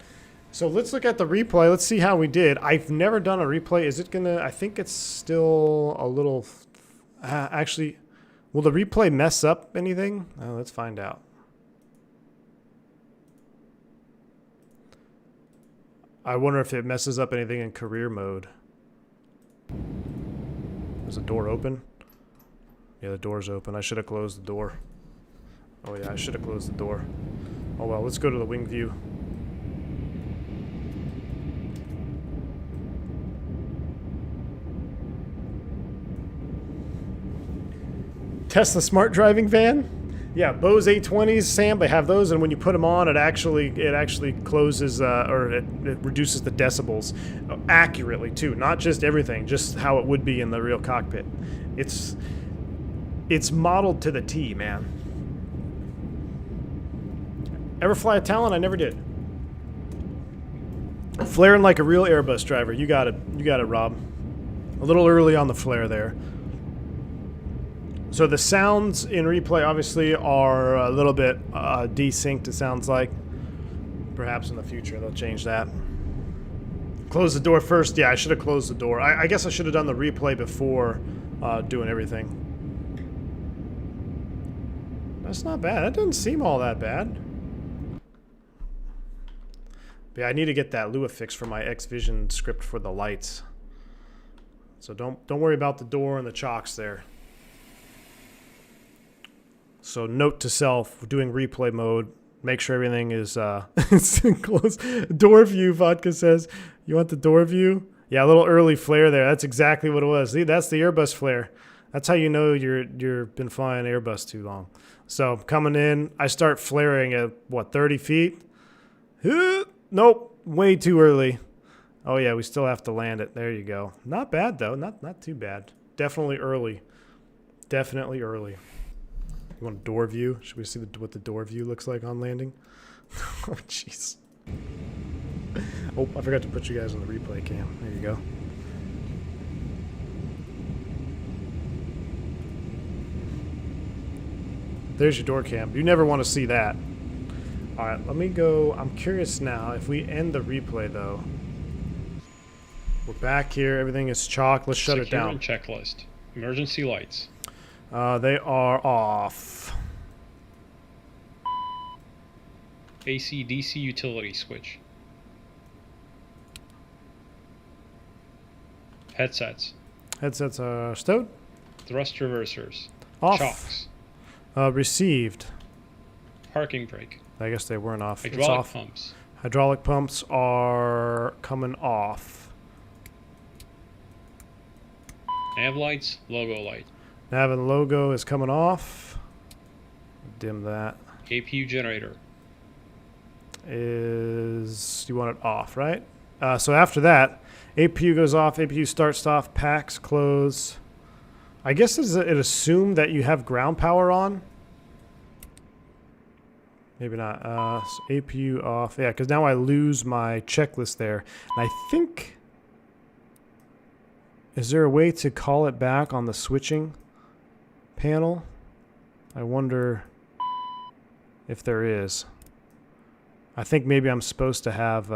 So let's look at the replay. Let's see how we did. I've never done a replay. Is it gonna? I think it's still a little. Actually. Will the replay mess up anything? Let's find out. I wonder if it messes up anything in career mode. Is the door open? Yeah, the door's open. I should have closed the door. Oh yeah, I should have closed the door. Oh well, let's go to the wing view. Tesla smart driving van. Yeah, Bose 820s, Sam, they have those, and when you put them on, it actually closes or it reduces the decibels accurately too. Not just everything, just how it would be in the real cockpit. It's modeled to the T, man. Ever fly a Talon? I never did. Flaring like a real Airbus driver. You got it, Rob. A little early on the flare there. So the sounds in replay obviously are a little bit desynced, it sounds like. Perhaps in the future they'll change that. Close the door first. Yeah, I should have closed the door. I guess I should have done the replay before doing everything. That's not bad. That doesn't seem all that bad. But yeah, I need to get that Lua fix for my Xvision script for the lights. So don't worry about the door and the chocks there. So note to self, doing replay mode, make sure everything is close. Door view, Vodka says. You want the door view? Yeah, a little early flare there. That's exactly what it was. See, that's the Airbus flare. That's how you know you've been flying Airbus too long. So coming in, I start flaring at what, 30 feet? Nope, way too early. Oh yeah, we still have to land it. There you go. Not bad though. Not too bad. Definitely early. Definitely early. You want a door view? Should we see what the door view looks like on landing? Oh jeez. Oh, I forgot to put you guys on the replay cam. There you go. There's your door cam. You never want to see that. All right, let me go. I'm curious now if we end the replay though. We're back here. Everything is chalk. Let's shut it down. Checklist. Emergency lights. They are off. AC DC utility switch. Headsets. Headsets are stowed. Thrust reversers. Off. Chocks. Received. Parking brake. I guess they weren't off. Hydraulic it's off. pumps. Hydraulic pumps are coming off. Nav lights. Logo light. Nav and logo is coming off. Dim that. APU generator. You want it off, right? So after that, APU goes off. APU start, stop, packs, close. I guess it assumed that you have ground power on. Maybe not. So APU off. Yeah, because now I lose my checklist there. And I think... Is there a way to call it back on the switching panel? I wonder if there is. I think maybe I'm supposed to have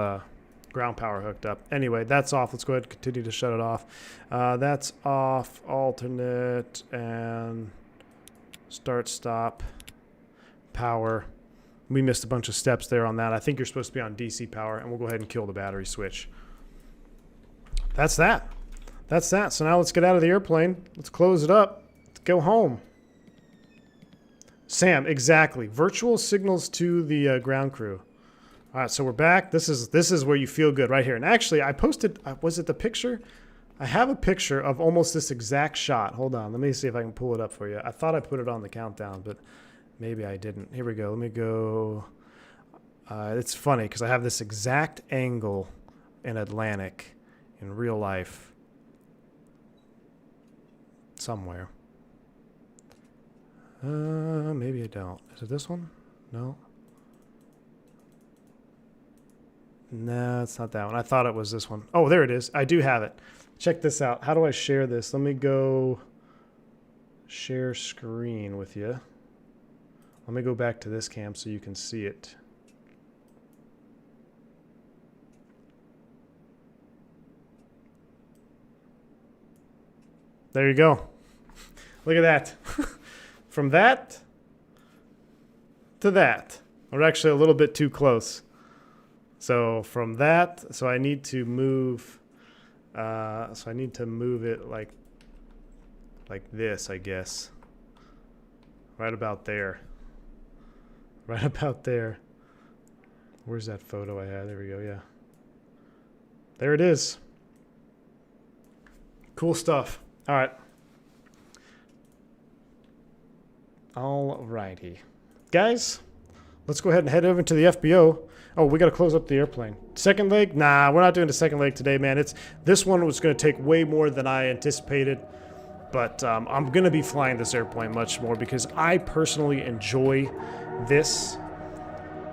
ground power hooked up. Anyway, that's off. Let's go ahead and continue to shut it off. That's off. Alternate and start, stop, power. We missed a bunch of steps there on that. I think you're supposed to be on DC power, and we'll go ahead and kill the battery switch. That's that. That's that. So now let's get out of the airplane. Let's close it up. Let's go home. Sam, exactly. Virtual signals to the ground crew. All right, so we're back. This is where you feel good right here. And actually, I posted, was it the picture? I have a picture of almost this exact shot. Hold on. Let me see if I can pull it up for you. I thought I put it on the countdown, but maybe I didn't. Here we go. Let me go. It's funny because I have this exact angle in Atlantic in real life somewhere. Maybe I don't. Is it this one? No. No, it's not that one. I thought it was this one. Oh, there it is. I do have it. Check this out. How do I share this? Let me go share screen with you. Let me go back to this cam so you can see it. There you go. Look at that. From that to that. We're actually a little bit too close. So from that, so I need to move it like this, I guess. Right about there. Right about there. Where's that photo I had? There we go, yeah. There it is. Cool stuff. All right. All righty. Guys, let's go ahead and head over to the FBO. Oh, we got to close up the airplane. Second leg? Nah, we're not doing the second leg today, man. This one was going to take way more than I anticipated. But I'm going to be flying this airplane much more because I personally enjoy this.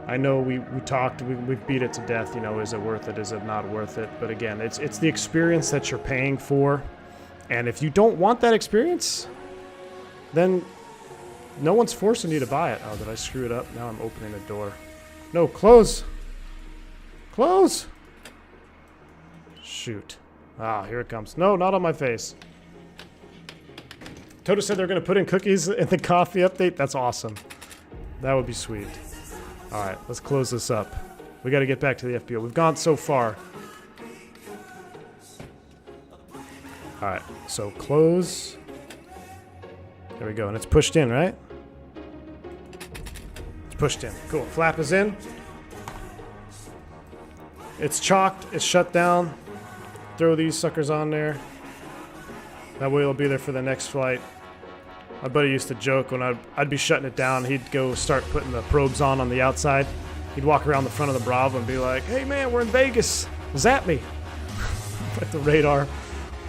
I know we talked, we've beat it to death, you know, is it worth it, is it not worth it? But again, it's the experience that you're paying for. And if you don't want that experience, then no one's forcing you to buy it. Oh, did I screw it up? Now I'm opening the door. No, close. Close. Shoot. Ah, here it comes. No, not on my face. Toga said they're going to put in cookies in the coffee update. That's awesome. That would be sweet. All right, let's close this up. We got to get back to the FBO. We've gone so far. All right, so close. There we go, and it's pushed in, right? It's pushed in. Cool. Flap is in. It's chalked. It's shut down. Throw these suckers on there. That way it'll be there for the next flight. My buddy used to joke when I'd be shutting it down, he'd go start putting the probes on the outside. He'd walk around the front of the Bravo and be like, hey man, we're in Vegas. Zap me. With the radar.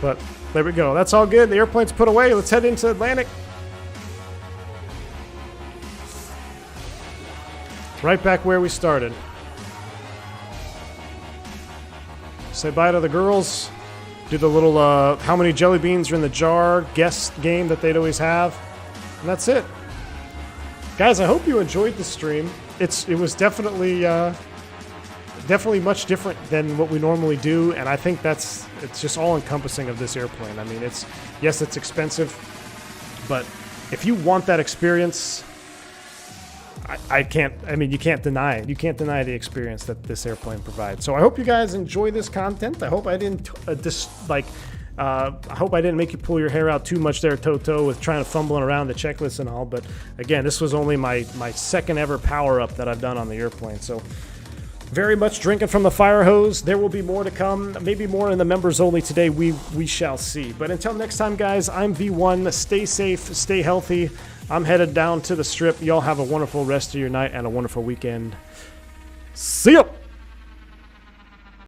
But there we go. That's all good. The airplane's put away. Let's head into Atlantic. Right back where we started. Say bye to the girls. Do the little how many jelly beans are in the jar guess game that they'd always have. And that's it. Guys, I hope you enjoyed the stream. It was definitely much different than what we normally do, and I think it's just all encompassing of this airplane. I mean, yes, it's expensive, but if you want that experience, you can't deny it. You can't deny the experience that this airplane provides. So I hope you guys enjoy this content. I hope I didn't I hope I didn't make you pull your hair out too much there, Toto, with trying to fumbling around the checklist and all. But again, this was only my second ever power up that I've done on the airplane. So very much drinking from the fire hose. There will be more to come. Maybe more in the members only today. We shall see. But until next time, guys, I'm V1. Stay safe. Stay healthy. I'm headed down to the strip. Y'all have a wonderful rest of your night and a wonderful weekend. See ya!